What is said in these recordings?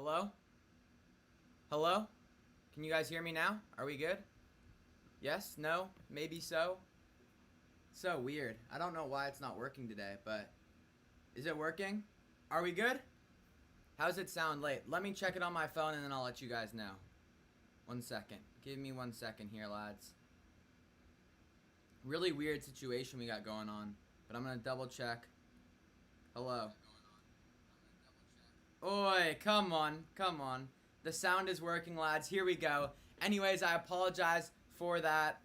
Hello? Hello? Can you guys hear me now? Are we good? Yes? No? Maybe so? So weird. I don't know why it's not working today, but is it working? Are we good? How's it sound late? Let me check it on my phone and then I'll let you guys know. 1 second. Give me 1 second here, lads. Really weird situation we got going on, but I'm gonna double check. Hello. Oi, come on, come on. The sound is working, lads. Here we go. Anyways, I apologize for that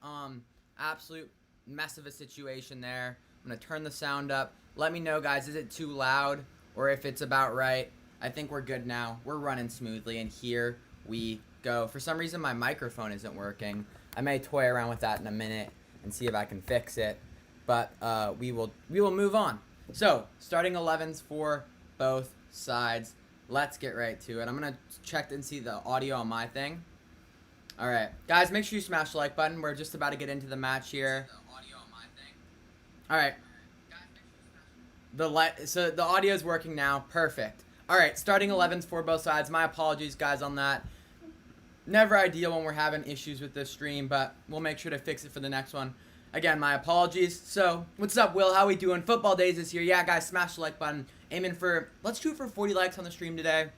absolute mess of a situation there. I'm gonna turn the sound up. Let me know, guys, is it too loud or if it's about right? I think we're good now. We're running smoothly, and here we go. For some reason, my microphone isn't working. I may toy around with that in a minute and see if I can fix it, but we will move on. So, starting 11s for both sides. Let's get right to it. I'm going to check and see the audio on my thing. All right. Guys, make sure you smash the like button. We're just about to get into the match here. All right. So the audio is working now. Perfect. All right. Starting 11s for both sides. My apologies, guys, on that. Never ideal when we're having issues with this stream, but we'll make sure to fix it for the next one. Again, my apologies. So, what's up, Will? How we doing? Football Days is here. Yeah, guys, smash the like button. Aiming for, let's shoot for 40 likes on the stream today.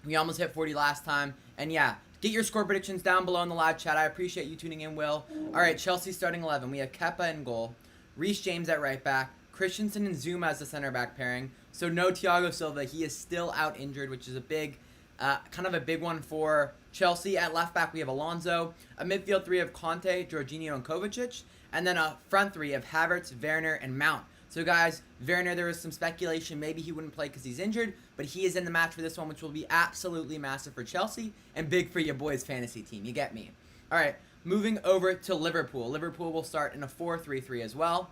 We almost hit 40 last time. And yeah, get your score predictions down below in the live chat. I appreciate you tuning in, Will. All right, Chelsea starting 11. We have Kepa in goal. Reece James at right back. Christensen and Zuma as the center back pairing. So no Thiago Silva. He is still out injured, which is a big, kind of a big one for Chelsea. At left back, we have Alonso. A midfield three of Conte, Jorginho, and Kovacic. And then a front three of Havertz, Werner, and Mount. So, guys, Werner, there was some speculation maybe he wouldn't play because he's injured, but he is in the match for this one, which will be absolutely massive for Chelsea and big for your boys' fantasy team. You get me? All right, moving over to Liverpool. Liverpool will start in a 4-3-3 as well.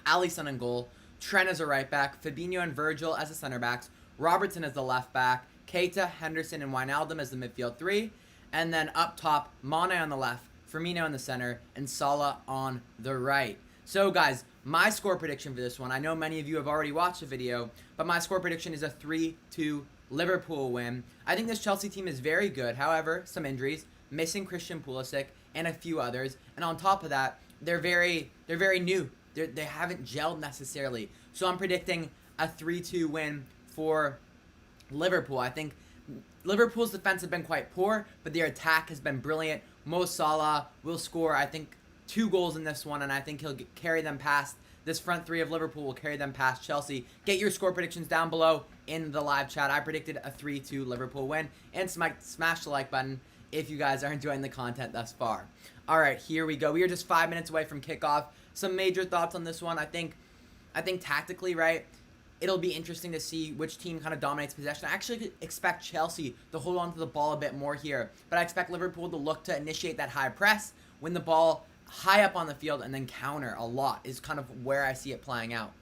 Alisson in goal. Trent as a right back. Fabinho and Virgil as the center backs. Robertson as the left back. Keita, Henderson, and Wijnaldum as the midfield three. And then up top, Mane on the left. Firmino in the center, and Salah on the right. So, guys, my score prediction for this one, I know many of you have already watched the video, but my score prediction is a 3-2 Liverpool win. I think this Chelsea team is very good. However, some injuries, missing Christian Pulisic, and a few others. And on top of that, they're very new. They haven't gelled necessarily. So I'm predicting a 3-2 win for Liverpool. I think Liverpool's defense has been quite poor, but their attack has been brilliant. Mo Salah will score, I think, 2 goals in this one, and I think he'll carry them past. This front three of Liverpool will carry them past Chelsea. Get your score predictions down below in the live chat. I predicted a 3-2 Liverpool win. And smash the like button if you guys are enjoying the content thus far. All right, here we go. We are just 5 minutes away from kickoff. Some major thoughts on this one. I think tactically, right, it'll be interesting to see which team kind of dominates possession. I actually expect Chelsea to hold on to the ball a bit more here, but I expect Liverpool to look to initiate that high press, win the ball high up on the field, and then counter a lot is kind of where I see it playing out.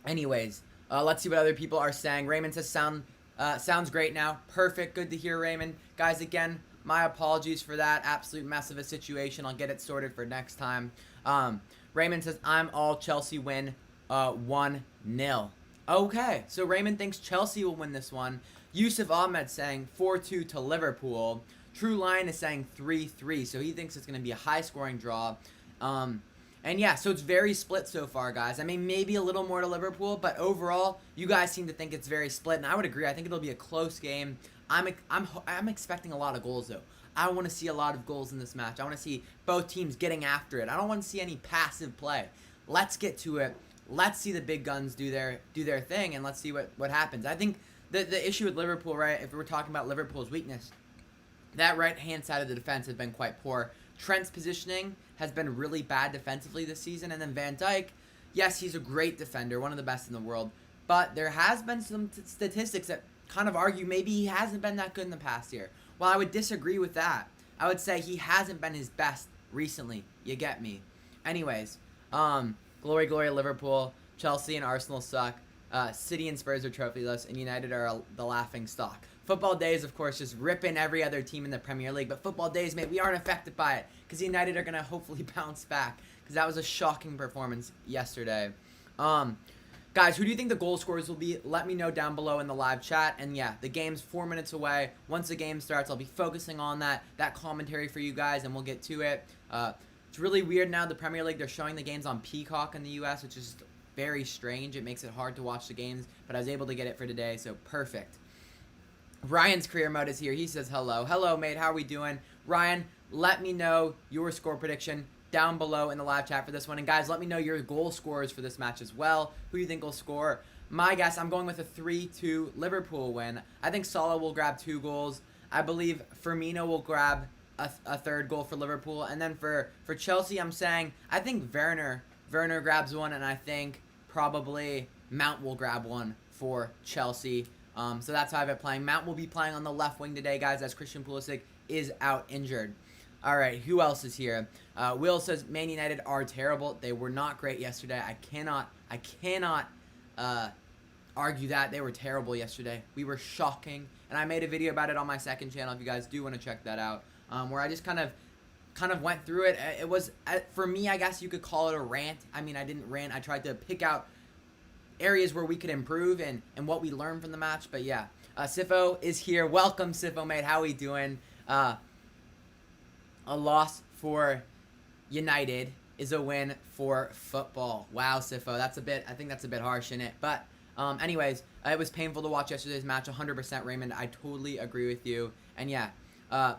Anyways, let's see what other people are saying. Raymond says, sounds great now. Perfect. Good to hear, Raymond. Guys, again, my apologies for that absolute mess of a situation. I'll get it sorted for next time. Raymond says, I'm all Chelsea win 1-0. Okay, so Raymond thinks Chelsea will win this one. Yusuf Ahmed saying 4-2 to Liverpool. True Lion is saying 3-3, so he thinks it's going to be a high-scoring draw. And yeah, so it's very split so far, guys. I mean, maybe a little more to Liverpool, but overall, you guys seem to think it's very split, and I would agree. I think it'll be a close game. I'm expecting a lot of goals, though. I want to see a lot of goals in this match. I want to see both teams getting after it. I don't want to see any passive play. Let's get to it. Let's see the big guns do their thing, and let's see what happens. I think the issue with Liverpool, right, if we're talking about Liverpool's weakness, that right-hand side of the defense has been quite poor. Trent's positioning has been really bad defensively this season, and then Van Dijk, yes, he's a great defender, one of the best in the world, but there has been some statistics that kind of argue maybe he hasn't been that good in the past year. Well, I would disagree with that. I would say he hasn't been his best recently. You get me. Anyways, glory, glory, Liverpool. Chelsea and Arsenal suck. City and Spurs are trophyless, and United are the laughing stock. Football Days, of course, just ripping every other team in the Premier League. But Football Days, mate, we aren't affected by it because United are going to hopefully bounce back because that was a shocking performance yesterday. Guys, who do you think the goal scorers will be? Let me know down below in the live chat. And yeah, the game's 4 minutes away. Once the game starts, I'll be focusing on that commentary for you guys, and we'll get to it. It's really weird now, the Premier League, they're showing the games on Peacock in the US, which is very strange. It makes it hard to watch the games, but I was able to get it for today, so perfect. Ryan's career mode is here. He says hello. Hello, mate. How are we doing? Ryan, let me know your score prediction down below in the live chat for this one. And guys, let me know your goal scorers for this match as well. Who you think will score? My guess, I'm going with a 3-2 Liverpool win. I think Salah will grab 2 goals. I believe Firmino will grab a third goal for Liverpool. And then for Chelsea, I'm saying I think Werner grabs one, and I think probably Mount will grab one for Chelsea. So that's how I have it playing. Mount will be playing on the left wing today, guys, as Christian Pulisic is out injured. All right, who else is here? Will says Man United are terrible. They were not great yesterday. I cannot argue that. They were terrible yesterday. We were shocking, and I made a video about it on my second channel if you guys do want to check that out, where I just kind of went through it. It was, for me, I guess you could call it a rant. I mean, I didn't rant. I tried to pick out areas where we could improve and what we learned from the match. But yeah, Sifo is here. Welcome, Sifo, mate. How we doing? A loss for United is a win for football. Wow, Sifo, I think that's a bit harsh in it. But anyways, it was painful to watch yesterday's match. 100% Raymond. I totally agree with you. And yeah,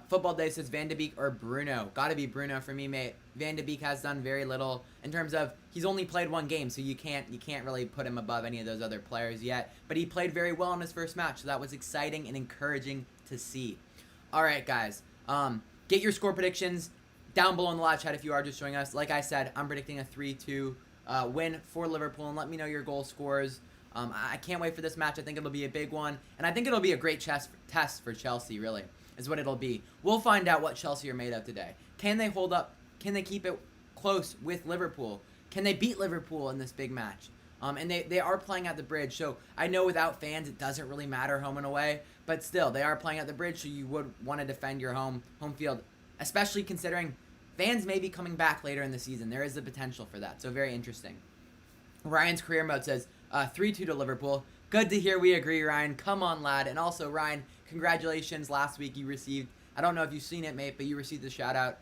Football Day says Van de Beek or Bruno. Gotta be Bruno for me, mate. Van de Beek has done very little in terms of he's only played 1 game, so you can't really put him above any of those other players yet. But he played very well in his first match, so that was exciting and encouraging to see. All right, guys. Get your score predictions down below in the live chat if you are just joining us. Like I said, I'm predicting a 3-2 win for Liverpool, and let me know your goal scores. I can't wait for this match. I think it'll be a big one, and I think it'll be a great test for Chelsea, really, is what it'll be. We'll find out what Chelsea are made of today. Can they hold up? Can they keep it close with Liverpool? Can they beat Liverpool in this big match? And they are playing at the Bridge, so I know without fans it doesn't really matter home and away, but still, they are playing at the Bridge, so you would want to defend your home field, especially considering fans may be coming back later in the season. There is the potential for that, so very interesting. Ryan's career mode says 3-2 to Liverpool. Good to hear we agree, Ryan. Come on, lad. And also, Ryan, congratulations. Last week you received, I don't know if you've seen it, mate, but you received a shout-out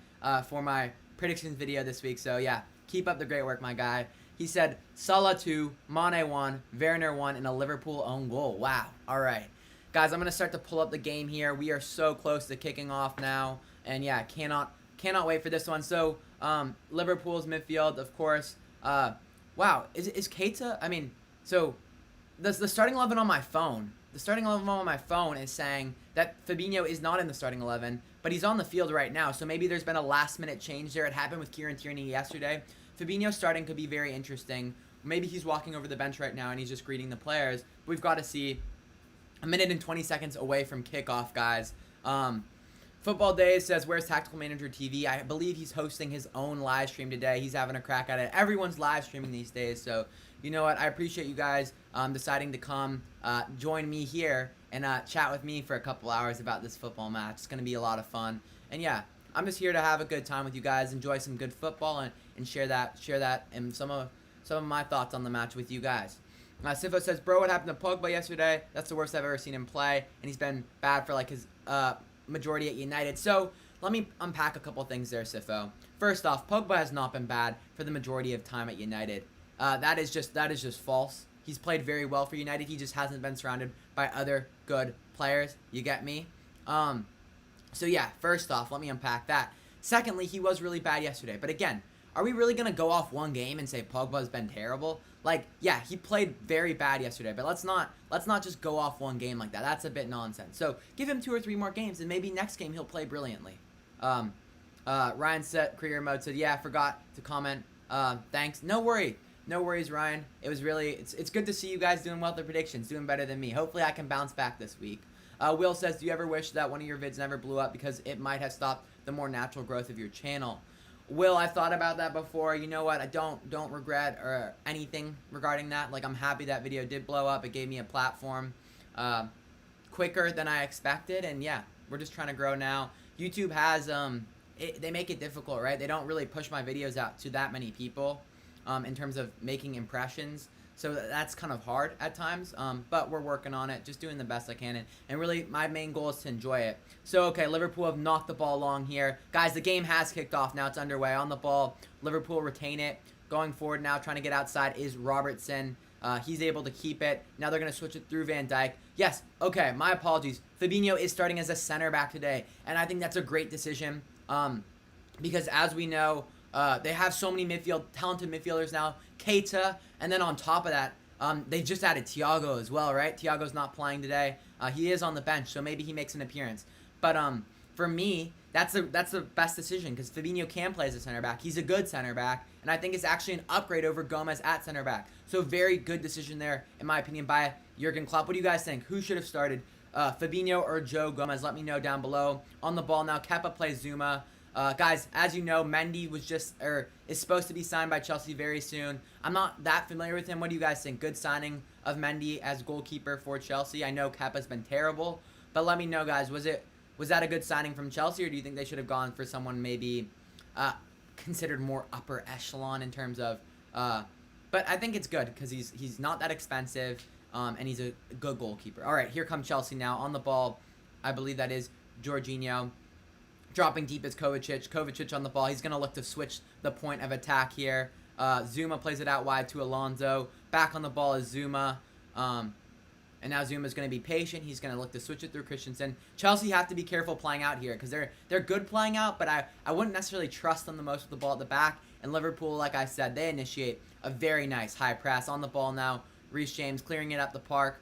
for my predictions video this week, so yeah, keep up the great work, my guy. He said Salah 2, Mane 1, Werner 1, and a Liverpool own goal. Wow. All right. Guys, I'm going to start to pull up the game here. We are so close to kicking off now. And yeah, cannot wait for this one. So, Liverpool's midfield, of course. Wow. Is Keita? I mean, so the starting 11 on my phone. The starting 11 on my phone is saying that Fabinho is not in the starting 11, but he's on the field right now. So maybe there's been a last-minute change there. It happened with Kieran Tierney yesterday. Fabinho starting could be very interesting. Maybe he's walking over the bench right now and he's just greeting the players. But we've got to see. A minute and 20 seconds away from kickoff, guys. Football Days says, where's Tactical Manager TV? I believe he's hosting his own live stream today. He's having a crack at it. Everyone's live streaming these days. So, you know what? I appreciate you guys deciding to come join me here and chat with me for a couple hours about this football match. It's going to be a lot of fun. And yeah, I'm just here to have a good time with you guys, enjoy some good football, and share that and some of my thoughts on the match with you guys. Sifo says, bro, what happened to Pogba yesterday? That's the worst I've ever seen him play, and he's been bad for like his majority at United. So let me unpack a couple things there, Sifo. First off, Pogba has not been bad for the majority of time at United. That is just false. He's played very well for United. He just hasn't been surrounded by other good players. You get me? So yeah, first off, let me unpack that. Secondly, he was really bad yesterday. But again, are we really going to go off one game and say Pogba's been terrible? Like, yeah, he played very bad yesterday, but let's not just go off one game like that. That's a bit nonsense. So give him 2 or 3 more games, and maybe next game he'll play brilliantly. Ryan set career mode said, yeah, I forgot to comment. Thanks. No worries, Ryan. It was really, it's good to see you guys doing well with the predictions, doing better than me. Hopefully I can bounce back this week. Will says, do you ever wish that one of your vids never blew up because it might have stopped the more natural growth of your channel? Will, I thought about that before. You know what? I don't regret or anything regarding that. Like, I'm happy that video did blow up. It gave me a platform quicker than I expected. And yeah, we're just trying to grow now. YouTube has, they make it difficult, right? They don't really push my videos out to that many people in terms of making impressions. So that's kind of hard at times, but we're working on it, just doing the best I can. And really, my main goal is to enjoy it. So, okay, Liverpool have knocked the ball long here. Guys, the game has kicked off. Now it's underway. On the ball, Liverpool retain it. Going forward now, trying to get outside is Robertson. He's able to keep it. Now they're going to switch it through Van Dijk. Yes, okay, my apologies. Fabinho is starting as a center back today, and I think that's a great decision because as we know, they have so many talented midfielders now. Keita, and then on top of that, they just added Thiago as well, right? Thiago's not playing today. He is on the bench, so maybe he makes an appearance. But for me, that's the best decision because Fabinho can play as a center back. He's a good center back, and I think it's actually an upgrade over Gomez at center back. So very good decision there, in my opinion, by Jurgen Klopp. What do you guys think? Who should have started, Fabinho or Joe Gomez? Let me know down below. On the ball now, Kepa plays Zuma. Guys, as you know, Mendy is supposed to be signed by Chelsea very soon. I'm not that familiar with him. What do you guys think? Good signing of Mendy as goalkeeper for Chelsea. I know Kepa's been terrible, but let me know, guys. Was that a good signing from Chelsea, or do you think they should have gone for someone maybe considered more upper echelon in terms of? But I think it's good because he's not that expensive, and he's a good goalkeeper. All right, here comes Chelsea now on the ball. I believe that is Jorginho. Dropping deep is Kovacic. Kovacic on the ball. He's going to look to switch the point of attack here. Zuma plays it out wide to Alonso. Back on the ball is Zuma. And now Zuma's going to be patient. He's going to look to switch it through Christensen. Chelsea have to be careful playing out here because they're good playing out, but I wouldn't necessarily trust them the most with the ball at the back. And Liverpool, like I said, they initiate a very nice high press. On the ball now, Reece James clearing it up the park.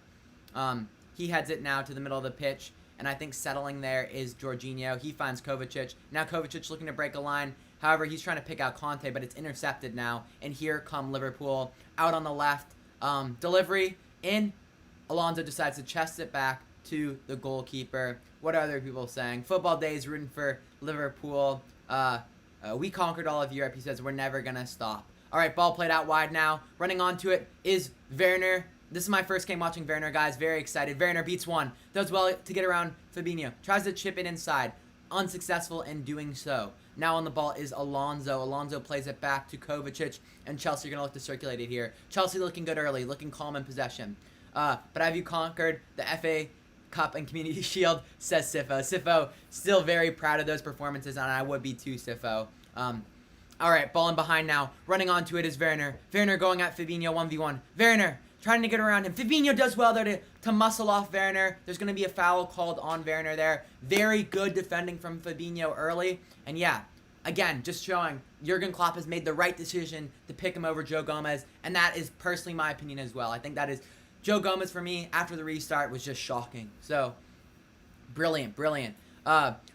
He heads it now to the middle of the pitch. And I think settling there is Jorginho. He finds Kovacic. Now Kovacic looking to break a line. However, he's trying to pick out Conte, but it's intercepted now. And here come Liverpool out on the left. Delivery in. Alonso decides to chest it back to the goalkeeper. What are other people saying? Football Days rooting for Liverpool. We conquered all of Europe. He says we're never going to stop. All right, ball played out wide now. Running onto it is Werner. This is my first game watching Werner, guys. Very excited. Werner beats one. Does well to get around Fabinho. Tries to chip it inside. Unsuccessful in doing so. Now on the ball is Alonso. Alonso plays it back to Kovacic. And Chelsea are going to look to circulate it here. Chelsea looking good early. Looking calm in possession. But have you conquered the FA Cup and Community Shield? Says Sifo. Sifo still very proud of those performances. And I would be too, Sifo. All right, ball in behind now. Running onto it is Werner. Werner going at Fabinho 1v1. Werner trying to get around him. Fabinho does well there to muscle off Werner. There's going to be a foul called on Werner there. Very good defending from Fabinho early. And yeah, again, just showing Jurgen Klopp has made the right decision to pick him over Joe Gomez. And that is personally my opinion as well. I think that is Joe Gomez for me after the restart was just shocking. So, brilliant, brilliant.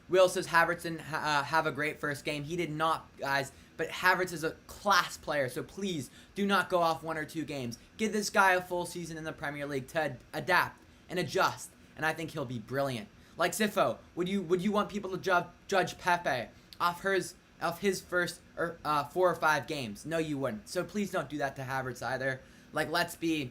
Will says Havertz have a great first game. He did not, guys. But Havertz is a class player, so please do not go off 1 or 2 games. Give this guy a full season in the Premier League to adapt and adjust, and I think he'll be brilliant. Like Sifo, would you want people to judge Pepe off his first 4 or 5 games? No, you wouldn't. So please don't do that to Havertz either. Like let's be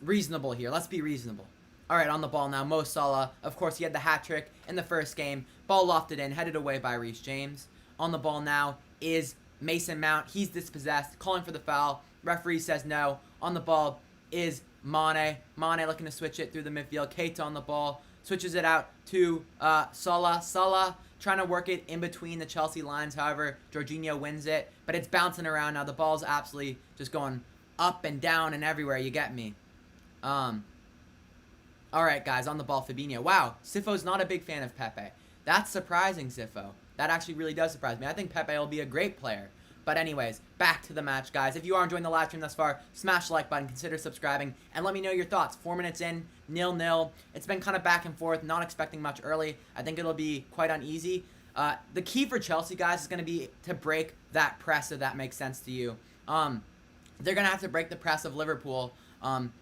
reasonable here. Let's be reasonable. All right, on the ball now, Mo Salah. Of course, he had the hat trick in the first game. Ball lofted in, headed away by Reece James. On the ball now is Mason Mount. He's dispossessed, calling for the foul. Referee says no. On the ball is Mane. Mane looking to switch it through the midfield. Keita on the ball. Switches it out to Salah. Salah trying to work it in between the Chelsea lines. However, Jorginho wins it. But it's bouncing around now. The ball's absolutely just going up and down and everywhere. You get me. All right, guys. On the ball, Fabinho. Wow. Sifo's not a big fan of Pepe. That's surprising, Sifo. That actually really does surprise me. I think Pepe will be a great player. But anyways, back to the match, guys. If you are enjoying the live stream thus far, smash the like button, consider subscribing, and let me know your thoughts. 4 minutes in, 0-0. It's been kind of back and forth, not expecting much early. I think it'll be quite uneasy. The key for Chelsea, guys, is going to be to break that press, if that makes sense to you. They're going to have to break the press of Liverpool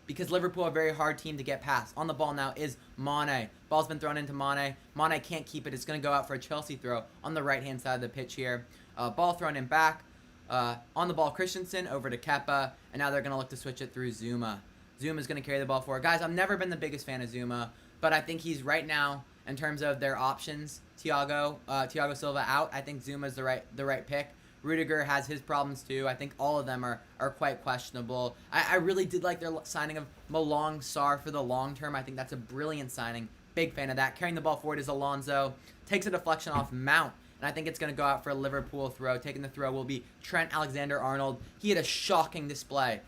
because Liverpool are a very hard team to get past. On the ball now is Mane. Ball's been thrown into Mane. Mane can't keep it. It's going to go out for a Chelsea throw on the right-hand side of the pitch here. Ball thrown in back. On the ball, Christensen over to Kepa. And now they're going to look to switch it through Zuma. Zuma's going to carry the ball forward. Guys, I've never been the biggest fan of Zuma. But I think he's right now, in terms of their options, Thiago Silva out. I think Zuma's the right pick Rudiger has his problems too. I think all of them are quite questionable. I really did like their signing of Malong Sarr for the long term. I think that's a brilliant signing. Big fan of that. Carrying the ball forward is Alonso. Takes a deflection off Mount. And I think it's going to go out for a Liverpool throw. Taking the throw will be Trent Alexander-Arnold. He had a shocking display.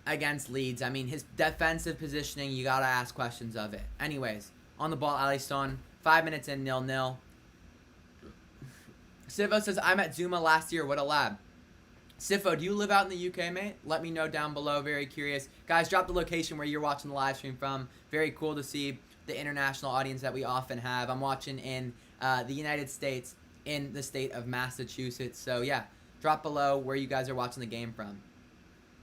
Against Leeds. I mean, his defensive positioning, you got to ask questions of it. Anyways, on the ball, Alisson. 5 minutes in, 0-0. Sivo says, I met Zuma last year. What a lab. Sifo, do you live out in the UK, mate? Let me know down below. Very curious. Guys, drop the location where you're watching the live stream from. Very cool to see the international audience that we often have. I'm watching in the United States, in the state of Massachusetts. So, yeah, drop below where you guys are watching the game from.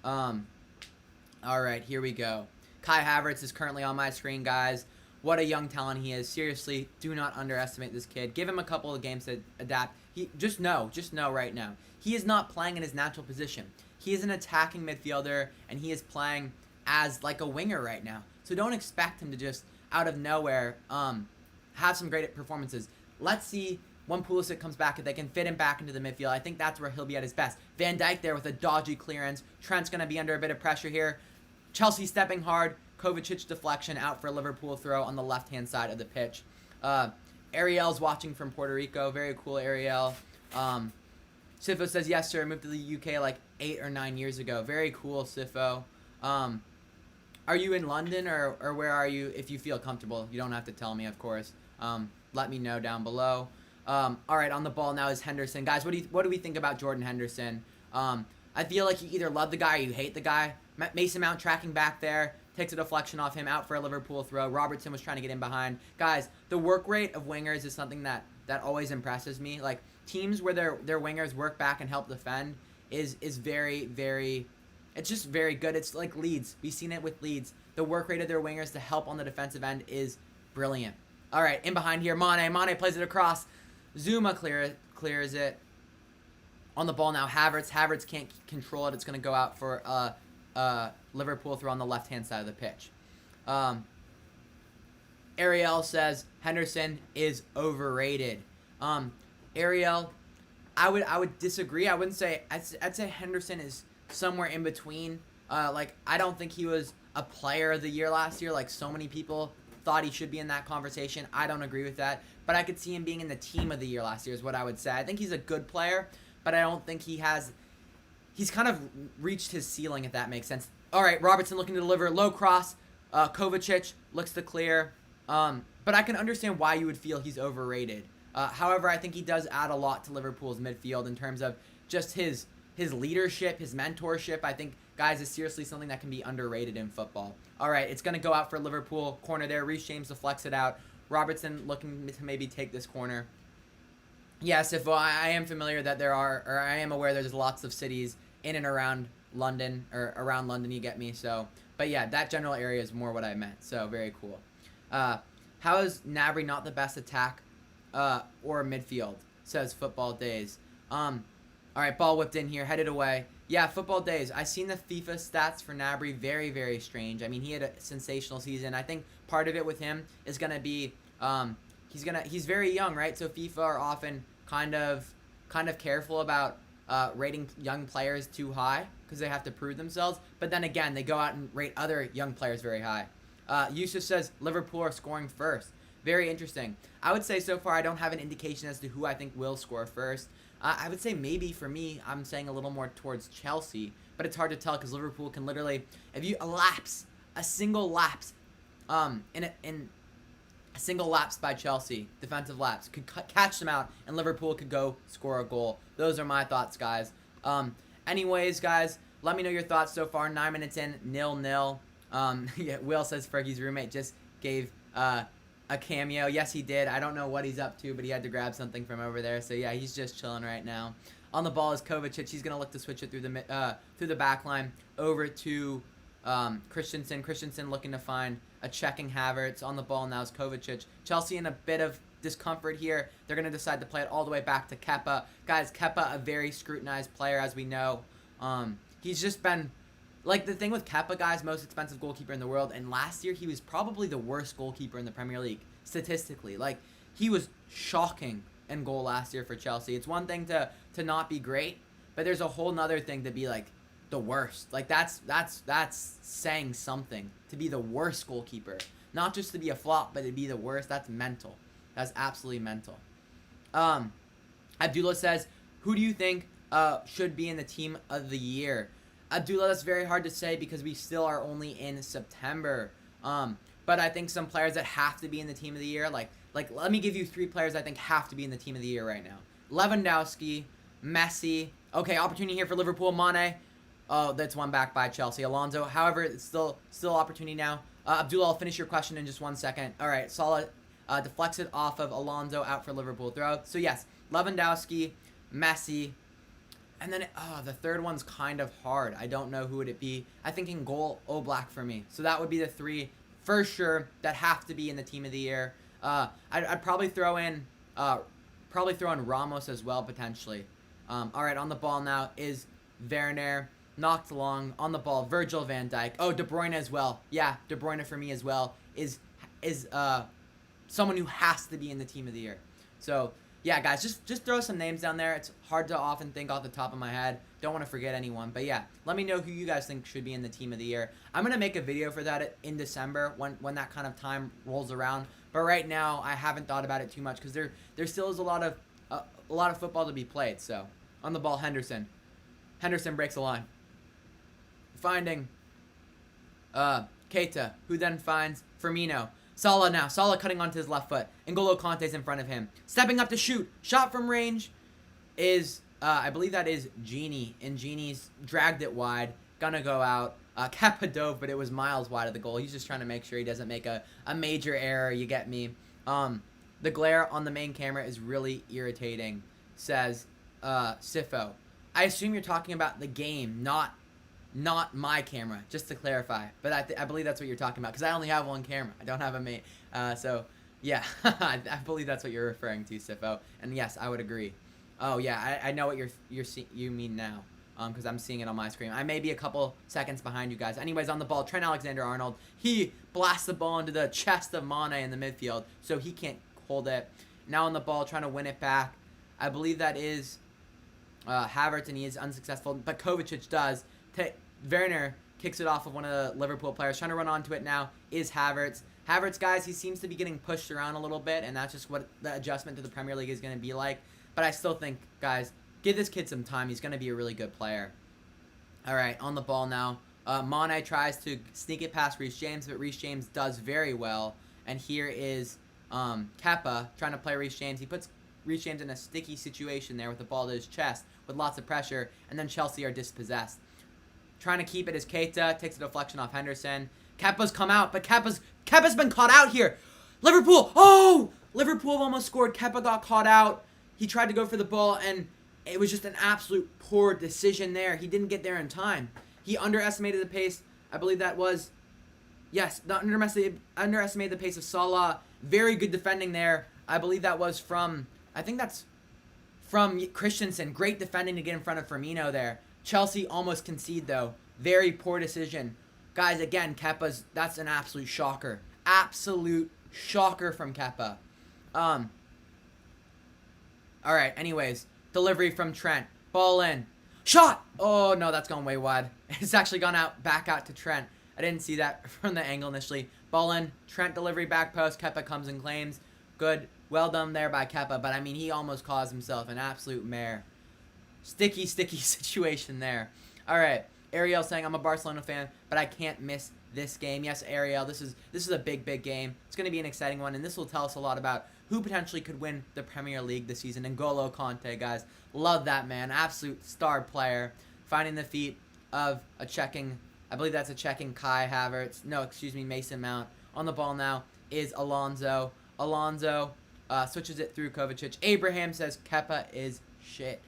All right, here we go. Kai Havertz is currently on my screen, guys. What a young talent he is. Seriously, do not underestimate this kid. Give him a couple of games to adapt. Just know right now. He is not playing in his natural position. He is an attacking midfielder, and he is playing as like a winger right now. So don't expect him to just, out of nowhere, have some great performances. Let's see when Pulisic comes back, if they can fit him back into the midfield. I think that's where he'll be at his best. Van Dijk there with a dodgy clearance. Trent's going to be under a bit of pressure here. Chelsea stepping hard. Kovacic deflection out for a Liverpool throw on the left-hand side of the pitch. Ariel's watching from Puerto Rico. Very cool, Ariel. Sifo says, yes, sir. I moved to the UK like 8 or 9 years ago. Very cool, Sifo. Are you in London or where are you? If you feel comfortable, you don't have to tell me, of course. Let me know down below. All right, on the ball now is Henderson. Guys, what do we think about Jordan Henderson? I feel like you either love the guy or you hate the guy. Mason Mount tracking back there. Takes a deflection off him, out for a Liverpool throw. Robertson was trying to get in behind. Guys, the work rate of wingers is something that always impresses me. Like, teams where their wingers work back and help defend is very, very... It's just very good. It's like Leeds. We've seen it with Leeds. The work rate of their wingers to help on the defensive end is brilliant. All right, in behind here, Mane. Mane plays it across. Zuma clears it. On the ball now, Havertz. Havertz can't control it. It's going to go out for Liverpool throw on the left-hand side of the pitch. Ariel says Henderson is overrated. Ariel, I would disagree. I wouldn't say... I'd say Henderson is somewhere in between. Like, I don't think he was a player of the year last year like so many people thought he should be in that conversation. I don't agree with that. But I could see him being in the team of the year last year is what I would say. I think he's a good player, but I don't think he's kind of reached his ceiling, if that makes sense. All right, Robertson looking to deliver. Low cross. Kovacic looks to clear. But I can understand why you would feel he's overrated. However, I think he does add a lot to Liverpool's midfield in terms of just his leadership, his mentorship. I think, guys, is seriously something that can be underrated in football. All right, it's going to go out for Liverpool. Corner there. Reece James deflects it out. Robertson looking to maybe take this corner. Yes, if I am familiar that I am aware there's lots of cities in and around London, or around London, you get me. So, but yeah, that general area is more what I meant. So, very cool. How is Gnabry not the best attack or midfield? Says Football Days. All right, ball whipped in here, headed away. Yeah, Football Days. I seen the FIFA stats for Gnabry. Very, very strange. I mean, he had a sensational season. I think part of it with him is gonna be he's very young, right? So FIFA are often kind of careful about rating young players too high because they have to prove themselves. But then again, they go out and rate other young players very high. Yusuf says Liverpool are scoring first. Very interesting. I would say so far I don't have an indication as to who I think will score first. I would say maybe for me, I'm saying a little more towards Chelsea, but it's hard to tell because Liverpool can literally, if you a single lapse, in a single lapse by Chelsea, defensive lapse, could catch them out, and Liverpool could go score a goal. Those are my thoughts, guys. Anyways, guys, let me know your thoughts so far. 9 minutes in, 0-0. Yeah, Will says Fergie's roommate just gave a cameo. Yes, he did. I don't know what he's up to, but he had to grab something from over there. So yeah, he's just chilling right now. On the ball is Kovacic. He's gonna look to switch it through the back line over to Christensen. Christensen looking to find a checking Havertz. On the ball now is Kovacic. Chelsea in a bit of discomfort here. They're gonna decide to play it all the way back to Kepa. Guys, Kepa, a very scrutinized player, as we know. He's just been, like, the thing with Kepa, guys, most expensive goalkeeper in the world, and last year he was probably the worst goalkeeper in the Premier League, statistically. Like, he was shocking in goal last year for Chelsea. It's one thing to not be great, but there's a whole nother thing to be like the worst. Like that's saying something, to be the worst goalkeeper. Not just to be a flop, but to be the worst. That's mental. That's absolutely mental. Abdullah says, who do you think should be in the team of the year? Abdullah, that's very hard to say because we still are only in September. But I think some players that have to be in the team of the year, like let me give you 3 players I think have to be in the team of the year right now. Lewandowski, Messi. Okay, opportunity here for Liverpool. Mane. Oh, that's one back by Chelsea. Alonso. However, it's still opportunity now. Abdullah, I'll finish your question in just 1 second. All right, Salah deflects it off of Alonso, out for Liverpool throw. So yes, Lewandowski, Messi, and then the third one's kind of hard. I don't know who would it be. I think in goal, Oblak for me. So that would be the 3 for sure that have to be in the team of the year. I'd probably throw in Ramos as well potentially. All right, on the ball now is Werner. Knocked long on the ball. Virgil van Dijk. Oh, De Bruyne as well. Yeah, De Bruyne for me as well is someone who has to be in the team of the year. So yeah, guys, just throw some names down there. It's hard to often think off the top of my head. Don't want to forget anyone, but yeah, let me know who you guys think should be in the team of the year. I'm gonna make a video for that in December when that kind of time rolls around. But right now, I haven't thought about it too much because there still is a lot of football to be played. So on the ball, Henderson. Henderson breaks the line. Finding Keita, who then finds Firmino. Salah now. Salah cutting onto his left foot. N'Golo Kante's in front of him. Stepping up to shoot. Shot from range is, I believe that is Genie. And Genie's dragged it wide. Gonna go out. Kepa dove, but it was miles wide of the goal. He's just trying to make sure he doesn't make a major error. You get me. The glare on the main camera is really irritating, says Sifo. I assume you're talking about the game, not my camera, just to clarify. But I believe that's what you're talking about, because I only have one camera. I don't have a mate. So, yeah, I believe that's what you're referring to, Sifo. And yes, I would agree. Oh, yeah, I know what you mean now, because I'm seeing it on my screen. I may be a couple seconds behind you guys. Anyways, on the ball, Trent Alexander-Arnold. He blasts the ball into the chest of Mane in the midfield, so he can't hold it. Now on the ball, trying to win it back. I believe that is Havertz, and he is unsuccessful, but Kovacic does. Werner kicks it off of one of the Liverpool players. Trying to run onto it now is Havertz. Havertz, guys, he seems to be getting pushed around a little bit, and that's just what the adjustment to the Premier League is going to be like. But I still think, guys, give this kid some time. He's going to be a really good player. All right, on the ball now. Mane tries to sneak it past Reece James, but Reece James does very well. And here is Kepa trying to play Reece James. He puts Reece James in a sticky situation there with the ball to his chest with lots of pressure, and then Chelsea are dispossessed. Trying to keep it is Keita, takes a deflection off Henderson. Kepa's come out, but Kepa's been caught out here. Liverpool, Liverpool almost scored. Kepa got caught out. He tried to go for the ball, and it was just an absolute poor decision there. He didn't get there in time. He underestimated the pace. I believe that was, yes, underestimated the pace of Salah. Very good defending there. I believe that was from, I think that's from Christensen. Great defending to get in front of Firmino there. Chelsea almost concede, though. Very poor decision. Guys, again, that's an absolute shocker. Absolute shocker from Kepa. All right, anyways. Delivery from Trent. Ball in. Shot! Oh, no, that's gone way wide. It's actually gone back out to Trent. I didn't see that from the angle initially. Ball in. Trent delivery back post. Kepa comes and claims. Good. Well done there by Kepa. But, I mean, he almost caused himself an absolute mare. Sticky situation there. All right. Ariel saying, I'm a Barcelona fan, but I can't miss this game. Yes, Ariel, this is a big game. It's going to be an exciting one, and this will tell us a lot about who potentially could win the Premier League this season. N'Golo Kante, guys. Love that man. Absolute star player. Finding the feet of a checking, I believe that's a checking Kai Havertz. No, excuse me, Mason Mount. On the ball now is Alonso. Alonso switches it through Kovacic. Abraham says Kepa is shit.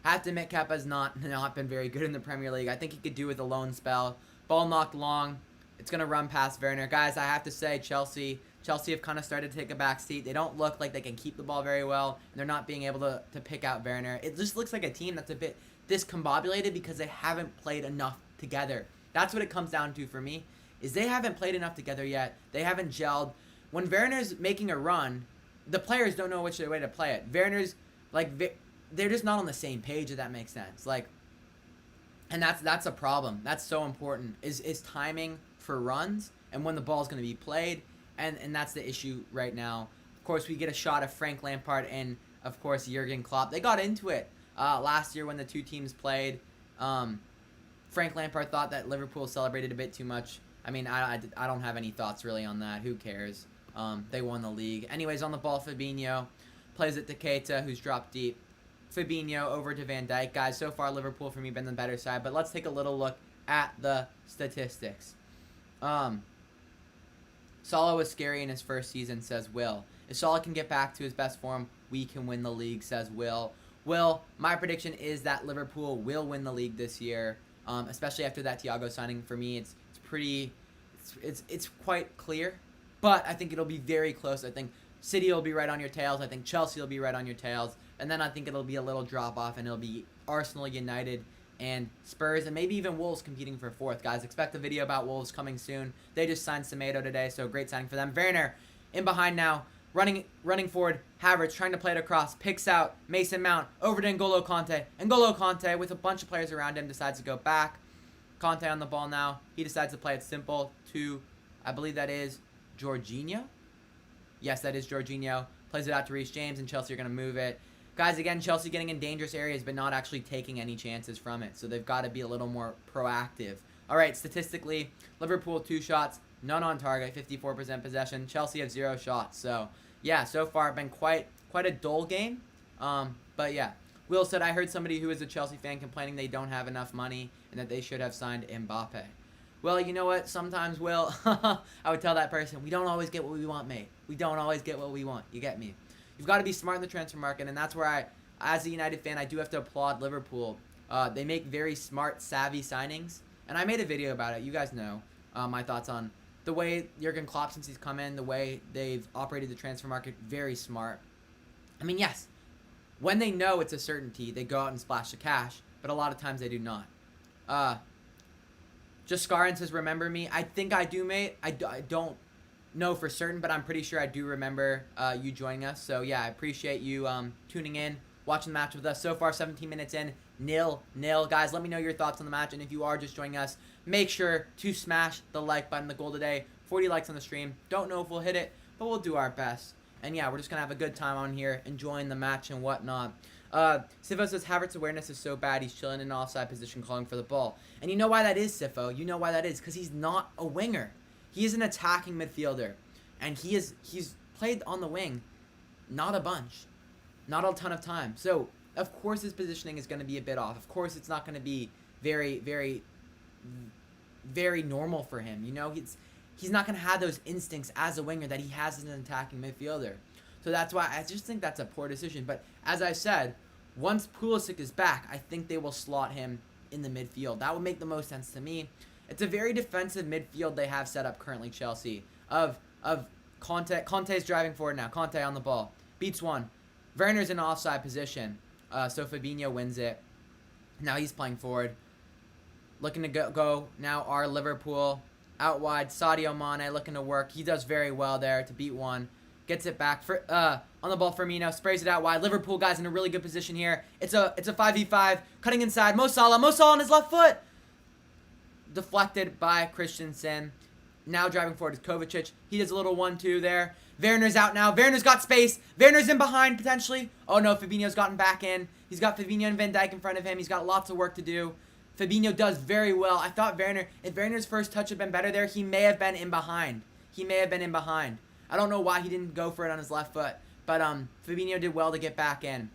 I have to admit, Kepa's not been very good in the Premier League. I think he could do with a loan spell. Ball knocked long. It's going to run past Werner. Guys, I have to say, Chelsea have kind of started to take a back seat. They don't look like they can keep the ball very well, and they're not being able to pick out Werner. It just looks like a team that's a bit discombobulated because they haven't played enough together. That's what it comes down to for me, is they haven't played enough together yet. They haven't gelled. When Werner's making a run, the players don't know which way to play it. Werner's like they're just not on the same page, if that makes sense. Like, and that's a problem. That's so important. Is timing for runs and when the ball's going to be played, and that's the issue right now. Of course, we get a shot of Frank Lampard and of course Jurgen Klopp. They got into it last year when the two teams played. Frank Lampard thought that Liverpool celebrated a bit too much. I mean, I don't have any thoughts really on that. Who cares? They won the league. Anyways, on the ball, Fabinho plays it to Keita, who's dropped deep. Fabinho over to Van Dijk. Guys, so far Liverpool for me been the better side, but let's take a little look at the statistics. Salah was scary in his first season, says Will. If Salah can get back to his best form, we can win the league, says Will. Will, my prediction is that Liverpool will win the league this year, especially after that Thiago signing. For me, it's quite clear, but I think it'll be very close. I think City will be right on your tails. I think Chelsea will be right on your tails. And then I think it'll be a little drop-off, and it'll be Arsenal, United, and Spurs, and maybe even Wolves competing for fourth. Guys, expect a video about Wolves coming soon. They just signed Semedo today, so great signing for them. Werner in behind now, running forward. Havertz trying to play it across. Picks out Mason Mount. Over to N'Golo Kanté. N'Golo Kanté, with a bunch of players around him, decides to go back. Kanté on the ball now. He decides to play it simple to, I believe that is Jorginho. Yes, that is Jorginho. Plays it out to Reece James, and Chelsea are going to move it. Guys, again, Chelsea getting in dangerous areas but not actually taking any chances from it. So they've got to be a little more proactive. All right, statistically, Liverpool 2 shots, none on target, 54% possession. Chelsea have 0 shots. So, yeah, so far it's been quite a dull game. But, yeah. Will said, I heard somebody who is a Chelsea fan complaining they don't have enough money and that they should have signed Mbappe. Well, you know what? Sometimes, Will, I would tell that person, we don't always get what we want, mate. We don't always get what we want. You get me? You've got to be smart in the transfer market, and that's where as a United fan, I do have to applaud Liverpool. They make very smart, savvy signings, and I made a video about it. You guys know my thoughts on the way Jurgen Klopp, since he's come in, the way they've operated the transfer market, very smart. I mean, yes, when they know it's a certainty, they go out and splash the cash, but a lot of times they do not. Just Scarin says, remember me? I think I do, mate. I don't know for certain, but I'm pretty sure I do remember you joining us. So, yeah, I appreciate you tuning in, watching the match with us. So far, 17 minutes in, 0-0. Guys, let me know your thoughts on the match. And if you are just joining us, make sure to smash the like button. The goal today, 40 likes on the stream. Don't know if we'll hit it, but we'll do our best. And, yeah, we're just going to have a good time on here, enjoying the match and whatnot. Sifo says Havertz's awareness is so bad, he's chilling in an offside position calling for the ball. And you know why that is, Sifo? You know why that is? Because he's not a winger. He is an attacking midfielder. And he's played on the wing not a bunch. Not a ton of time. So, of course his positioning is going to be a bit off. Of course it's not going to be very, very, very normal for him. You know, he's not going to have those instincts as a winger that he has as an attacking midfielder. So that's why I just think that's a poor decision. But as I said, once Pulisic is back, I think they will slot him in the midfield. That would make the most sense to me. It's a very defensive midfield they have set up currently, Chelsea. Of Conte. Conte's driving forward now. Conte on the ball. Beats one. Werner's in offside position. So Fabinho wins it. Now he's playing forward. Looking to go now are Liverpool. Out wide. Sadio Mane looking to work. He does very well there to beat one. Gets it back for on the ball. Firmino sprays it out wide. Liverpool guys in a really good position here. It's a 5v5. Cutting inside. Mo Salah on his left foot. Deflected by Christensen. Now driving forward is Kovacic. He does a little 1-2 there. Werner's out now. Werner's got space. Werner's in behind potentially. Oh no, Fabinho's gotten back in. He's got Fabinho and Van Dijk in front of him. He's got lots of work to do. Fabinho does very well. I thought if Werner's first touch had been better there, he may have been in behind. I don't know why he didn't go for it on his left foot. But Fabinho did well to get back in.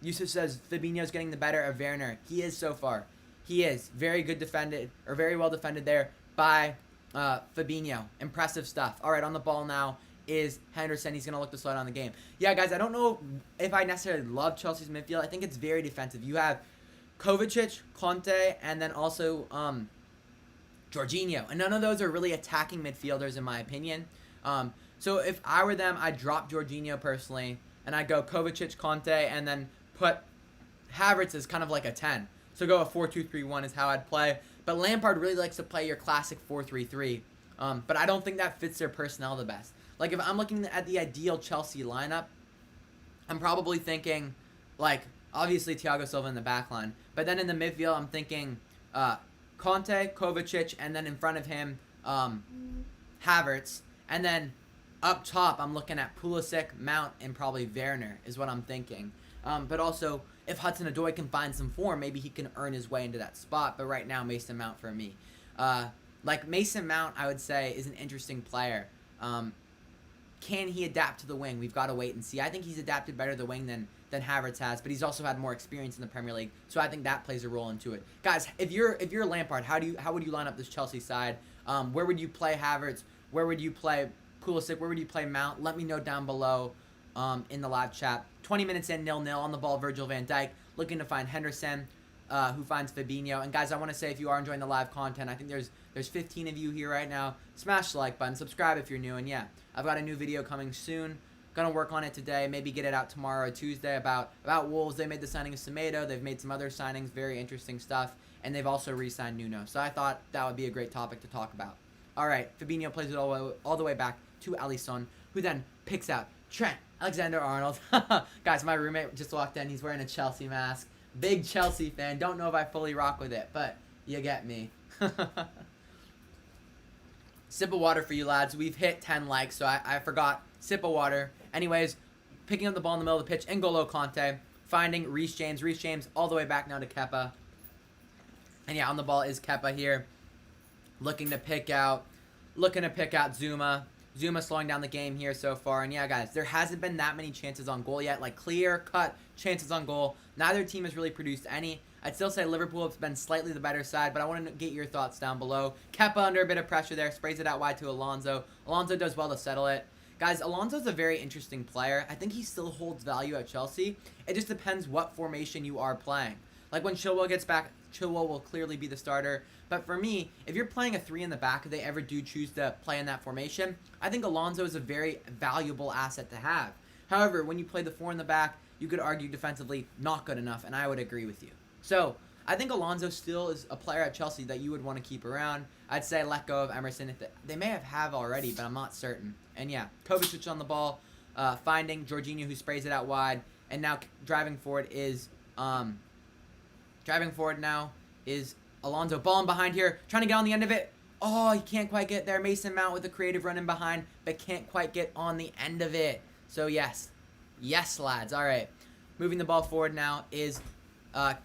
Yusuf says Fabinho's getting the better of Werner. He is so far. He is very well defended there by Fabinho. Impressive stuff. All right, on the ball now is Henderson. He's going to look to slow down the game. Yeah, guys, I don't know if I necessarily love Chelsea's midfield. I think it's very defensive. You have Kovacic, Conte, and then also Jorginho. And none of those are really attacking midfielders in my opinion. So if I were them, I'd drop Jorginho personally, and I'd go Kovacic, Conte, and then put Havertz as kind of like a 10. So go a 4-2-3-1 is how I'd play. But Lampard really likes to play your classic 4-3-3. But I don't think that fits their personnel the best. Like, if I'm looking at the ideal Chelsea lineup, I'm probably thinking, like, obviously Thiago Silva in the back line. But then in the midfield, I'm thinking Conte, Kovacic, and then in front of him, Havertz. And then up top, I'm looking at Pulisic, Mount, and probably Werner is what I'm thinking. But also, if Hudson-Odoi can find some form, maybe he can earn his way into that spot. But right now, Mason Mount for me. Like, Mason Mount, I would say, is an interesting player. Can he adapt to the wing? We've got to wait and see. I think he's adapted better to the wing than Havertz has, but he's also had more experience in the Premier League, so I think that plays a role into it. Guys, if you're Lampard, how would you line up this Chelsea side? Where would you play Havertz? Where would you play Pulisic? Where would you play Mount? Let me know down below in the live chat. 20 minutes in, 0-0 on the ball. Virgil van Dijk looking to find Henderson, who finds Fabinho. And guys, I want to say, if you are enjoying the live content, I think there's 15 of you here right now. Smash the like button, subscribe if you're new, and yeah, I've got a new video coming soon. Gonna work on it today, maybe get it out tomorrow or Tuesday about Wolves. They made the signing of Semedo. They've made some other signings, very interesting stuff, and they've also re-signed Nuno. So I thought that would be a great topic to talk about. All right, Fabinho plays it all the way back to Alisson, who then picks out Trent Alexander-Arnold. Guys, my roommate just walked in. He's wearing a Chelsea mask. Big Chelsea fan. Don't know if I fully rock with it, but you get me. Sip of water for you lads. We've hit 10 likes, so I forgot. Sip of water. Anyways, picking up the ball in the middle of the pitch, N'Golo Kanté, finding Reece James. Reece James all the way back now to Kepa. And yeah, on the ball is Kepa here. Looking to pick out Zuma. Zuma slowing down the game here so far. And yeah, guys, there hasn't been that many chances on goal yet. Like, clear-cut chances on goal. Neither team has really produced any. I'd still say Liverpool has been slightly the better side, but I want to get your thoughts down below. Kepa under a bit of pressure there. Sprays it out wide to Alonso. Alonso does well to settle it. Guys, Alonso's a very interesting player. I think he still holds value at Chelsea. It just depends what formation you are playing. Like, when Chilwell gets back, Chilwell will clearly be the starter. But for me, if you're playing a 3 in the back, if they ever do choose to play in that formation, I think Alonso is a very valuable asset to have. However, when you play the 4 in the back, you could argue defensively not good enough, and I would agree with you. So, I think Alonso still is a player at Chelsea that you would want to keep around. I'd say let go of Emerson. If they may have already, but I'm not certain. And yeah, Kovacic on the ball, finding Jorginho, who sprays it out wide, and now driving forward now is Alonso. Ball in behind here, trying to get on the end of it. Oh, he can't quite get there. Mason Mount with a creative run in behind, but can't quite get on the end of it. So yes, lads. All right, moving the ball forward now is was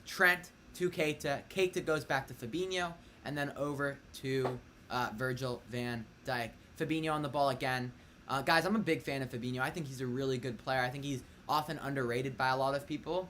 Trent to Keita. Keita goes back to Fabinho, and then over to Virgil van Dijk. Fabinho on the ball again. Guys, I'm a big fan of Fabinho. I think he's a really good player. I think he's often underrated by a lot of people.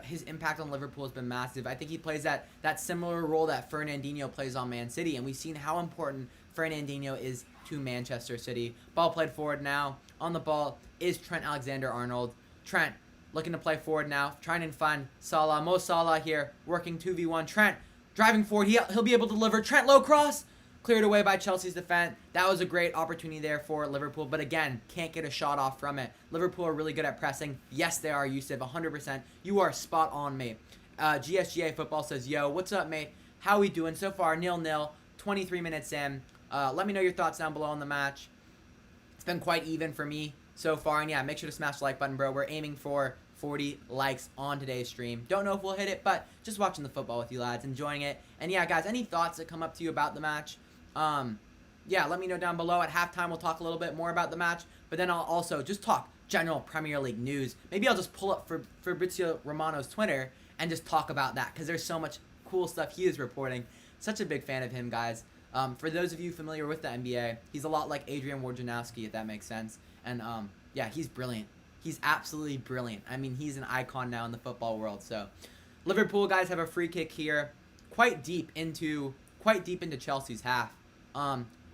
His impact on Liverpool has been massive. I think he plays that similar role that Fernandinho plays on Man City, and we've seen how important Fernandinho is to Manchester City. Ball played forward now. On the ball is Trent Alexander-Arnold. Trent looking to play forward now, trying to find Salah. Mo Salah here, working 2v1. Trent driving forward. He'll be able to deliver. Trent low cross. Cleared away by Chelsea's defense. That was a great opportunity there for Liverpool, but again, can't get a shot off from it. Liverpool are really good at pressing. Yes, they are, Yusuf, 100%. You are spot on, mate. GSGA Football says, yo, what's up, mate? How we doing? So far, 0-0, 23 minutes in. Let me know your thoughts down below on the match. It's been quite even for me so far, and yeah, make sure to smash the like button, bro. We're aiming for 40 likes on today's stream. Don't know if we'll hit it, but just watching the football with you lads, enjoying it. And yeah, guys, any thoughts that come up to you about the match? Yeah, let me know down below. At halftime, we'll talk a little bit more about the match, but then I'll also just talk general Premier League news. Maybe I'll just pull up Fabrizio Romano's Twitter and just talk about that, because there's so much cool stuff he is reporting. Such a big fan of him, guys. For those of you familiar with the NBA, he's a lot like Adrian Wojnarowski, if that makes sense. And yeah, he's brilliant. He's absolutely brilliant. I mean, he's an icon now in the football world. So, Liverpool guys have a free kick here, quite deep into Chelsea's half.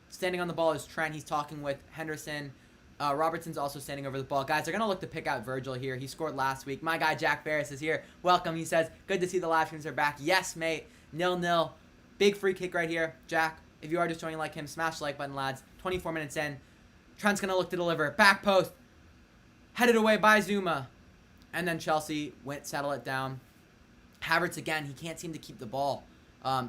Standing on the ball is Trent. He's talking with Henderson. Robertson's also standing over the ball. Guys, they're going to look to pick out Virgil here. He scored last week. My guy Jack Ferris is here. Welcome. He says, good to see the live streams are back. Yes, mate. 0-0. Big free kick right here. Jack, if you are just joining like him, smash the like button, lads. 24 minutes in. Trent's going to look to deliver. Back post. Headed away by Zuma. And then Chelsea settle it down. Havertz again. He can't seem to keep the ball.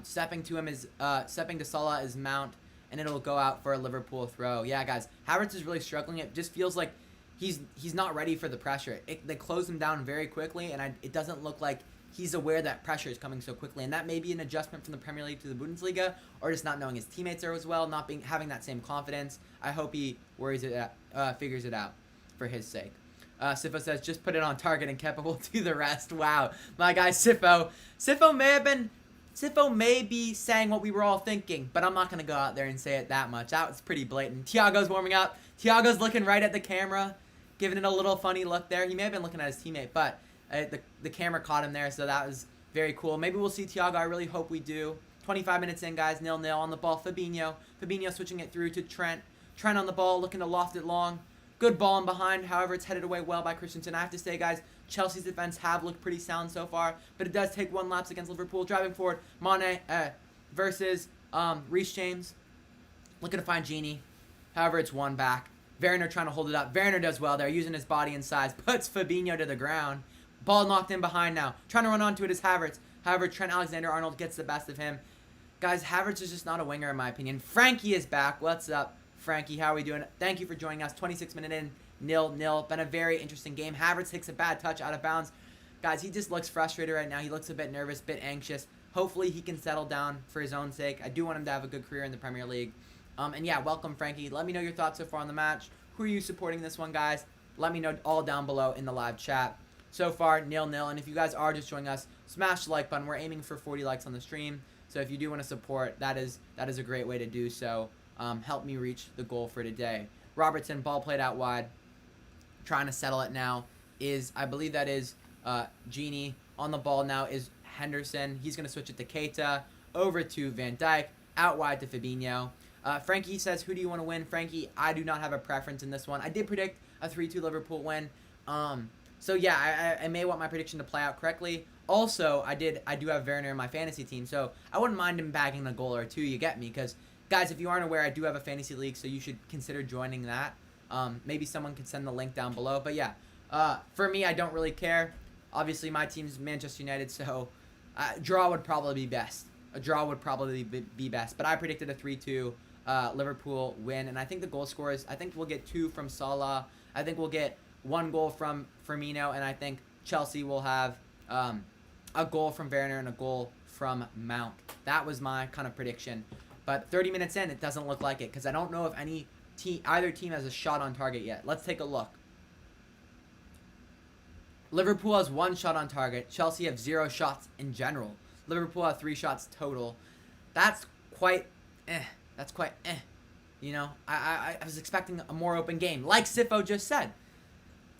Stepping to Salah is Mount. and it'll go out for a Liverpool throw. Yeah, guys, Havertz is really struggling. It just feels like he's not ready for the pressure. They close him down very quickly, and it doesn't look like he's aware that pressure is coming so quickly. And that may be an adjustment from the Premier League to the Bundesliga, or just not knowing his teammates are as well, not having that same confidence. I hope he figures it out for his sake. Sifo says, just put it on target and Kepa will do the rest. Wow. My guy Sifo. Sifo may be saying what we were all thinking, but I'm not going to go out there and say it that much. That was pretty blatant. Thiago's warming up. Thiago's looking right at the camera, giving it a little funny look there. He may have been looking at his teammate, but the camera caught him there, so that was very cool. Maybe we'll see Thiago. I really hope we do. 25 minutes in, guys. 0-0 on the ball. Fabinho switching it through to Trent. Trent on the ball, looking to loft it long. Good ball in behind. However, it's headed away well by Christensen. I have to say, guys, Chelsea's defense have looked pretty sound so far, but it does take one lapse against Liverpool. Driving forward, Mane versus Reece James. Looking to find Genie. However, it's one back. Werner trying to hold it up. Werner does well there, using his body and size. Puts Fabinho to the ground. Ball knocked in behind now. Trying to run onto it is Havertz. However, Trent Alexander-Arnold gets the best of him. Guys, Havertz is just not a winger in my opinion. Frankie is back. What's up, Frankie? How are we doing? Thank you for joining us. 26 minutes in. 0-0. Been a very interesting game. Havertz takes a bad touch out of bounds. Guys, he just looks frustrated right now. He looks a bit nervous, a bit anxious. Hopefully he can settle down for his own sake. I do want him to have a good career in the Premier League. And yeah, welcome, Frankie. Let me know your thoughts so far on the match. Who are you supporting this one, guys? Let me know all down below in the live chat. So far, 0-0. And if you guys are just joining us, smash the like button. We're aiming for 40 likes on the stream. So if you do want to support, that is a great way to do so. Help me reach the goal for today. Robertson, ball played out wide. Trying to settle it now is, I believe that is Genie. On the ball now is Henderson. He's going to switch it to Keita. Over to Van Dijk. Out wide to Fabinho. Frankie says, who do you want to win? Frankie, I do not have a preference in this one. I did predict a 3-2 Liverpool win. So yeah, I may want my prediction to play out correctly. Also, I do have Werner in my fantasy team, so I wouldn't mind him bagging a goal or two, you get me? Because, guys, if you aren't aware, I do have a fantasy league, so you should consider joining that. Maybe someone could send the link down below. But yeah, for me, I don't really care. Obviously, my team's Manchester United, so draw would probably be best. A draw would probably be best. But I predicted a 3-2 Liverpool win, and I think the goal scorers, I think we'll get 2 from Salah. I think we'll get 1 goal from Firmino, and I think Chelsea will have a goal from Werner and a goal from Mount. That was my kind of prediction. But 30 minutes in, it doesn't look like it, because I don't know if either team has a shot on target yet. Let's take a look. Liverpool has 1 shot on target. Chelsea have 0 shots in general. Liverpool have 3 shots total. That's quite That's quite You know, I was expecting a more open game. Like Sifo just said.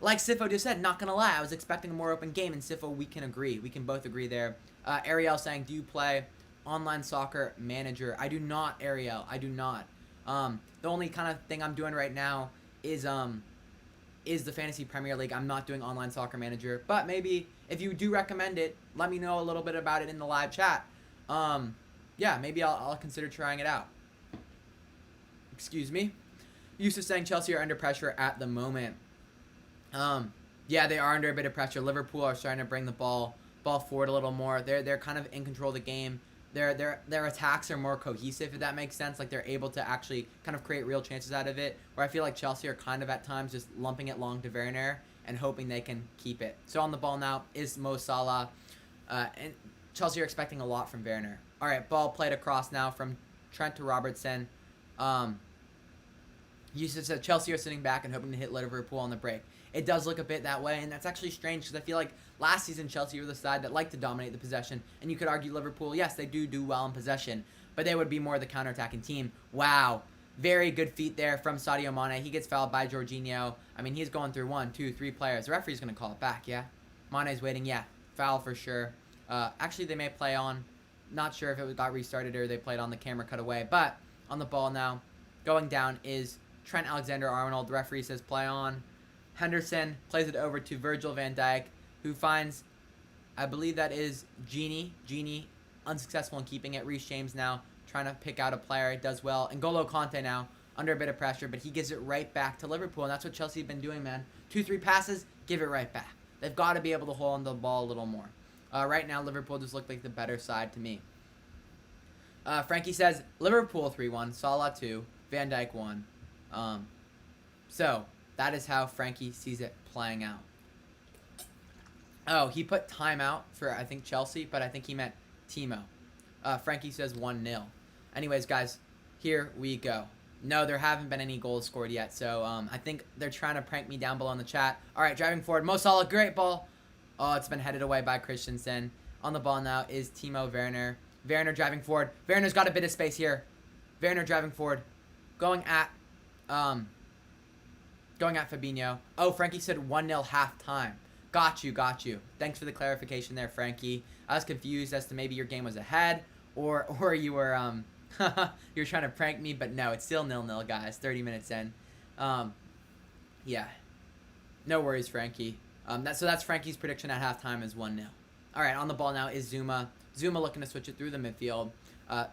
Not going to lie. I was expecting a more open game. And Sifo, we can agree. We can both agree there. Ariel saying, do you play online soccer manager? I do not, Ariel. I do not. The only kind of thing I'm doing right now is the Fantasy Premier League. I'm not doing online soccer manager, but maybe if you do recommend it, let me know a little bit about it in the live chat. Yeah, maybe I'll consider trying it out. Excuse me. Yusuf saying Chelsea are under pressure at the moment. Yeah, they are under a bit of pressure. Liverpool are starting to bring the ball forward a little more. They're kind of in control of the game. Their attacks are more cohesive, if that makes sense. Like, they're able to actually kind of create real chances out of it. Where I feel like Chelsea are kind of at times just lumping it long to Werner and hoping they can keep it. So on the ball now is Mo Salah. And Chelsea are expecting a lot from Werner. All right, ball played across now from Trent to Robertson. Yusuf said Chelsea are sitting back and hoping to hit Liverpool on the break. It does look a bit that way, and that's actually strange because I feel like last season Chelsea were the side that liked to dominate the possession, and you could argue Liverpool, yes, they do well in possession, but they would be more the counter-attacking team. Wow. Very good feet there from Sadio Mane. He gets fouled by Jorginho. I mean, he's going through 1, 2, 3 players. The referee's going to call it back, yeah? Mane's waiting, yeah. Foul for sure. Actually, they may play on. Not sure if it got restarted or they played on the camera cut away, but on the ball now, going down is Trent Alexander-Arnold. The referee says play on. Henderson plays it over to Virgil van Dijk, who finds, I believe that is Genie. Genie, unsuccessful in keeping it. Reece James now trying to pick out a player. It does well. And N'Golo Kanté now under a bit of pressure, but he gives it right back to Liverpool, and that's what Chelsea have been doing, man. 2, 3 passes, give it right back. They've got to be able to hold on the ball a little more. Right now, Liverpool just look like the better side to me. Frankie says Liverpool 3-1, Salah 2, Van Dijk 1. So that is how Frankie sees it playing out. Oh, he put timeout for, I think, Chelsea, but I think he meant Timo. Frankie says 1-0. Anyways, guys, here we go. No, there haven't been any goals scored yet, so I think they're trying to prank me down below in the chat. All right, driving forward. Mo Salah, great ball. Oh, it's been headed away by Christensen. On the ball now is Timo Werner. Werner driving forward. Werner's got a bit of space here. Werner driving forward. Going at Fabinho. Oh, Frankie said 1-0 halftime. Got you. Thanks for the clarification there, Frankie. I was confused as to maybe your game was ahead or you were you're trying to prank me, but no, it's still 0-0, guys. 30 minutes in. Yeah. No worries, Frankie. So that's Frankie's prediction at halftime is 1-0. All right, on the ball now is Zuma. Zuma looking to switch it through the midfield,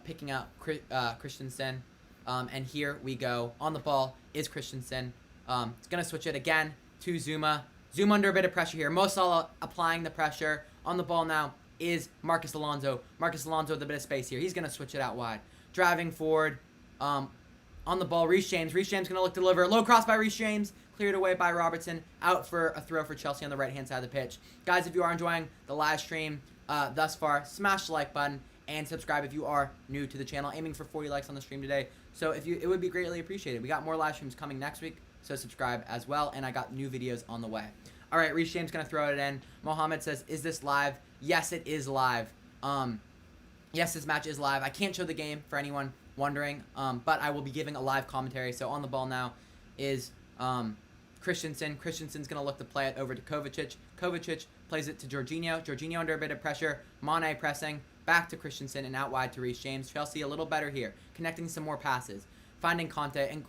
picking out Christensen. And here we go. On the ball is Christensen. It's going to switch it again to Zuma. Zuma under a bit of pressure here. Mo Salah applying the pressure. On the ball now is Marcus Alonso. Marcus Alonso with a bit of space here. He's going to switch it out wide. Driving forward. On the ball, Reece James. Reece James going to look to deliver. Low cross by Reece James. Cleared away by Robertson. Out for a throw for Chelsea on the right-hand side of the pitch. Guys, if you are enjoying the live stream thus far, smash the like button and subscribe if you are new to the channel. Aiming for 40 likes on the stream today. So it would be greatly appreciated. We got more live streams coming next week, so subscribe as well. And I got new videos on the way. All right, Reece James going to throw it in. Mohammed says, is this live? Yes, it is live. Yes, this match is live. I can't show the game for anyone wondering, but I will be giving a live commentary. So on the ball now is Christensen. Christensen's going to look to play it over to Kovacic. Kovacic plays it to Jorginho. Jorginho under a bit of pressure. Mane pressing. Back to Christensen and out wide to Reece James. Chelsea a little better here. Connecting some more passes. Finding Conte. And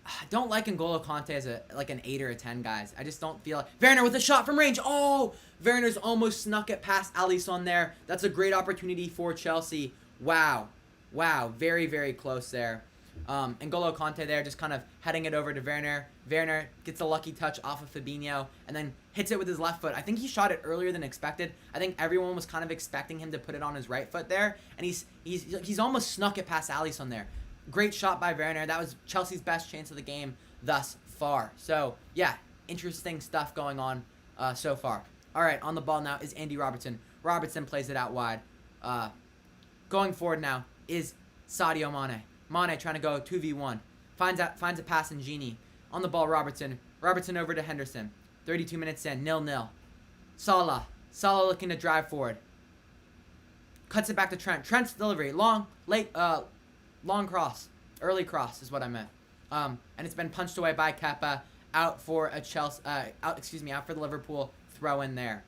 I don't like N'Golo Conte as like an 8 or a 10, guys. I just don't feel like... Werner with a shot from range. Oh! Werner's almost snuck it past Alisson there. That's a great opportunity for Chelsea. Wow. Wow. Very, very close there. N'Golo Conte there just kind of heading it over to Werner. Werner gets a lucky touch off of Fabinho and then hits it with his left foot. I think he shot it earlier than expected. I think everyone was kind of expecting him to put it on his right foot there, and he's almost snuck it past Alisson there. Great shot by Werner. That was Chelsea's best chance of the game thus far. So, yeah, interesting stuff going on so far. All right, on the ball now is Andy Robertson. Robertson plays it out wide. Going forward now is Sadio Mane. Mane trying to go 2v1. Finds a pass in Genie. On the ball, Robertson. Robertson over to Henderson. 32 minutes in, 0-0. Salah. Salah looking to drive forward. Cuts it back to Trent. Trent's delivery. Long cross. Early cross is what I meant. And it's been punched away by Kepa. Out for a Chelsea. Out for the Liverpool throw in there.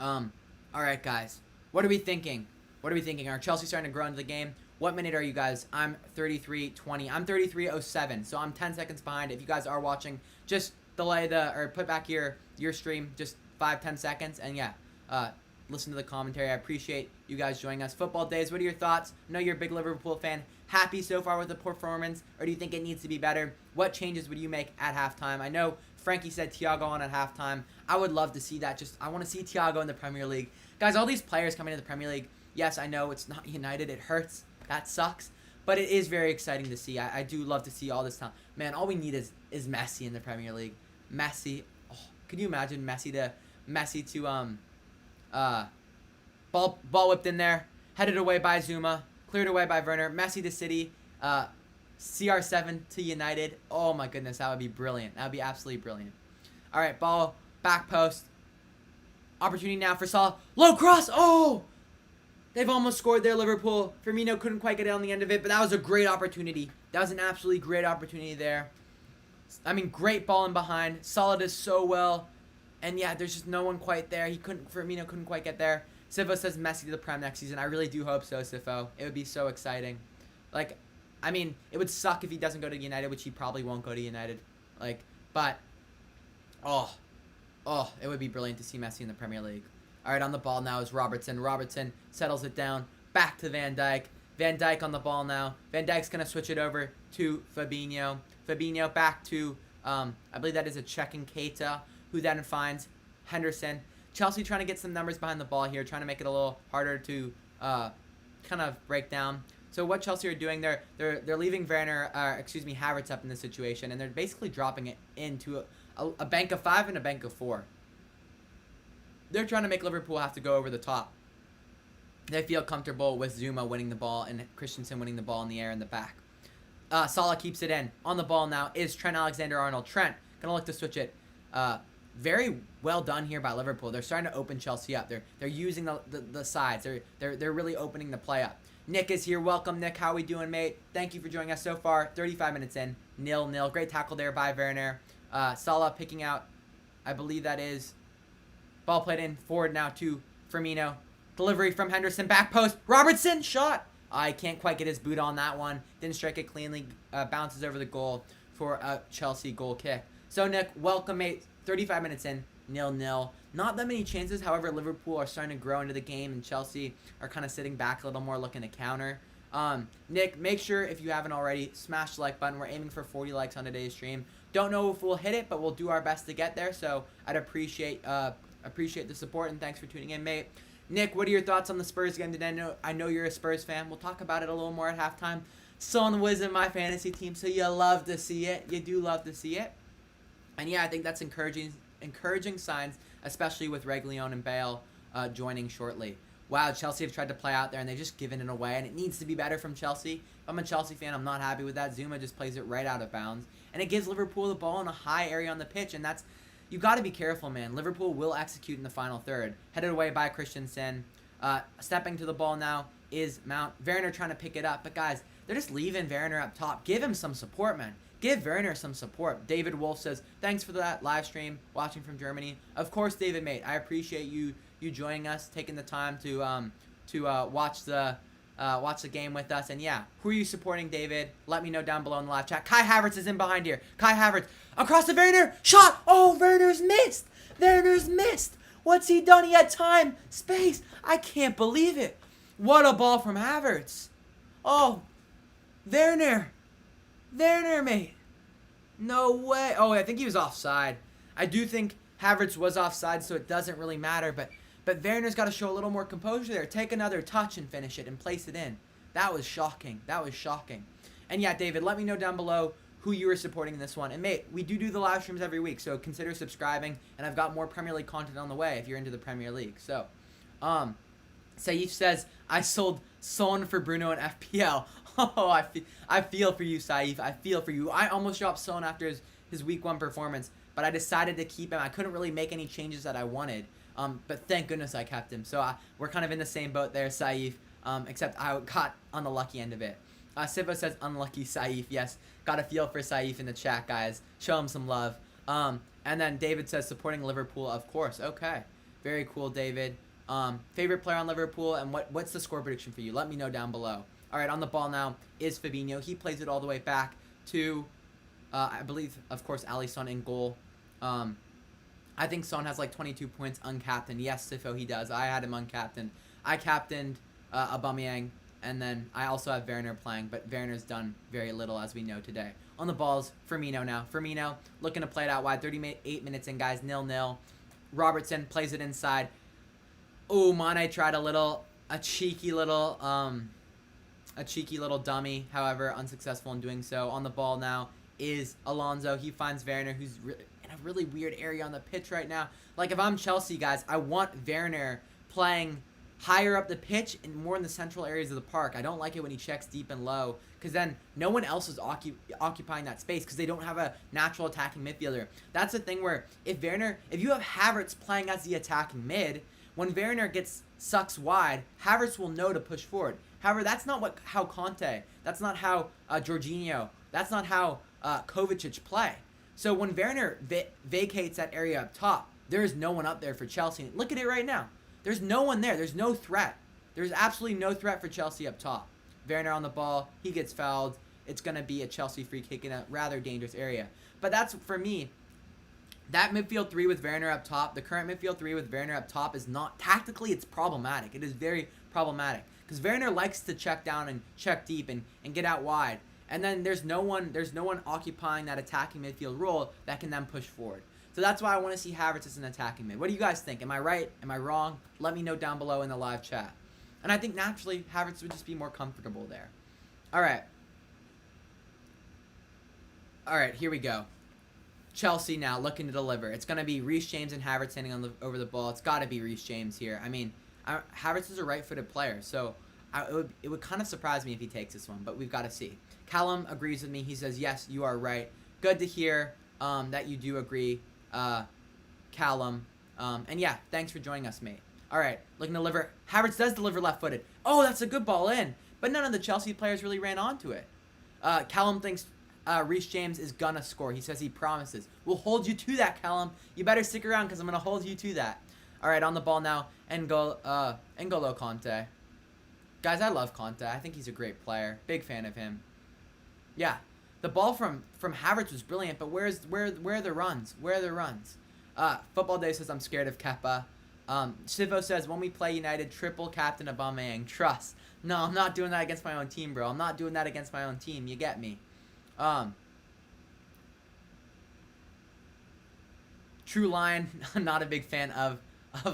All right, guys. What are we thinking? Are Chelsea starting to grow into the game? What minute are you guys? I'm 33:20. I'm 33:07. So I'm 10 seconds behind. If you guys are watching, just delay or put back your stream just 5-10 seconds, and yeah, listen to the commentary. I appreciate you guys joining us. Football days. What are your thoughts? I know you're a big Liverpool fan. Happy so far with the performance, or do you think it needs to be better? What changes would you make at halftime? I know Frankie said Thiago on at halftime. I would love to see that. I want to see Thiago in the Premier League, guys. All these players coming into the Premier League. Yes, I know it's not United. It hurts. That sucks. But it is very exciting to see. I do love to see all this time. Man, all we need is Messi in the Premier League. Messi. Oh, could you imagine Messi to ball whipped in there, headed away by Zuma, cleared away by Werner. Messi to City. CR7 to United. Oh my goodness, that would be brilliant. That would be absolutely brilliant. All right, ball back post. Opportunity now for Salah. Low cross. Oh! They've almost scored there, Liverpool. Firmino couldn't quite get it on the end of it, but that was a great opportunity. That was an absolutely great opportunity there. I mean, great ball in behind. Salah does so well. And yeah, there's just no one quite there. Firmino couldn't quite get there. Sifo says Messi to the Prem next season. I really do hope so, Sifo. It would be so exciting. Like, I mean, it would suck if he doesn't go to United, which he probably won't go to United. Like, but, it would be brilliant to see Messi in the Premier League. All right, on the ball now is Robertson. Robertson settles it down. Back to Van Dijk. Van Dijk on the ball now. Van Dijk's going to switch it over to Fabinho. Fabinho back to, I believe that is a checking Keita, who then finds Henderson. Chelsea trying to get some numbers behind the ball here, trying to make it a little harder to kind of break down. So what Chelsea are doing, they're leaving Havertz up in this situation, and they're basically dropping it into a bank of 5 and a bank of 4. They're trying to make Liverpool have to go over the top. They feel comfortable with Zuma winning the ball and Christensen winning the ball in the air in the back. Salah keeps it in. On the ball now is Trent Alexander-Arnold. Trent gonna look to switch it. Very well done here by Liverpool. They're starting to open Chelsea up. They're using the sides. They're really opening the play up. Nick is here. Welcome, Nick. How we doing, mate? Thank you for joining us so far. 35 minutes in. 0-0. Great tackle there by Werner. Salah picking out, I believe that is. Ball played in. Forward now to Firmino. Delivery from Henderson. Back post. Robertson. Shot. I can't quite get his boot on that one. Didn't strike it cleanly. Bounces over the goal for a Chelsea goal kick. So, Nick, welcome, mate. 35 minutes in. 0-0. Not that many chances. However, Liverpool are starting to grow into the game, and Chelsea are kind of sitting back a little more, looking to counter. Nick, make sure, if you haven't already, smash the like button. We're aiming for 40 likes on today's stream. Don't know if we'll hit it, but we'll do our best to get there. So I'd appreciate the support, and thanks for tuning in, mate. Nick, what are your thoughts on the Spurs game today? I know you're a Spurs fan. We'll talk about it a little more at halftime. Son was in my fantasy team, so you love to see it. You do love to see it. And yeah, I think that's encouraging signs, especially with Reguilón and Bale joining shortly. Wow, Chelsea have tried to play out there, and they've just given it away, and it needs to be better from Chelsea. If I'm a Chelsea fan, I'm not happy with that. Zuma just plays it right out of bounds, and it gives Liverpool the ball in a high area on the pitch, and that's, you got to be careful, man. Liverpool will execute in the final third. Headed away by Christensen. Stepping to the ball now is Mount. Werner trying to pick it up, but guys, they're just leaving Werner up top. Give him some support, man. Give Werner some support. David Wolf says, thanks for that live stream, watching from Germany. Of course, David, mate. I appreciate you joining us, taking the time to watch the game with us. And yeah, who are you supporting, David? Let me know down below in the live chat. Kai Havertz is in behind here. Kai Havertz across to Werner. Shot. Oh, Werner's missed. Werner's missed. What's he done? He had time, space. I can't believe it. What a ball from Havertz. Oh, Werner, mate. No way. Oh, I think he was offside. I do think Havertz was offside, so it doesn't really matter. But Werner's got to show a little more composure there. Take another touch and finish it and place it in. That was shocking. That was shocking. And yeah, David, let me know down below who you were supporting in this one. And mate, we do the live streams every week, so consider subscribing. And I've got more Premier League content on the way if you're into the Premier League. So, Saif says, I sold Son for Bruno in FPL. Oh, I feel for you, Saif. I feel for you. I almost dropped Son after his week 1 performance, but I decided to keep him. I couldn't really make any changes that I wanted, but thank goodness I kept him. So we're kind of in the same boat there, Saif, except I got on the lucky end of it. Siva says, unlucky Saif. Yes, got a feel for Saif in the chat, guys. Show him some love. And then David says, supporting Liverpool, of course. Okay, very cool, David. Favorite player on Liverpool, and what's the score prediction for you? Let me know down below. All right, on the ball now is Fabinho. He plays it all the way back to, I believe, of course, Alisson in goal. I think Son has like 22 points uncaptained. Yes, Sifo, he does. I had him uncaptained. I captained Aubameyang, and then I also have Werner playing, but Werner's done very little, as we know today. On the balls, Firmino now. Firmino looking to play it out wide. 38 minutes in, guys. 0-0. Robertson plays it inside. Oh, Mane tried a cheeky little dummy, however, unsuccessful in doing so. On the ball now is Alonso. He finds Werner, who's in a really weird area on the pitch right now. Like, if I'm Chelsea, guys, I want Werner playing higher up the pitch and more in the central areas of the park. I don't like it when he checks deep and low, because then no one else is occupying that space because they don't have a natural attacking midfielder. That's the thing where if you have Havertz playing as the attacking mid, when Werner sucks wide, Havertz will know to push forward. However, that's not how Conte, that's not how Jorginho, that's not how Kovacic play. So when Werner vacates that area up top, there is no one up there for Chelsea. Look at it right now. There's no one there. There's no threat. There's absolutely no threat for Chelsea up top. Werner on the ball. He gets fouled. It's going to be a Chelsea free kick in a rather dangerous area. But that's, for me, that midfield 3 with Werner up top, the current midfield 3 with Werner up top is not, tactically it's problematic. It is very problematic. Because Werner likes to check down and check deep and get out wide. And then there's no one occupying that attacking midfield role that can then push forward. So that's why I want to see Havertz as an attacking mid. What do you guys think? Am I right? Am I wrong? Let me know down below in the live chat. And I think naturally Havertz would just be more comfortable there. All right. All right, here we go. Chelsea now looking to deliver. It's going to be Reece James and Havertz standing over the ball. It's got to be Reece James here. I mean, Havertz is a right-footed player, so it would kind of surprise me if he takes this one, but we've got to see. Callum agrees with me. He says, yes, you are right. Good to hear that you do agree, Callum. And yeah, thanks for joining us, mate. All right, looking to deliver. Havertz does deliver left-footed. Oh, that's a good ball in, but none of the Chelsea players really ran onto it. Callum thinks Reece James is gonna score. He says he promises. We'll hold you to that, Callum. You better stick around because I'm gonna hold you to that. All right, on the ball now, N'Golo Kanté. Guys, I love Kanté. I think he's a great player. Big fan of him. Yeah, the ball from Havertz was brilliant, but where are the runs? Where are the runs? Football Day says I'm scared of Kepa. Sivo says when we play United, triple captain Aubameyang. Trust. No, I'm not doing that against my own team, bro. I'm not doing that against my own team. You get me? True Lion, not a big fan of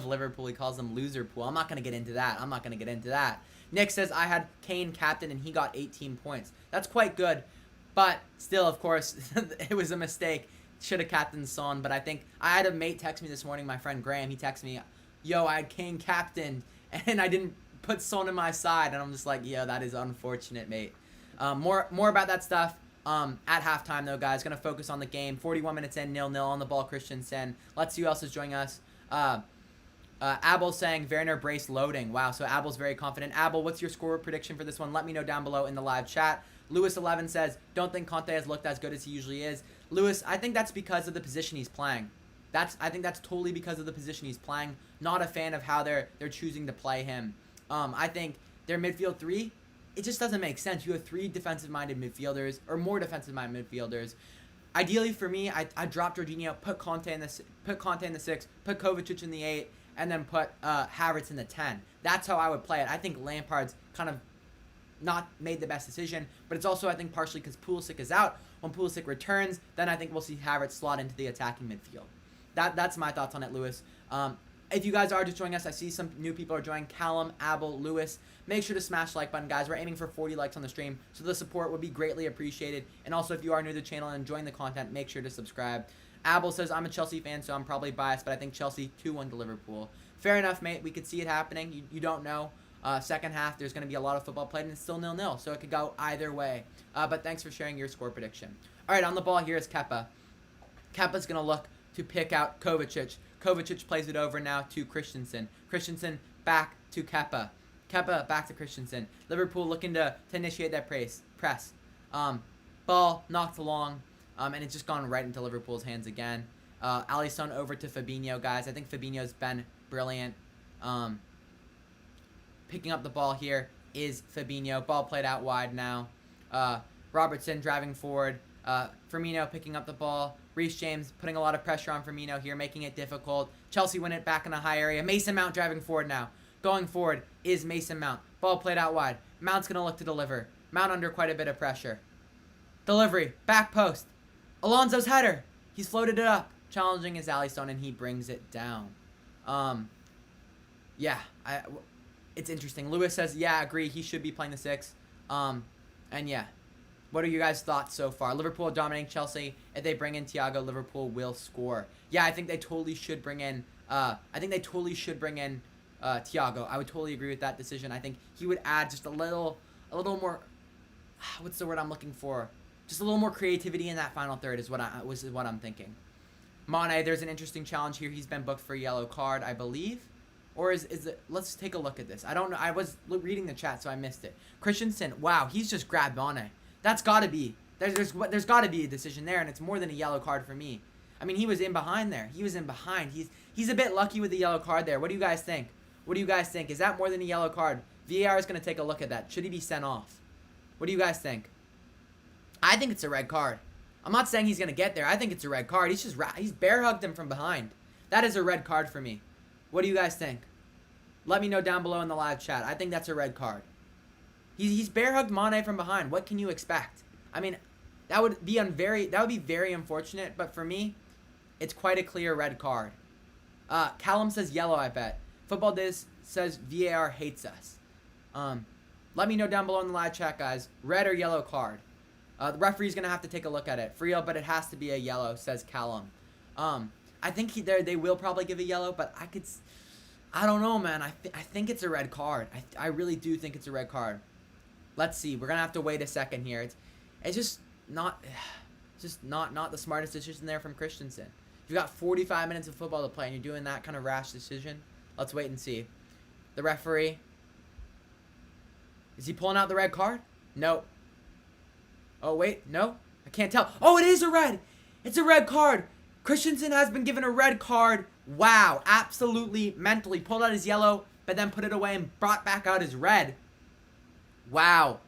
Liverpool. He calls them loser pool. I'm not going to get into that. Nick says I had Kane captain and he got 18 points. That's quite good. But still, of course, it was a mistake. Should have captained Son. But I think I had a mate text me this morning, my friend Graham. He texted me, yo, I had Kane captain and I didn't put Son in my side. And I'm just like, yo, that is unfortunate, mate. More about that stuff. At halftime, though, guys. Going to focus on the game. 41 minutes in, 0-0 on the ball, Christensen. Let's see who else is joining us. Abel saying, Werner brace loading. Wow, so Abel's very confident. Abel, what's your score prediction for this one? Let me know down below in the live chat. Lewis11 says, don't think Kanté has looked as good as he usually is. Lewis, I think that's because of the position he's playing. I think that's totally because of the position he's playing. Not a fan of how they're choosing to play him. I think their midfield three, it just doesn't make sense. You have three defensive-minded midfielders, or more defensive-minded midfielders. Ideally, for me, I drop Jorginho, put Kanté in the 6, put Kovacic in the 8, and then put Havertz in the 10. That's how I would play it. I think Lampard's kind of not made the best decision, but it's also, I think, partially because Pulisic is out. When Pulisic returns, then I think we'll see Havertz slot into the attacking midfield. That's my thoughts on it, Lewis. If you guys are just joining us, I see some new people are joining. Callum, Abel, Lewis. Make sure to smash the like button, guys. We're aiming for 40 likes on the stream, so the support would be greatly appreciated. And also, if you are new to the channel and enjoying the content, make sure to subscribe. Abel says, I'm a Chelsea fan, so I'm probably biased, but I think Chelsea 2-1 to Liverpool. Fair enough, mate. We could see it happening. You don't know. Second half, there's going to be a lot of football played, and it's still 0-0, so it could go either way. But thanks for sharing your score prediction. All right, on the ball here is Kepa. Kepa's going to look to pick out Kovacic. Kovacic plays it over now to Christensen. Christensen back to Kepa. Kepa back to Christensen. Liverpool looking to initiate that press. Ball knocked along, and it's just gone right into Liverpool's hands again. Alisson over to Fabinho, guys. I think Fabinho's been brilliant. Picking up the ball here is Fabinho. Ball played out wide now. Robertson driving forward. Firmino picking up the ball. Reece James putting a lot of pressure on Firmino here, making it difficult. Chelsea win it back in a high area. Mason Mount driving forward now. Going forward is Mason Mount. Ball played out wide. Mount's going to look to deliver. Mount under quite a bit of pressure. Delivery. Back post. Alonso's header. He's floated it up. Challenging is Alisson, and he brings it down. Yeah. It's interesting. Lewis says, yeah, I agree. He should be playing the 6. And yeah. What are your guys' thoughts so far? Liverpool dominating Chelsea. If they bring in Thiago, Liverpool will score. Yeah, I think they totally should bring in. Thiago. I would totally agree with that decision. I think he would add just a little more. What's the word I'm looking for? Just a little more creativity in that final third is what I'm thinking. Mane, there's an interesting challenge here. He's been booked for a yellow card, I believe. Or is it? Let's take a look at this. I don't know. I was reading the chat, so I missed it. Christensen, wow, he's just grabbed Mane. That's got to be. There's got to be a decision there, and it's more than a yellow card for me. I mean, he was in behind there. He was in behind. He's a bit lucky with the yellow card there. What do you guys think? Is that more than a yellow card? VAR is going to take a look at that. Should he be sent off? What do you guys think? I think it's a red card. I'm not saying he's going to get there. I think it's a red card. He's bear hugged him from behind. That is a red card for me. What do you guys think? Let me know down below in the live chat. I think that's a red card. He's bear hugged Mane from behind. What can you expect? I mean, that would be very unfortunate, but for me, it's quite a clear red card. Callum says yellow, I bet. Football Diz says VAR hates us. Let me know down below in the live chat, guys. Red or yellow card? The referee's going to have to take a look at it. For real, but it has to be a yellow, says Callum. I think they will probably give a yellow, but I don't know, man. I think it's a red card. I really do think it's a red card. Let's see. We're going to have to wait a second here. It's just not the smartest decision there from Christensen. You've got 45 minutes of football to play, and you're doing that kind of rash decision. Let's wait and see. The referee. Is he pulling out the red card? No. Oh, wait. No? I can't tell. Oh, it is a red. It's a red card. Christensen has been given a red card. Wow. Absolutely mentally pulled out his yellow, but then put it away and brought back out his red. Wow.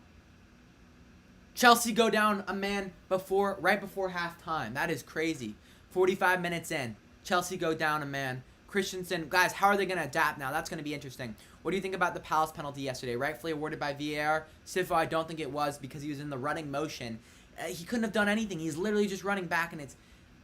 Chelsea go down a man right before halftime. That is crazy. 45 minutes in. Chelsea go down a man. Christensen, guys, how are they going to adapt now? That's going to be interesting. What do you think about the Palace penalty yesterday? Rightfully awarded by VAR. Sifo, I don't think it was because he was in the running motion. He couldn't have done anything. He's literally just running back, and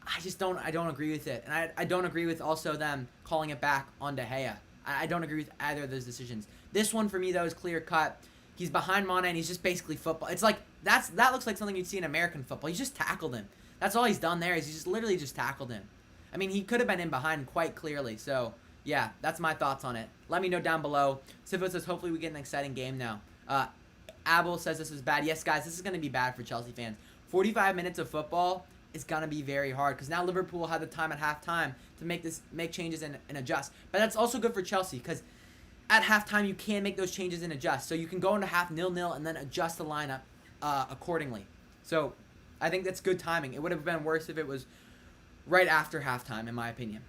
I don't agree with it. And I don't agree with also them calling it back on De Gea. I don't agree with either of those decisions. This one for me, though, is clear cut. He's behind Mane, and he's just basically football. It's like, that looks like something you'd see in American football. He's just tackled him. That's all he's done there is he's just literally just tackled him. I mean, he could have been in behind quite clearly. So, yeah, that's my thoughts on it. Let me know down below. Sifo says, hopefully we get an exciting game now. Abel says this is bad. Yes, guys, this is going to be bad for Chelsea fans. 45 minutes of football is going to be very hard because now Liverpool had the time at halftime to make changes and adjust. But that's also good for Chelsea because at halftime you can make those changes and adjust. So you can go into half 0-0 and then adjust the lineup accordingly. So I think that's good timing. It would have been worse if it was right after halftime, in my opinion.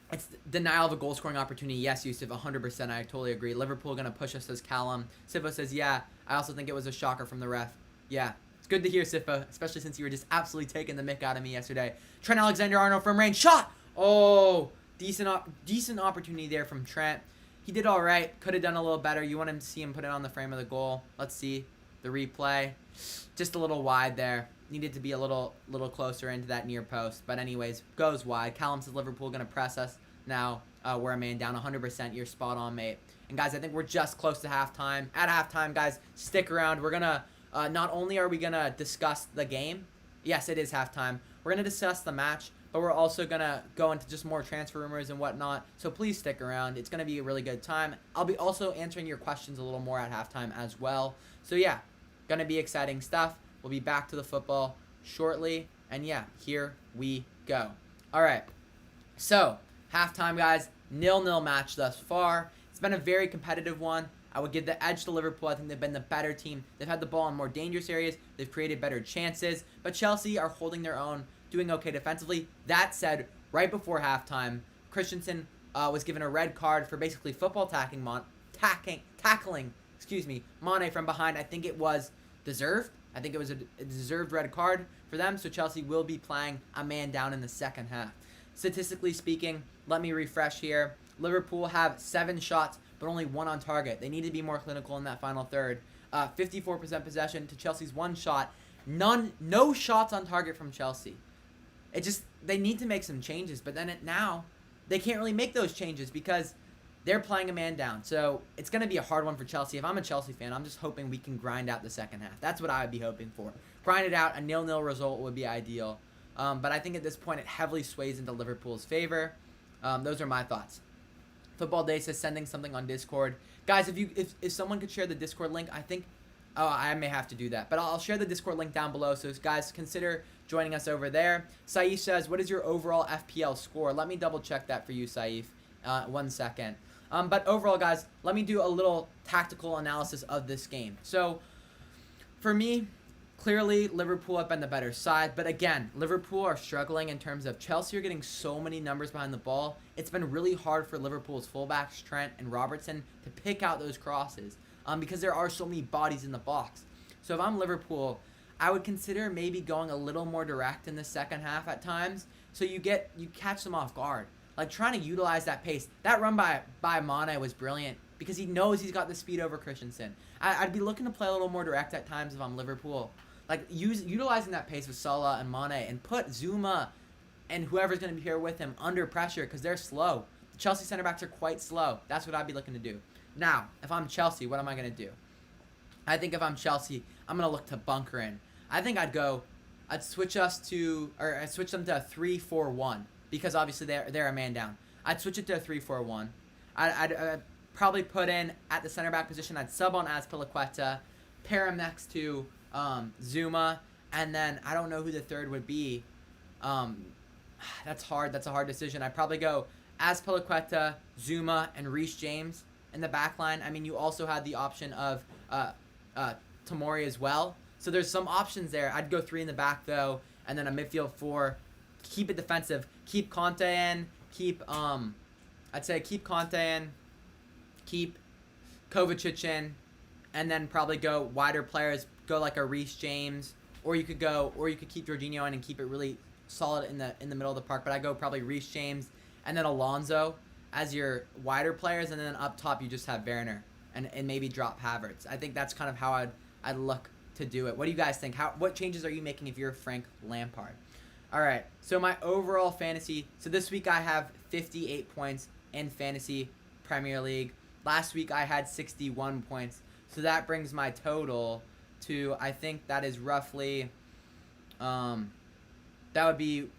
It's denial of a goal-scoring opportunity. Yes, Yusuf, 100%. I totally agree. Liverpool going to push us, says Callum. Sifo says, yeah, I also think it was a shocker from the ref. Yeah, it's good to hear, Sifo, especially since you were just absolutely taking the mick out of me yesterday. Trent Alexander-Arnold from range. Shot! Oh, decent opportunity there from Trent. He did all right. Could have done a little better. You want to see him put it on the frame of the goal. Let's see the replay. Just a little wide there. Needed to be a little closer into that near post. But anyways, goes wide. Callum says Liverpool going to press us now. We're a man down 100%. You're spot on, mate. And guys, I think we're just close to halftime. At halftime, guys, stick around. We're going to, not only are we going to discuss the game. Yes, it is halftime. We're going to discuss the match. But we're also going to go into just more transfer rumors and whatnot. So please stick around. It's going to be a really good time. I'll be also answering your questions a little more at halftime as well. So yeah, going to be exciting stuff. We'll be back to the football shortly. And yeah, here we go. All right. So, halftime, guys. 0-0 match thus far. It's been a very competitive one. I would give the edge to Liverpool. I think they've been the better team. They've had the ball in more dangerous areas. They've created better chances. But Chelsea are holding their own, doing okay defensively. That said, right before halftime, Christensen was given a red card for basically football tackling Mane from behind. I think it was deserved. I think it was a deserved red card for them, so Chelsea will be playing a man down in the second half. Statistically speaking, let me refresh here. Liverpool have 7 shots, but only 1 on target. They need to be more clinical in that final third. 54% possession to Chelsea's 1 shot. No shots on target from Chelsea. They need to make some changes, but then now they can't really make those changes because they're playing a man down. So it's going to be a hard one for Chelsea. If I'm a Chelsea fan, I'm just hoping we can grind out the second half. That's what I would be hoping for. Grind it out. A 0-0 result would be ideal. But I think at this point it heavily sways into Liverpool's favor. Those are my thoughts. Football Day says sending something on Discord. Guys, if someone could share the Discord link, I think... Oh, I may have to do that. But I'll share the Discord link down below. So guys, consider joining us over there. Saif says, what is your overall FPL score? Let me double check that for you, Saif. 1 second. But overall, guys, let me do a little tactical analysis of this game. So, for me, clearly, Liverpool have been the better side. But again, Liverpool are struggling in terms of Chelsea are getting so many numbers behind the ball. It's been really hard for Liverpool's fullbacks, Trent and Robertson, to pick out those crosses because there are so many bodies in the box. So if I'm Liverpool, I would consider maybe going a little more direct in the second half at times so you catch them off guard. Like, trying to utilize that pace. That run by Mane was brilliant because he knows he's got the speed over Christensen. I'd be looking to play a little more direct at times if I'm Liverpool. Like, utilizing that pace with Salah and Mane and put Zuma and whoever's going to be here with him under pressure because they're slow. The Chelsea center backs are quite slow. That's what I'd be looking to do. Now, if I'm Chelsea, what am I going to do? I think if I'm Chelsea, I'm going to look to bunker in. I think I'd switch them to a 3-4-1 because obviously they're a man down. I'd switch it to a 3-4-1. I'd probably put in at the center back position. I'd sub on Azpilicueta, pair him next to Zuma, and then I don't know who the third would be. That's hard. That's a hard decision. I'd probably go Azpilicueta, Zuma, and Reece James in the back line. I mean, you also had the option of Tomori as well. So there's some options there. I'd go 3 in the back, though, and then a midfield 4. Keep it defensive. Keep Conte in. Keep Conte in. Keep Kovacic in. And then probably go wider players. Go like a Reece James. Or you could keep Jorginho in and keep it really solid in the middle of the park. But I go probably Reece James and then Alonso as your wider players. And then up top you just have Werner and maybe drop Havertz. I think that's kind of how I'd look to do it. What do you guys think? What changes are you making if you're Frank Lampard? All right, so my overall fantasy. So this week I have 58 points in Fantasy Premier League. Last week I had 61 points. So that brings my total to, I think that is roughly, that would be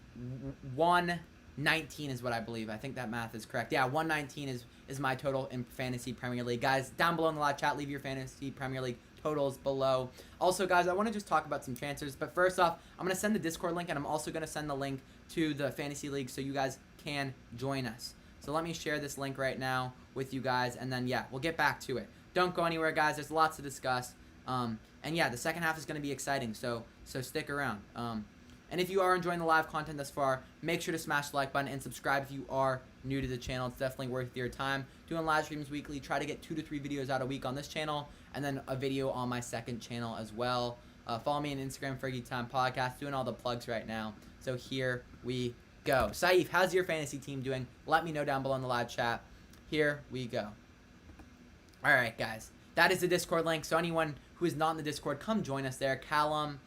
119 is what I believe. I think that math is correct. Yeah, 119 is my total in Fantasy Premier League. Guys, down below in the live chat, leave your Fantasy Premier League totals below. Also, guys, I want to just talk about some transfers. But first off, I'm going to send the Discord link, and I'm also going to send the link to the Fantasy League so you guys can join us. So let me share this link right now with you guys, and then, yeah, we'll get back to it. Don't go anywhere, guys. There's lots to discuss. And, yeah, the second half is going to be exciting, so stick around. And if you are enjoying the live content thus far, make sure to smash the like button and subscribe if you are new to the channel. It's definitely worth your time. Doing live streams weekly. Try to get 2 to 3 videos out a week on this channel, and then a video on my second channel as well. Follow me on Instagram, Fergie Time Podcast. Doing all the plugs right now. So here we go. Saif, how's your fantasy team doing? Let me know down below in the live chat. Here we go. All right, guys. That is the Discord link. So anyone who is not in the Discord, come join us there. Callum,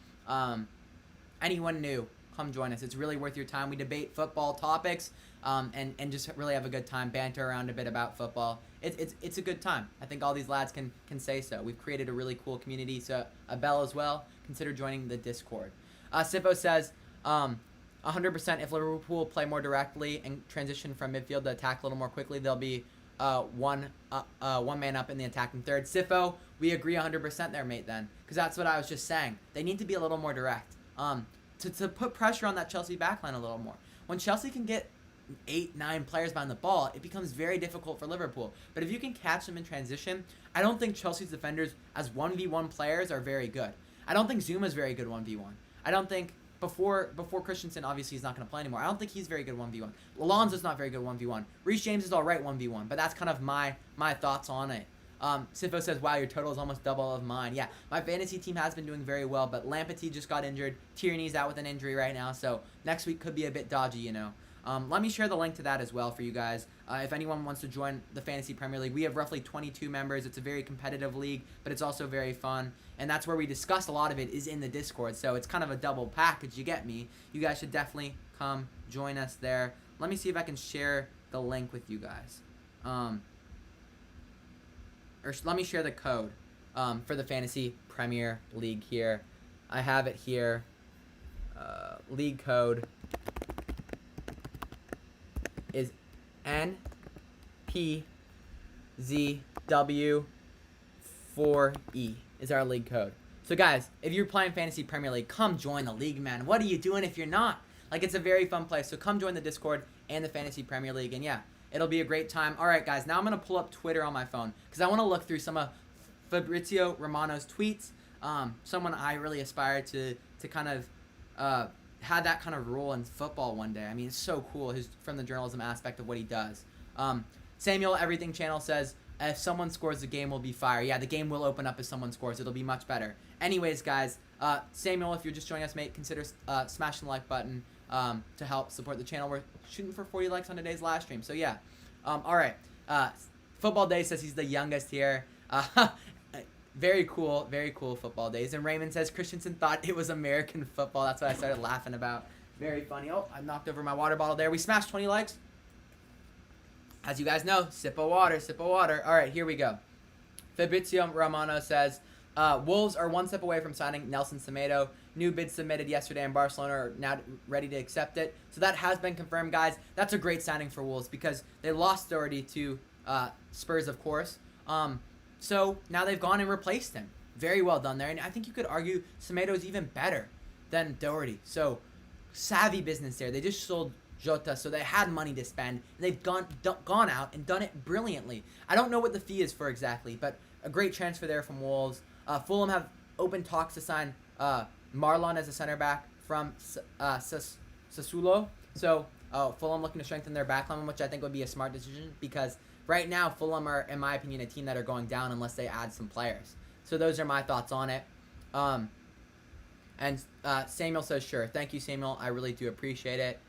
anyone new, come join us. It's really worth your time. We debate football topics and just really have a good time, banter around a bit about football. It's a good time. I think all these lads can say so. We've created a really cool community. So Abel as well, consider joining the Discord. Sifo says, 100% if Liverpool play more directly and transition from midfield to attack a little more quickly, they'll be one man up in the attacking third. Sifo, we agree 100% there, mate, then. Because that's what I was just saying. They need to be a little more direct. To put pressure on that Chelsea backline a little more. When Chelsea can get 8-9 players behind the ball, it becomes very difficult for Liverpool. But if you can catch them in transition, I don't think Chelsea's defenders as 1v1 players are very good. I don't think Zuma's very good 1v1. I don't think before Christensen, obviously he's not going to play anymore. I don't think he's very good 1v1. Alonso's not very good 1v1. Reece James is all right 1v1, but that's kind of my thoughts on it. Sifo says, wow, your total is almost double of mine. Yeah, my fantasy team has been doing very well, but Lamptey just got injured. Tierney's out with an injury right now, so next week could be a bit dodgy, you know. Let me share the link to that as well for you guys. If anyone wants to join the Fantasy Premier League, we have roughly 22 members. It's a very competitive league, but it's also very fun. And that's where we discuss a lot of it is in the Discord. So it's kind of a double package, you get me. You guys should definitely come join us there. Let me see if I can share the link with you guys. Or let me share the code for the Fantasy Premier League here. I have it here. League code is NPZW4E is our league code. So guys, if you're playing Fantasy Premier League, come join the league, man. What are you doing if you're not? Like, it's a very fun place. So come join the Discord and the Fantasy Premier League, and yeah, it'll be a great time. All right, guys, now I'm going to pull up Twitter on my phone because I want to look through some of Fabrizio Romano's tweets. Someone I really aspire to kind of had that kind of role in football one day. I mean, it's so cool from the journalism aspect of what he does. Samuel Everything Channel says, if someone scores, the game will be fire. Yeah, the game will open up if someone scores. It'll be much better. Anyways, guys, Samuel, if you're just joining us, mate, consider smashing the like button to help support the channel. We're shooting for 40 likes on today's live stream. So, yeah. All right. Football Day says he's the youngest here. Very cool Football Days. And Raymond says Christensen thought it was American football. That's what I started laughing about. Very funny. Oh, I knocked over my water bottle there. We smashed 20 likes. As you guys know, sip of water, sip of water. All right, here we go. Fabrizio Romano says, Wolves are one step away from signing Nelson Semedo. New bid submitted yesterday, and Barcelona are now ready to accept it. So that has been confirmed, guys. That's a great signing for Wolves because they lost Doherty to Spurs, of course. So now they've gone and replaced him. Very well done there. And I think you could argue Semedo is even better than Doherty. So savvy business there. They just sold Jota, so they had money to spend. And they've gone out and done it brilliantly. I don't know what the fee is for exactly, but a great transfer there from Wolves. Fulham have open talks to sign Marlon as a center back from Sassuolo. So Fulham looking to strengthen their backline, which I think would be a smart decision because right now Fulham are, in my opinion, a team that are going down unless they add some players. So those are my thoughts on it. And Samuel says, sure. Thank you, Samuel. I really do appreciate it.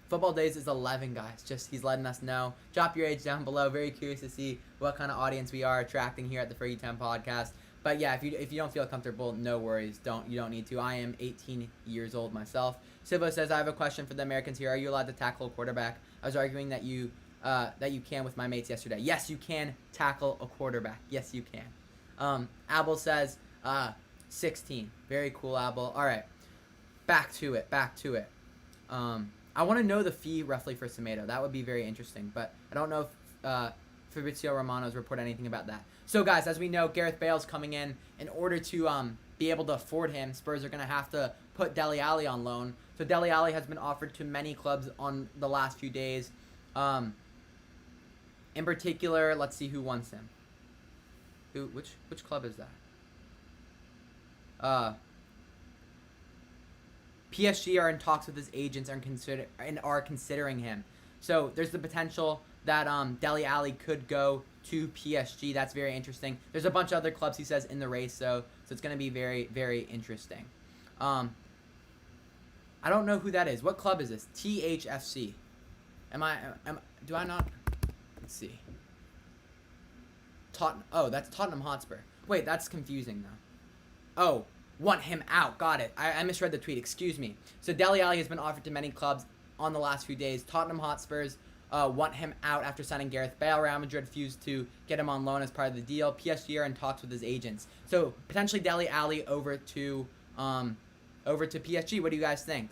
Football Days is 11, guys. Just he's letting us know. Drop your age down below. Very curious to see what kind of audience we are attracting here at the Fergie 10 podcast. But yeah, if you don't feel comfortable, no worries. You don't need to. I am 18 years old myself. Sivo says, I have a question for the Americans here. Are you allowed to tackle a quarterback? I was arguing that you can with my mates yesterday. Yes, you can tackle a quarterback. Yes, you can. Abel says 16. Very cool, Abel. All right, back to it. I want to know the fee roughly for Semedo. That would be very interesting, but I don't know if Fabrizio Romano's report anything about that. So, guys, as we know, Gareth Bale's coming in order to be able to afford him. Spurs are going to have to put Dele Alli on loan. So Dele Alli has been offered to many clubs on the last few days. In particular, let's see who wants him. Which club is that? PSG are in talks with his agents and are considering him. So there's the potential that Dele Alli could go to PSG. That's very interesting. There's a bunch of other clubs, he says, in the race, so it's going to be very, very interesting. I don't know who that is. What club is this? THFC. Do I not? Let's see. Oh, that's Tottenham Hotspur. Wait, that's confusing though. Oh, want him out. Got it. I misread the tweet. Excuse me. So Dele Alli has been offered to many clubs on the last few days. Tottenham Hotspurs want him out after signing Gareth Bale. Real Madrid refused to get him on loan as part of the deal. PSG are in talks with his agents. So potentially Dele Alli over to PSG. What do you guys think?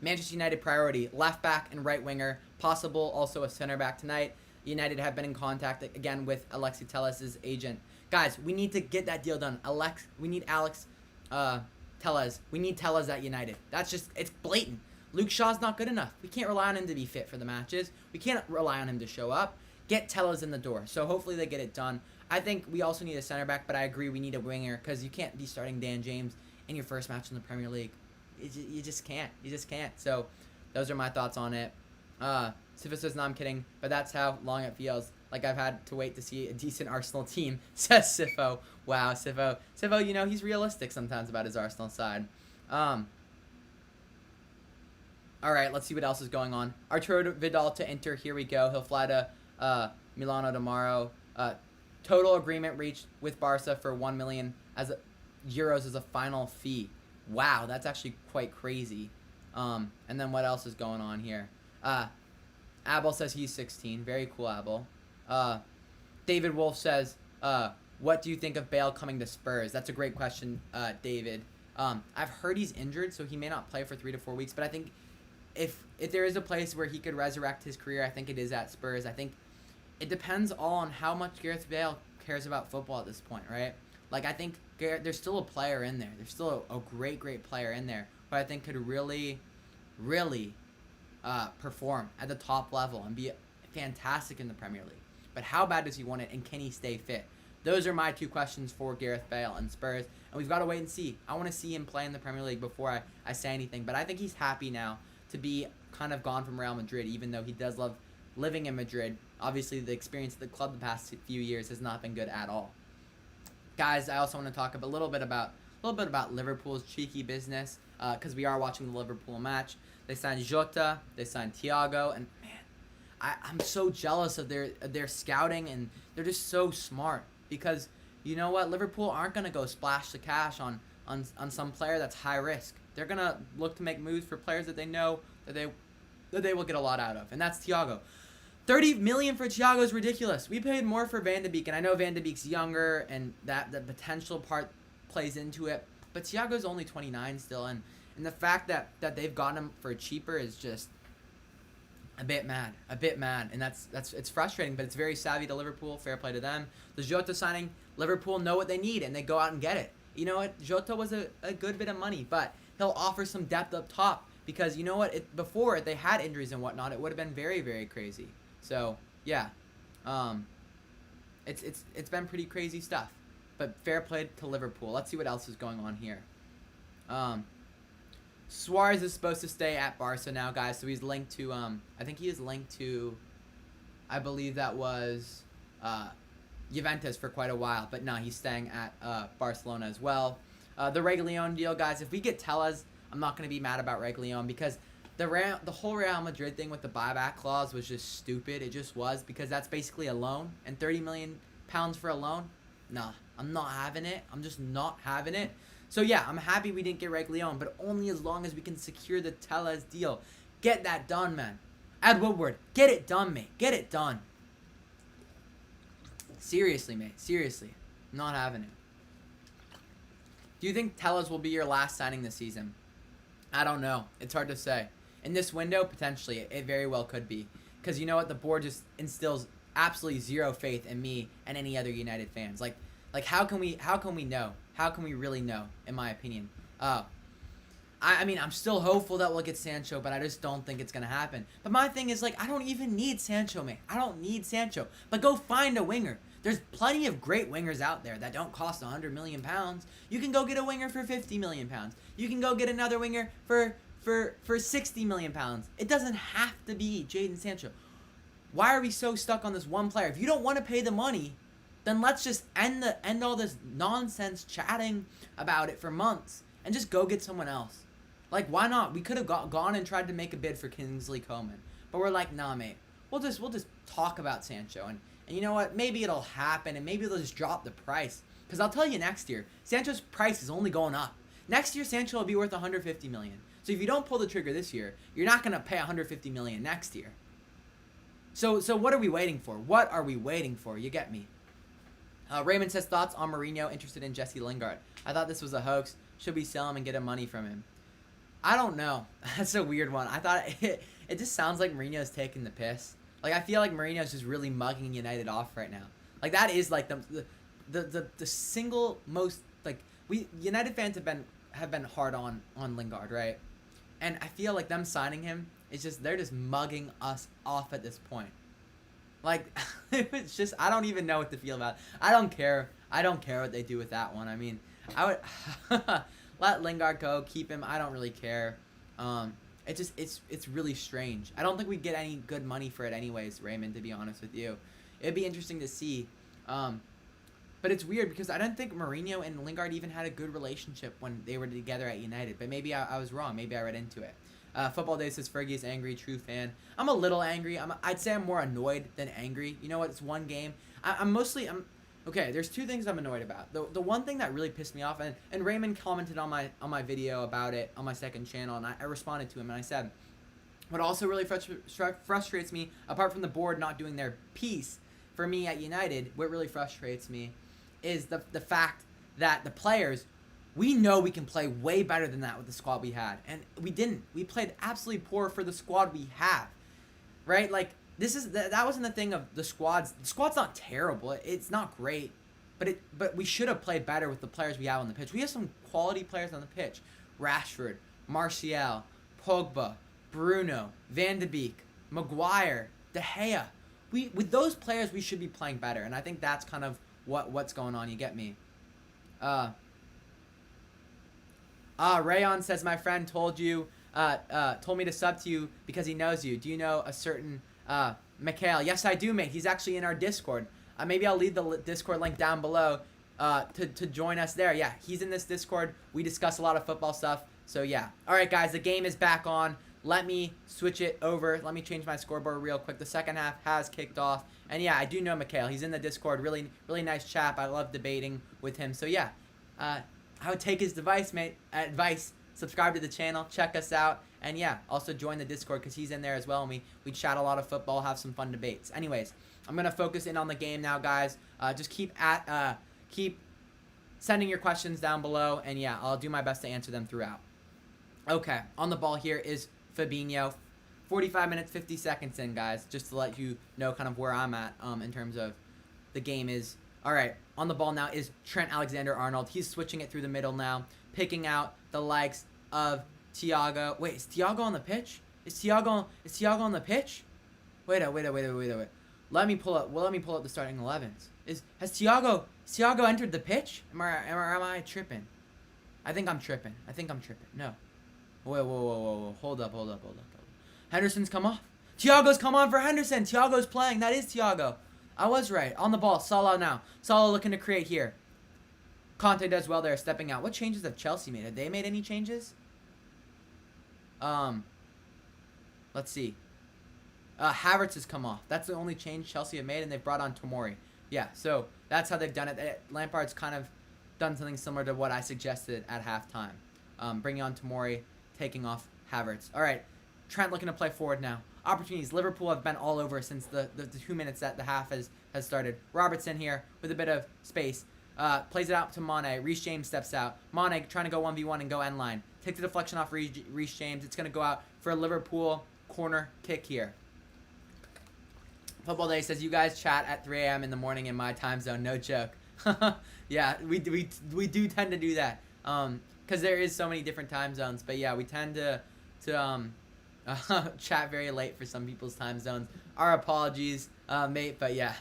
Manchester United priority, left back and right winger, possible also a center back tonight. United have been in contact again with Alexis Telles' agent. Guys, we need to get that deal done. We need Alex Telles. We need Telles at United. That's just, it's blatant. Luke Shaw's not good enough. We can't rely on him to be fit for the matches. We can't rely on him to show up. Get Telles in the door. So hopefully they get it done. I think we also need a center back, but I agree we need a winger because you can't be starting Dan James in your first match in the Premier League. You just can't. You just can't. So those are my thoughts on it. Sifa says, no, I'm kidding, but that's how long it feels. Like I've had to wait to see a decent Arsenal team, says Sifo. Wow, Sifo. Sifo, you know, he's realistic sometimes about his Arsenal side. All right, let's see what else is going on. Arturo Vidal to Inter. Here we go. He'll fly to Milano tomorrow. Total agreement reached with Barca for 1 million euros as a final fee. Wow, that's actually quite crazy. And then what else is going on here? Abel says he's 16. Very cool, Abel. David Wolf says, what do you think of Bale coming to Spurs? That's a great question, David. I've heard he's injured, so he may not play for 3 to 4 weeks. But I think if there is a place where he could resurrect his career, I think it is at Spurs. I think it depends all on how much Gareth Bale cares about football at this point, right? Like, I think there's still a player in there. There's still a great, great player in there who I think could really, really perform at the top level and be fantastic in the Premier League. But how bad does he want it, and can he stay fit? Those are my 2 questions for Gareth Bale and Spurs, and we've got to wait and see. I want to see him play in the Premier League before I say anything, but I think he's happy now to be kind of gone from Real Madrid, even though he does love living in Madrid. Obviously, the experience at the club the past few years has not been good at all. Guys, I also want to talk a little bit about Liverpool's cheeky business, because we are watching the Liverpool match. They signed Jota, they signed Thiago, and man, I'm so jealous of their scouting, and they're just so smart. Because you know what, Liverpool aren't gonna go splash the cash on some player that's high risk. They're gonna look to make moves for players that they know that that they will get a lot out of, and that's Thiago. 30 million for Thiago is ridiculous. We paid more for Van de Beek, and I know Van de Beek's younger, and that the potential part plays into it. But Thiago's only 29 still, and the fact that they've gotten him for cheaper is just a bit mad, and it's frustrating. But it's very savvy to Liverpool. Fair play to them. The Jota signing, Liverpool know what they need, and they go out and get it. You know what? Jota was a good bit of money, but he'll offer some depth up top because you know what? Before they had injuries and whatnot, it would have been very, very crazy. So yeah, it's been pretty crazy stuff. But fair play to Liverpool. Let's see what else is going on here. Suarez is supposed to stay at Barca now, guys. So he's linked to I think he is linked to, I believe that was Juventus for quite a while. But no, he's staying at Barcelona as well. The Reguilón deal, guys. If we get Tellez, I'm not going to be mad about Reguilón because the whole Real Madrid thing with the buyback clause was just stupid. It just was because that's basically a loan, and 30 million pounds for a loan. Nah, I'm not having it. I'm just not having it. So yeah, I'm happy we didn't get Reguilón, but only as long as we can secure the Tellez deal. Get that done, man. Ed Woodward, get it done, mate. Get it done. Seriously, mate. Seriously. I'm not having it. Do you think Tellez will be your last signing this season? I don't know. It's hard to say. In this window, potentially, it very well could be. Because you know what? The board just instills absolutely zero faith in me and any other United fans. Like how can we know? How can we really know, in my opinion? I mean, I'm still hopeful that we'll get Sancho, but I just don't think it's going to happen. But my thing is, I don't even need Sancho, man. I don't need Sancho. But go find a winger. There's plenty of great wingers out there that don't cost 100 million pounds. You can go get a winger for 50 million pounds. You can go get another winger for 60 million pounds. It doesn't have to be Jadon Sancho. Why are we so stuck on this one player? If you don't want to pay the money, then let's just end all this nonsense chatting about it for months and just go get someone else. Why not? We could have gone and tried to make a bid for Kingsley Coman, but we're like, nah, mate. We'll just talk about Sancho, and you know what? Maybe it'll happen, and maybe they'll just drop the price. Because I'll tell you, next year, Sancho's price is only going up. Next year, Sancho will be worth 150 million. So if you don't pull the trigger this year, you're not going to pay 150 million next year. So what are we waiting for? What are we waiting for? You get me. Raymond says, thoughts on Mourinho interested in Jesse Lingard. I thought this was a hoax. Should we sell him and get him money from him? I don't know. That's a weird one. I thought it just sounds like Mourinho's taking the piss. I feel like Mourinho's just really mugging United off right now. That is the single most we United fans have been hard on Lingard, right? And I feel like them signing him is just they're just mugging us off at this point. It's just I don't even know what to feel about. I don't care. I don't care what they do with that one. I mean, I would let Lingard go, keep him. I don't really care. It's really strange. I don't think we get any good money for it anyways, Raymond, to be honest with you. It'd be interesting to see. But it's weird because I don't think Mourinho and Lingard even had a good relationship when they were together at United. But maybe I was wrong. Maybe I read into it. Football Day says Fergie is angry, true fan. I'm a little angry. I'd say I'm more annoyed than angry. You know what? It's one game. I'm okay. There's two things I'm annoyed about. The one thing that really pissed me off, and Raymond commented on my video about it on my second channel, and I responded to him, and I said, what also really frustrates me, apart from the board not doing their piece for me at United, what really frustrates me is the fact that the players, we know we can play way better than that with the squad we had, and we didn't. We played absolutely poor for the squad we have, right? That wasn't the thing of the squads. The squad's not terrible. It's not great, but we should have played better with the players we have on the pitch. We have some quality players on the pitch: Rashford, Martial, Pogba, Bruno, Van de Beek, Maguire, De Gea. With those players, we should be playing better, and I think that's kind of what's going on. You get me? Rayon says my friend told me to sub to you because he knows you. Do you know a certain Mikhail? Yes, I do, mate. He's actually in our Discord. Maybe I'll leave the Discord link down below to join us there. Yeah, he's in this Discord. We discuss a lot of football stuff. So yeah. All right, guys, the game is back on. Let me switch it over. Let me change my scoreboard real quick. The second half has kicked off. And yeah, I do know Mikhail. He's in the Discord. Really, really nice chap. I love debating with him. So yeah, I would take his advice, mate. subscribe to the channel, check us out, and yeah, also join the Discord because he's in there as well, and we chat a lot of football, have some fun debates. Anyways, I'm gonna focus in on the game now, guys. Just keep sending your questions down below, and yeah, I'll do my best to answer them throughout. Okay, on the ball here is Fabinho. 45 minutes, 50 seconds in, guys, just to let you know kind of where I'm at in terms of the game is. All right, on the ball now is Trent Alexander-Arnold. He's switching it through the middle now, picking out the likes of Thiago. Wait, is Thiago on the pitch? Is Thiago on the pitch? Wait. Let me pull up the starting 11s. Has Thiago entered the pitch? Am I tripping? I think I'm tripping. No. Whoa. Hold up. Henderson's come off. Thiago's come on for Henderson. Thiago's playing. That is Thiago. I was right. On the ball. Salah now. Salah looking to create here. Conte does well there, stepping out. What changes have Chelsea made? Have they made any changes? Let's see. Havertz has come off. That's the only change Chelsea have made, and they've brought on Tomori. Yeah, so that's how they've done it. Lampard's kind of done something similar to what I suggested at halftime. Bringing on Tomori, taking off Havertz. All right. Trent looking to play forward now. Opportunities. Liverpool have been all over since the 2 minutes that the half has started. Robertson here with a bit of space. Plays it out to Mane. Reece James steps out. Mane trying to go 1v1 and go end line. Takes the deflection off Reece James. It's going to go out for a Liverpool corner kick here. Football Day says, you guys chat at 3 a.m. in the morning in my time zone. No joke. Yeah, we do tend to do that. Because there is so many different time zones. But yeah, we tend to chat very late for some people's time zones. Our apologies, mate, but yeah.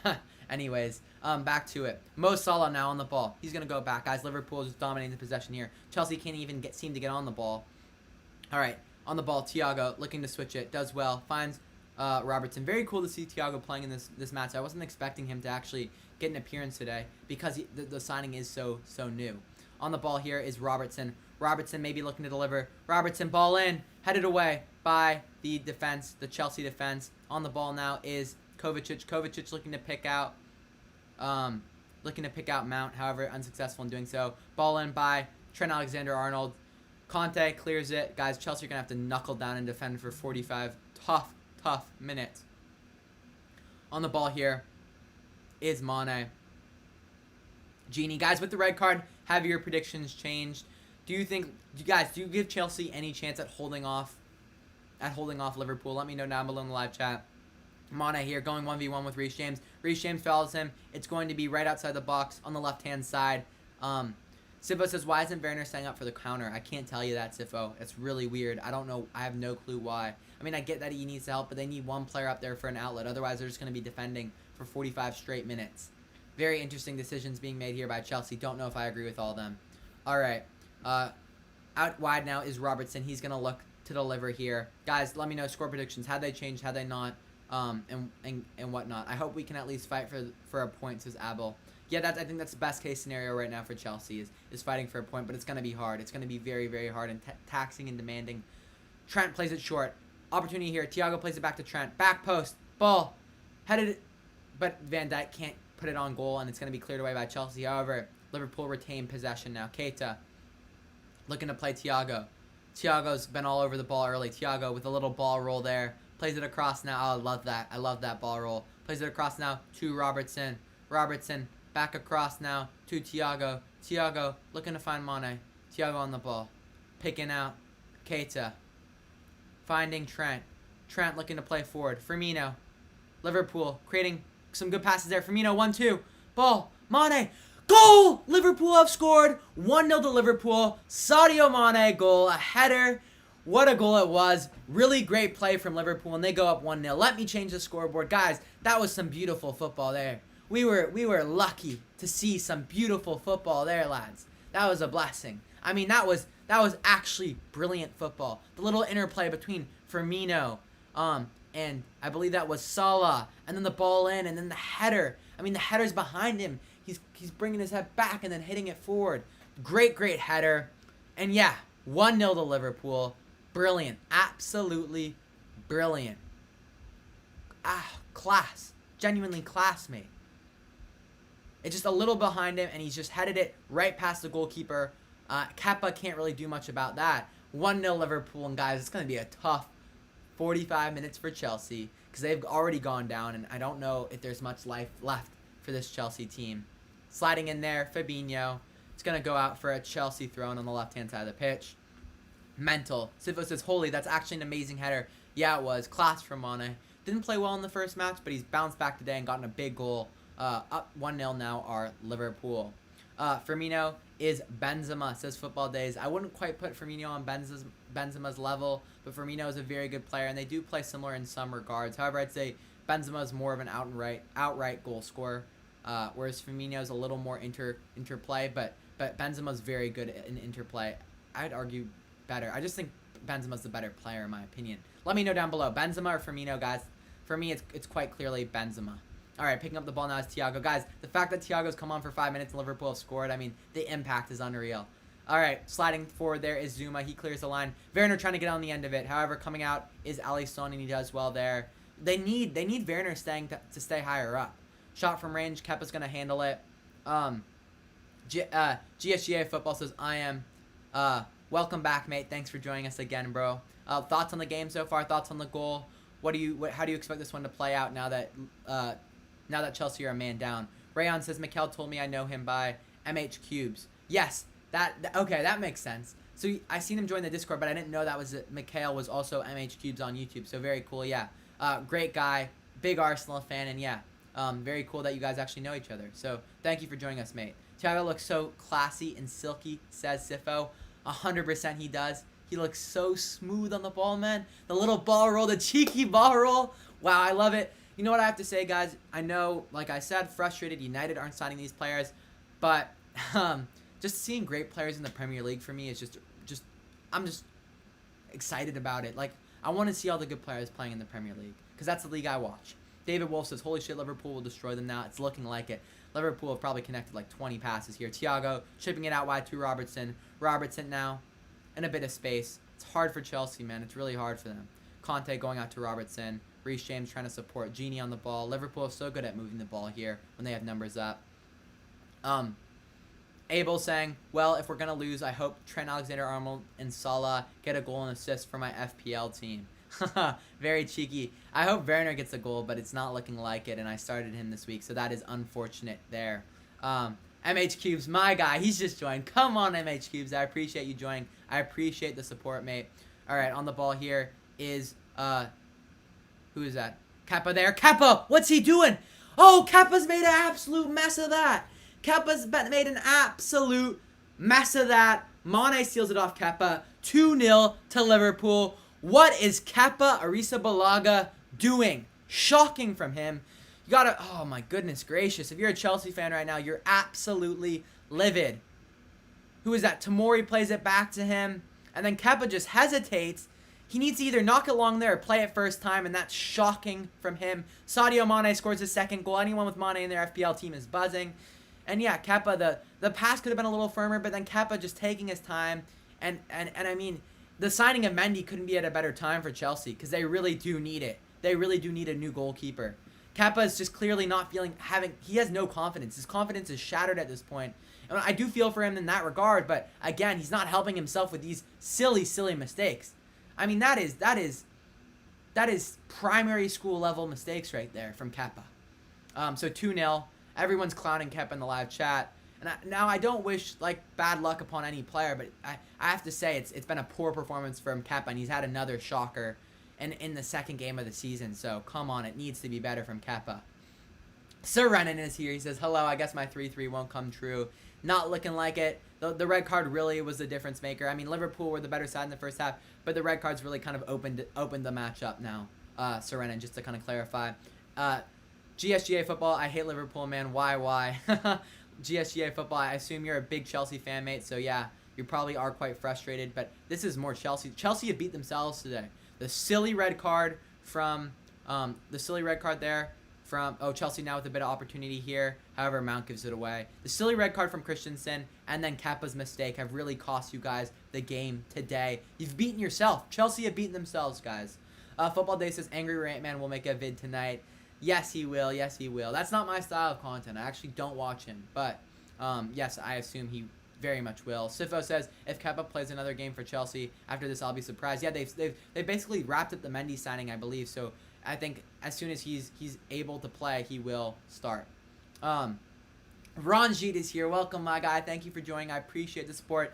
Anyways, back to it. Mo Salah now on the ball. He's going to go back, guys. Liverpool is just dominating the possession here. Chelsea can't even seem to get on the ball. All right, on the ball, Thiago looking to switch it. Does well. Finds Robertson. Very cool to see Thiago playing in this match. I wasn't expecting him to actually get an appearance today because the signing is so new. On the ball here is Robertson. Robertson maybe looking to deliver. Robertson, ball in. Headed away by the defense, the Chelsea defense. On the ball now is Kovacic. Kovacic looking to pick out Mount, however, unsuccessful in doing so. Ball in by Trent Alexander-Arnold. Conte clears it. Guys, Chelsea are going to have to knuckle down and defend for 45 tough minutes. On the ball here is Mane. Genie, guys, with the red card, have your predictions changed? Do you give Chelsea any chance at holding off Liverpool? Let me know down below in the live chat. Mane here going 1v1 with Reece James. Reece James follows him. It's going to be right outside the box on the left-hand side. Sifo says, why isn't Werner setting up for the counter? I can't tell you that, Sifo. It's really weird. I don't know. I have no clue why. I mean, I get that he needs help, but they need one player up there for an outlet. Otherwise, they're just going to be defending for 45 straight minutes. Very interesting decisions being made here by Chelsea. Don't know if I agree with all of them. All right. Out wide now is Robertson. He's going to look to deliver here. Guys, let me know score predictions. Had they changed? Had they not? And whatnot. I hope we can at least fight for a point, says Abel. Yeah, I think that's the best case scenario right now for Chelsea is fighting for a point, but it's going to be hard. It's going to be very, very hard and taxing and demanding. Trent plays it short. Opportunity here. Thiago plays it back to Trent. Back post. Ball. Headed, but Van Dijk can't put it on goal, and it's going to be cleared away by Chelsea. However, Liverpool retain possession now. Keita looking to play Thiago. Thiago's been all over the ball early. Thiago with a little ball roll there. Plays it across now. Oh, I love that. I love that ball roll. Plays it across now to Robertson. Robertson back across now to Thiago. Thiago looking to find Mane. Thiago on the ball. Picking out Keita. Finding Trent. Trent looking to play forward. Firmino. Liverpool creating some good passes there. Firmino 1-2. Ball. Mane. Goal! Liverpool have scored. 1-0 to Liverpool. Sadio Mane goal. A header. What a goal it was. Really great play from Liverpool, and they go up 1-0. Let me change the scoreboard. Guys, that was some beautiful football there. We were lucky to see some beautiful football there, lads. That was a blessing. I mean, that was actually brilliant football. The little interplay between Firmino, and I believe that was Salah, and then the ball in, and then the header. I mean, the header's behind him. He's bringing his head back and then hitting it forward. Great header. And yeah, 1-0 to Liverpool. Brilliant. Absolutely brilliant. Class. Genuinely class, mate. It's just a little behind him, and he's just headed it right past the goalkeeper. Kepa can't really do much about that. 1-0 Liverpool, and guys, it's going to be a tough 45 minutes for Chelsea because they've already gone down, and I don't know if there's much life left for this Chelsea team. Sliding in there, Fabinho. It's going to go out for a Chelsea throw on the left-hand side of the pitch. Mental. Sifo says, holy, that's actually an amazing header. Yeah, it was. Class from Mane. Didn't play well in the first match, but he's bounced back today and gotten a big goal. Up 1-0 now are Liverpool. Firmino is Benzema, says Football Days. I wouldn't quite put Firmino on Benzema's level, but Firmino is a very good player, and they do play similar in some regards. However, I'd say Benzema is more of an outright goal scorer, whereas Firmino is a little more interplay, but Benzema's very good in interplay. I'd argue better. I just think Benzema's the better player, in my opinion. Let me know down below, Benzema or Firmino, guys. For me, it's quite clearly Benzema. All right, picking up the ball now is Thiago. Guys, the fact that Thiago's come on for 5 minutes and Liverpool have scored, I mean, the impact is unreal. All right, sliding forward there is Zuma. He clears the line. Werner trying to get on the end of it. However, coming out is Alisson, and he does well there. They need Werner to stay higher up. Shot from range. Kepa's going to handle it. GSGA Football says, I am. Welcome back, mate. Thanks for joining us again, bro. Thoughts on the game so far? Thoughts on the goal? How do you expect this one to play out now that Chelsea are a man down? Rayon says, Mikel told me I know him by MH Cubes. Yes, okay, that makes sense. So I seen him join the Discord, but I didn't know that was Mikel was also MH Cubes on YouTube. So very cool, yeah. Great guy, big Arsenal fan, and yeah, very cool that you guys actually know each other. So thank you for joining us, mate. Thiago looks so classy and silky, says Sifo. 100% he does. He looks so smooth on the ball, man. The little ball roll, the cheeky ball roll. Wow, I love it. You know what I have to say, guys? I know, like I said, frustrated. United aren't signing these players. But just seeing great players in the Premier League for me is I'm just excited about it. Like, I want to see all the good players playing in the Premier League because that's the league I watch. David Wolf says, holy shit, Liverpool will destroy them now. It's looking like it. Liverpool have probably connected like 20 passes here. Thiago chipping it out wide to Robertson. Robertson now in a bit of space. It's hard for Chelsea, man. It's really hard for them. Conte going out to Robertson. Reece James trying to support Genie on the ball. Liverpool is so good at moving the ball here when they have numbers up. Abel saying, well, if we're going to lose, I hope Trent Alexander-Arnold and Salah get a goal and assist for my FPL team. Very cheeky. I hope Werner gets a goal, but it's not looking like it, and I started him this week, so that is unfortunate there. MH Cubes, my guy, he's just joined. Come on, MH Cubes, I appreciate you joining. I appreciate the support, mate. All right, on the ball here is, who is that? Kepa there. Kepa, what's he doing? Oh, Kepa's made an absolute mess of that. Kepa's made an absolute mess of that. Mane seals it off Kepa. 2-0 to Liverpool. What is Kepa Arrizabalaga doing? Shocking from him. You gotta, oh my goodness gracious. If you're a Chelsea fan right now, you're absolutely livid. Who is that? Tomori plays it back to him. And then Kepa just hesitates. He needs to either knock it long there or play it first time, and that's shocking from him. Sadio Mane scores his second goal. Anyone with Mane in their FPL team is buzzing. And yeah, Kepa, the pass could have been a little firmer, but then Kepa just taking his time. And I mean, the signing of Mendy couldn't be at a better time for Chelsea because they really do need it. They really do need a new goalkeeper. Kepa is just clearly not he has no confidence. His confidence is shattered at this point. And I do feel for him in that regard, but again, he's not helping himself with these silly, silly mistakes. I mean, that is primary school level mistakes right there from Kepa. So 2-0. Everyone's clowning Kepa in the live chat. And now I don't wish like bad luck upon any player, but I have to say it's been a poor performance from Kepa, and he's had another shocker in the second game of the season. So come on, it needs to be better from Kepa. Sir Renan is here. He says, hello, I guess my 3-3 won't come true. Not looking like it. The red card really was the difference maker. I mean, Liverpool were the better side in the first half, but the red cards really kind of opened the match up now. Sir Renan, just to kind of clarify. GSGA Football, I hate Liverpool, man. Why? GSGA Football, I assume you're a big Chelsea fan, mate, so yeah, you probably are quite frustrated, but this is more Chelsea. Chelsea have beat themselves today. The silly red card from, Chelsea now with a bit of opportunity here. However, Mount gives it away. The silly red card from Christensen and then Kepa's mistake have really cost you guys the game today. You've beaten yourself. Chelsea have beaten themselves, guys. Football Day says, Angry Rant Man will make a vid tonight. Yes, he will. Yes, he will. That's not my style of content. I actually don't watch him. But, yes, I assume very much will. Sifo says, if Kepa plays another game for Chelsea after this, I'll be surprised. Yeah, they've basically wrapped up the Mendy signing, I believe. So I think as soon as he's able to play, he will start. Ranjit is here. Welcome, my guy. Thank you for joining. I appreciate the support.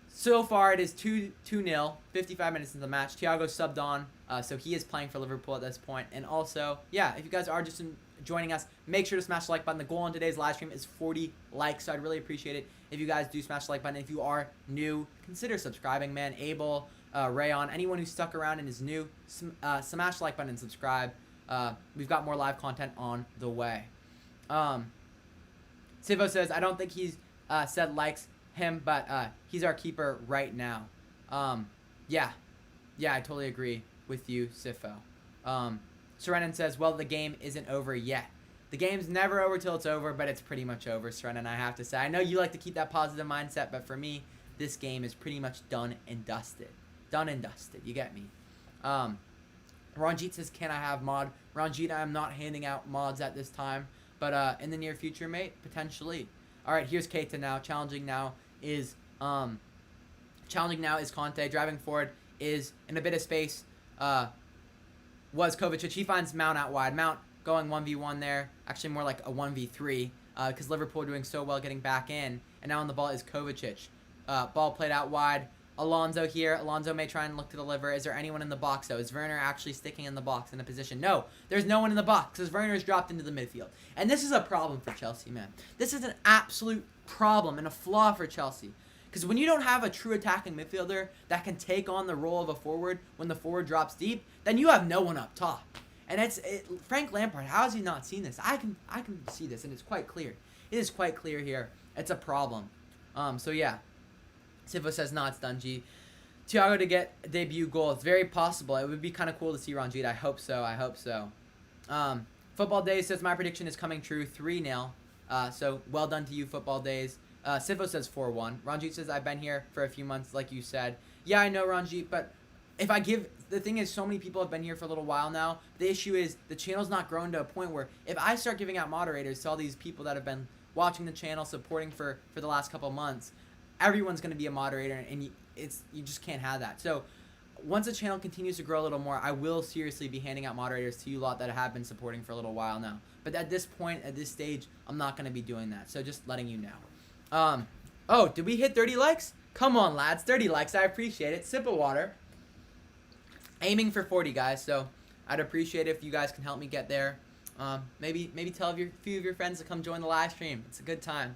So far, it is 2-0, 55 minutes into the match. Thiago subbed on, so he is playing for Liverpool at this point. And also, yeah, if you guys are just joining us, make sure to smash the like button. The goal on today's live stream is 40 likes, so I'd really appreciate it if you guys do smash the like button. If you are new, consider subscribing, man. Abel, Rayon, anyone who's stuck around and is new, smash the like button and subscribe. We've got more live content on the way. Sivo says, I don't think he's said likes him, but he's our keeper right now. Yeah, I totally agree with you, Sifo. Serenan says, well, the game isn't over yet. The game's never over till it's over, but it's pretty much over, Serenan, I have to say. I know you like to keep that positive mindset, but for me, this game is pretty much done and dusted. Done and dusted, you get me. Ranjit says, can I have mod? Ranjit, I am not handing out mods at this time, but in the near future, mate, potentially. All right, here's Keita now. Challenging now is Conte. Driving forward is in a bit of space. Was Kovacic. He finds Mount out wide. Mount going 1v1 there. Actually, more like a 1v3 because Liverpool doing so well getting back in. And now on the ball is Kovacic. Ball played out wide. Alonso here. Alonso may try and look to deliver. Is there anyone in the box, though? Is Werner actually sticking in the box in a position? No, there's no one in the box because Werner is dropped into the midfield. And this is a problem for Chelsea, man. This is an absolute problem and a flaw for Chelsea. Because when you don't have a true attacking midfielder that can take on the role of a forward when the forward drops deep, then you have no one up top. And Frank Lampard, how has he not seen this? I can see this, and it's quite clear. It is quite clear here. It's a problem. So, yeah. Sivo says, no, it's done, G. Thiago to get a debut goal. It's very possible. It would be kind of cool to see Ranjit. I hope so. Football Days says, my prediction is coming true. 3-0. So, well done to you, Football Days. Sivo says 4-1. Ranjit says, I've been here for a few months, like you said. Yeah, I know, Ranjit, but the thing is, so many people have been here for a little while now. The issue is the channel's not grown to a point where if I start giving out moderators to all these people that have been watching the channel, supporting for the last couple months, everyone's going to be a moderator, and you just can't have that. So once the channel continues to grow a little more, I will seriously be handing out moderators to you lot that have been supporting for a little while now. But at this point, at this stage, I'm not going to be doing that. So just letting you know. Oh, did we hit 30 likes? Come on, lads. 30 likes. I appreciate it. Sip of water. Aiming for 40, guys. So I'd appreciate it if you guys can help me get there. Maybe tell a few of your friends to come join the live stream. It's a good time.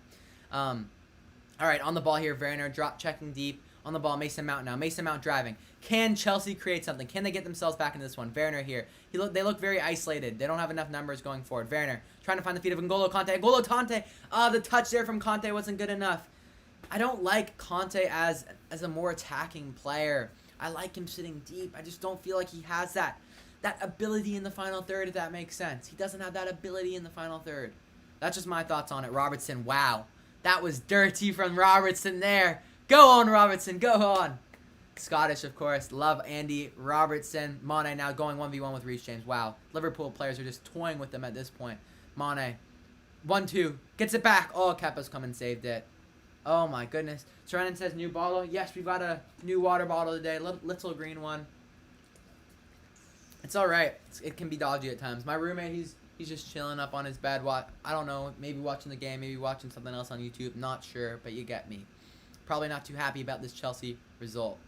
All right, on the ball here, Werner drop checking deep. On the ball, Mason Mount now. Mason Mount driving. Can Chelsea create something? Can they get themselves back into this one? Werner here. They look very isolated. They don't have enough numbers going forward. Werner trying to find the feet of N'Golo Kanté. N'Golo Kanté. The touch there from Kanté wasn't good enough. I don't like Kanté as a more attacking player. I like him sitting deep. I just don't feel like he has that ability in the final third, if that makes sense. He doesn't have that ability in the final third. That's just my thoughts on it. Robertson, wow. That was dirty from Robertson there. Go on, Robertson. Go on. Scottish, of course. Love Andy Robertson. Mane now going 1v1 with Reece James. Wow. Liverpool players are just toying with them at this point. Mane. 1-2. Gets it back. Oh, Kepa's come and saved it. Oh, my goodness. Serenan says new bottle. Yes, we've got a new water bottle today. Little green one. It's all right. It can be dodgy at times. My roommate, he's just chilling up on his bed. I don't know. Maybe watching the game. Maybe watching something else on YouTube. Not sure, but you get me. Probably not too happy about this Chelsea result.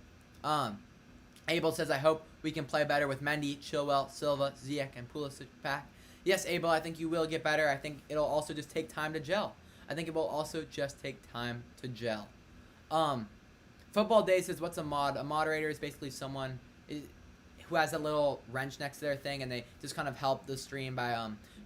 Abel says, I hope we can play better with Mendy, Chilwell, Silva, Ziyech, and Pulisic back. Yes, Abel, I think you will get better. I think it'll also just take time to gel. Football Day says, what's a mod? A moderator is basically someone who has a little wrench next to their thing, and they just kind of help the stream by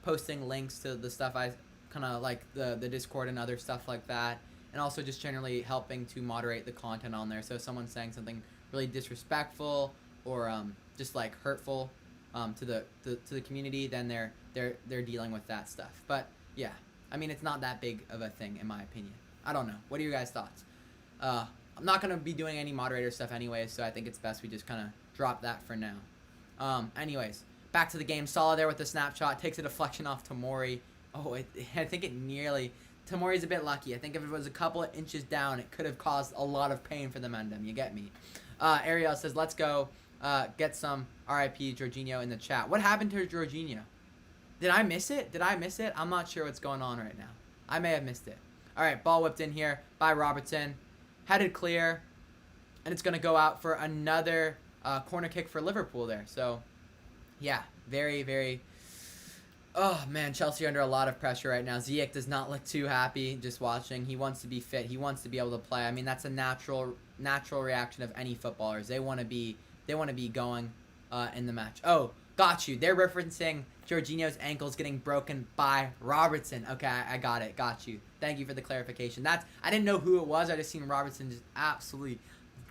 posting links to the stuff I kind of like, the Discord and other stuff like that. And also just generally helping to moderate the content on there. So if someone's saying something really disrespectful or just like hurtful to the community, then they're dealing with that stuff. But yeah, I mean, it's not that big of a thing in my opinion. I don't know. What are your guys' thoughts? I'm not gonna be doing any moderator stuff anyways, so I think it's best we just kind of drop that for now. Anyways, back to the game. Salah there with the snapshot, takes a deflection off Tomori. Oh, I think it nearly Tomori's a bit lucky. I think if it was a couple of inches down, it could have caused a lot of pain for the Mendham. You get me? Ariel says, let's go get some RIP Jorginho in the chat. What happened to Jorginho? Did I miss it? I'm not sure what's going on right now. I may have missed it. All right, ball whipped in here by Robertson. Headed clear. And it's going to go out for another corner kick for Liverpool there. So, yeah, very, very... Oh, man, Chelsea are under a lot of pressure right now. Ziyech does not look too happy just watching. He wants to be fit. He wants to be able to play. I mean, that's a natural reaction of any footballers. They want to be going in the match. Oh, got you. They're referencing Jorginho's ankles getting broken by Robertson. Okay, I got it. Got you. Thank you for the clarification. I didn't know who it was. I just seen Robertson just absolutely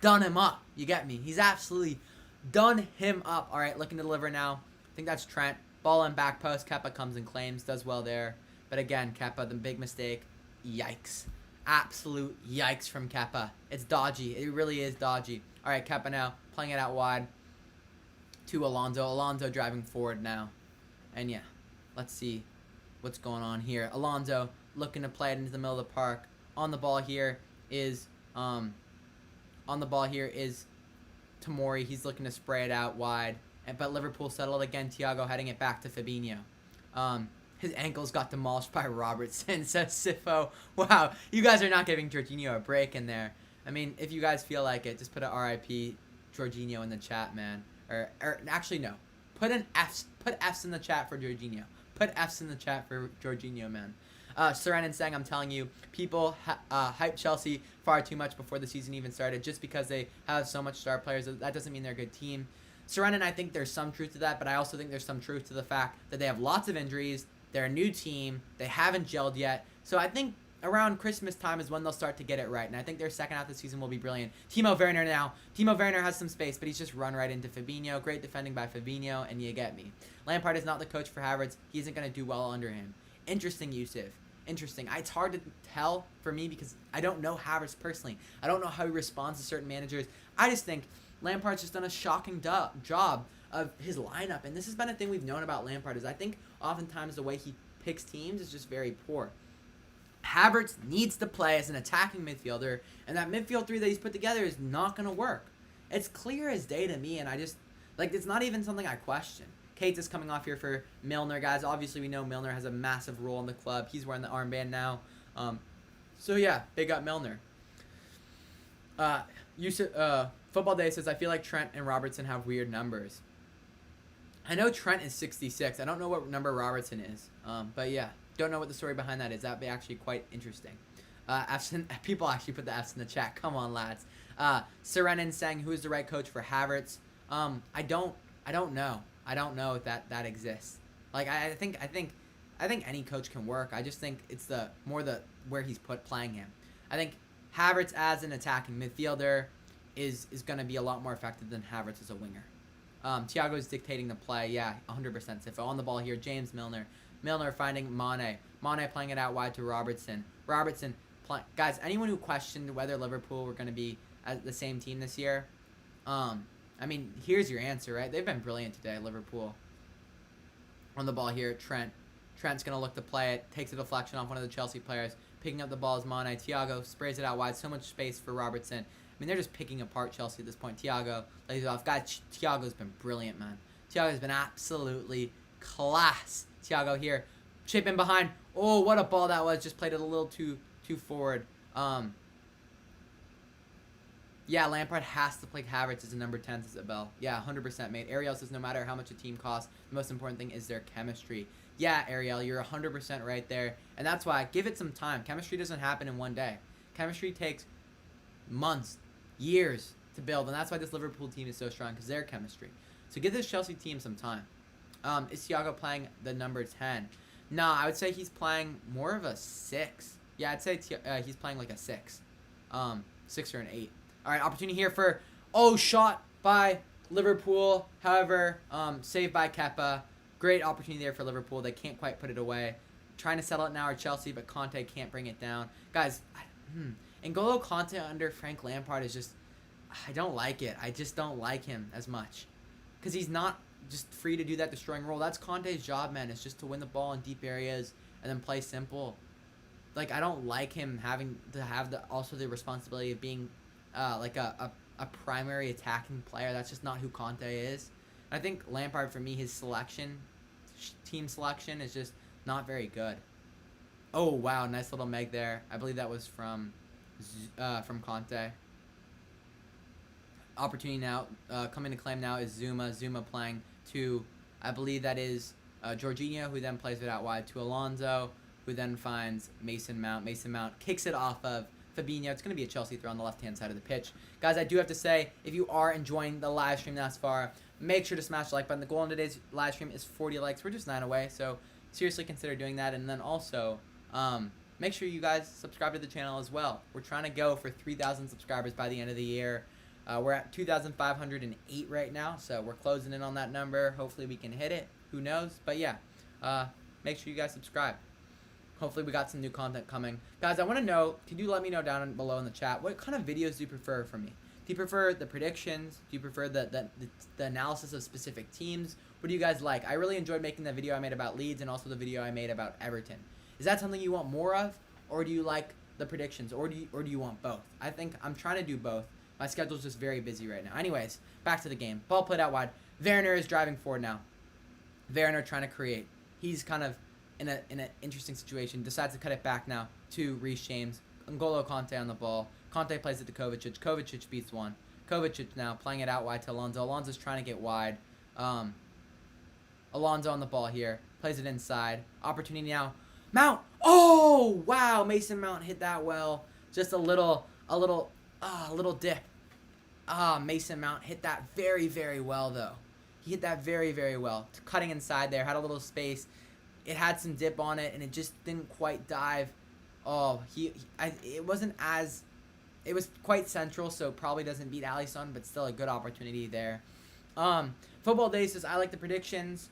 done him up. You get me? He's absolutely done him up. All right, looking to deliver now. I think that's Trent. Ball in back post. Kepa comes and claims. Does well there. But again, Kepa, the big mistake. Yikes. Absolute yikes from Kepa. It's dodgy. It really is dodgy. All right, Kepa now playing it out wide to Alonso. Alonso driving forward now. And yeah, let's see what's going on here. Alonso looking to play it into the middle of the park. On the ball here is Tomori. He's looking to spray it out wide. But Liverpool settled again. Thiago heading it back to Fabinho. His ankles got demolished by Robertson, says Sifo. Wow, you guys are not giving Jorginho a break in there. I mean, if you guys feel like it, just put a RIP Jorginho in the chat, man. Or actually, no. Put F's in the chat for Jorginho. Put F's in the chat for Jorginho, man. Serenin saying, I'm telling you, people hype Chelsea far too much before the season even started just because they have so much star players. That doesn't mean they're a good team. Serenin, I think there's some truth to that, but I also think there's some truth to the fact that they have lots of injuries. They're a new team. They haven't gelled yet. So I think around Christmas time is when they'll start to get it right. And I think their second half of the season will be brilliant. Timo Werner now. Timo Werner has some space, but he's just run right into Fabinho. Great defending by Fabinho, and you get me. Lampard is not the coach for Havertz. He isn't going to do well under him. Interesting, Yusuf. Interesting. It's hard to tell for me because I don't know Havertz personally. I don't know how he responds to certain managers. I just think Lampard's just done a shocking job of his lineup. And this has been a thing we've known about Lampard is I think oftentimes the way he picks teams is just very poor. Havertz needs to play as an attacking midfielder, and that midfield three that he's put together is not going to work. It's clear as day to me, and I just, it's not even something I question. Cates is coming off here for Milner, guys. Obviously, we know Milner has a massive role in the club. He's wearing the armband now. So, yeah, big up Milner. Football Day says, I feel like Trent and Robertson have weird numbers. I know Trent is 66. I don't know what number Robertson is. But, yeah. Don't know what the story behind that is. That'd be actually quite interesting. People actually put the F's in the chat. Come on, lads. Serenin saying, who is the right coach for Havertz? I don't know. I don't know if that exists. I think any coach can work. I just think it's where he's playing him. I think Havertz as an attacking midfielder is going to be a lot more effective than Havertz as a winger. Thiago is dictating the play. Yeah, 100%. Sifo on the ball here. James Milner. Milner finding Mane. Mane playing it out wide to Robertson. Guys, anyone who questioned whether Liverpool were going to be the same team this year, I mean, here's your answer, right? They've been brilliant today, Liverpool. On the ball here, Trent. Trent's going to look to play it. Takes a deflection off one of the Chelsea players. Picking up the ball is Mane. Thiago sprays it out wide. So much space for Robertson. I mean, they're just picking apart Chelsea at this point. Thiago lays it off. Guys, Thiago's been brilliant, man. Thiago's been absolutely class. Thiago here. Chip in behind. Oh, what a ball that was. Just played it a little too forward. Yeah, Lampard has to play Havertz as a number 10, says Abel. Yeah, 100%, mate. Ariel says no matter how much a team costs, the most important thing is their chemistry. Yeah, Ariel, you're 100% right there. And that's why, give it some time. Chemistry doesn't happen in one day. Chemistry takes months, years to build. And that's why this Liverpool team is so strong, because their chemistry. So give this Chelsea team some time. Is Thiago playing the number 10? Nah, I would say he's playing more of a 6. Yeah, I'd say he's playing like a 6. 6 or an 8. All right, opportunity here for, shot by Liverpool. However, saved by Kepa. Great opportunity there for Liverpool. They can't quite put it away. Trying to settle it now are Chelsea, but Conte can't bring it down. Guys, N'Golo Conte under Frank Lampard is just, I don't like it. I just don't like him as much. Because he's not just free to do that destroying role. That's Conte's job, man. It's just to win the ball in deep areas and then play simple. like, I don't like him having to have the responsibility of being like a primary attacking player. That's just not who Conte is. I think Lampard, for me, his team selection is just not very good. Oh wow, nice little Meg there. I believe that was from Conte. Opportunity now, coming to claim now is Zuma. Zuma playing to, I believe that is Jorginho, who then plays it out wide to Alonso, who then finds Mason Mount. Mason Mount kicks it off of Fabinho. It's going to be a Chelsea throw on the left-hand side of the pitch. Guys, I do have to say, if you are enjoying the live stream thus far, make sure to smash the like button. The goal in today's live stream is 40 likes. We're just 9 away, so seriously consider doing that. And then also, make sure you guys subscribe to the channel as well. We're trying to go for 3,000 subscribers by the end of the year. We're at 2,508 right now, so we're closing in on that number. Hopefully we can hit it. Who knows? But yeah, make sure you guys subscribe. Hopefully we got some new content coming. Guys, I want to know, could you let me know down below in the chat, what kind of videos do you prefer from me? Do you prefer the predictions? Do you prefer the analysis of specific teams? What do you guys like? I really enjoyed making the video I made about Leeds and also the video I made about Everton. Is that something you want more of? Or do you like the predictions? Or do you want both? I think I'm trying to do both. My schedule's just very busy right now. Anyways, back to the game. Ball played out wide. Werner is driving forward now. Werner trying to create. He's kind of in an interesting situation. Decides to cut it back now to Reece James. N'Golo Kanté on the ball. Kanté plays it to Kovacic. Kovacic beats one. Kovacic now playing it out wide to Alonso. Alonso's trying to get wide. Alonso on the ball here. Plays it inside. Opportunity now. Mount. Oh, wow. Mason Mount hit that well. Just a little dip. Mason Mount hit that very, very well, though. He hit that very, very well. Cutting inside there. Had a little space. It had some dip on it, and it just didn't quite dive. Oh, it wasn't as... It was quite central, so probably doesn't beat Alisson, but still a good opportunity there. Football Day says, I like the predictions.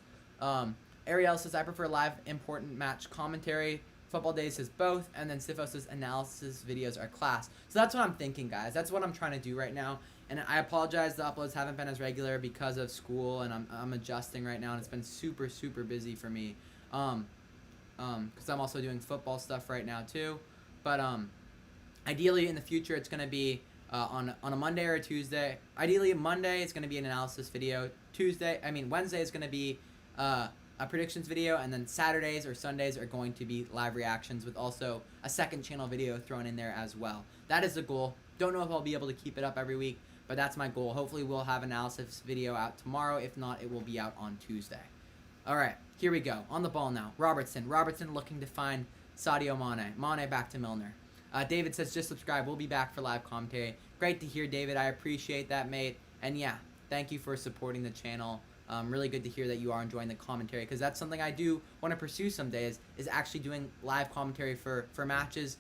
Ariel says, I prefer live important match commentary. Football Day says both. And then Sifo says, analysis videos are class. So that's what I'm thinking, guys. That's what I'm trying to do right now. And I apologize the uploads haven't been as regular because of school, and I'm adjusting right now, and it's been super, super busy for me. Because I'm also doing football stuff right now too. But ideally in the future it's going to be on a Monday or a Tuesday. Ideally Monday it's going to be an analysis video. Wednesday is going to be a predictions video, and then Saturdays or Sundays are going to be live reactions with also a second channel video thrown in there as well. That is the goal. Don't know if I'll be able to keep it up every week, but that's my goal. Hopefully we'll have analysis video out tomorrow. If not, it will be out on Tuesday. All right, here we go. On the ball now. Robertson looking to find Sadio Mane. Mane back to Milner. David says, just subscribe. We'll be back for live commentary. Great to hear, David. I appreciate that, mate. And yeah, thank you for supporting the channel. Really good to hear that you are enjoying the commentary, because that's something I do want to pursue some days, is actually doing live commentary for matches,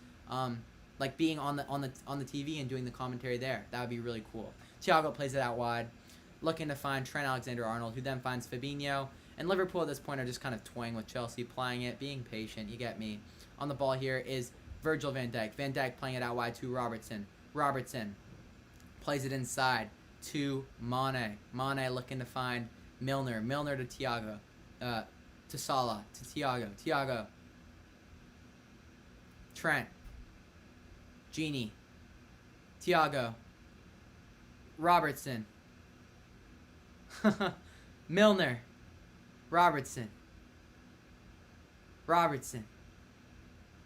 like being on the TV and doing the commentary there. That would be really cool. Thiago plays it out wide, looking to find Trent Alexander-Arnold, who then finds Fabinho. And Liverpool at this point are just kind of toying with Chelsea, playing it, being patient. You get me. On the ball here is Virgil van Dijk. Van Dijk playing it out wide to Robertson. Robertson plays it inside to Mane. Mane looking to find Milner. Milner to Thiago. To Salah. To Thiago. Thiago. Trent. Genie. Thiago. Robertson. Milner. Robertson. Robertson.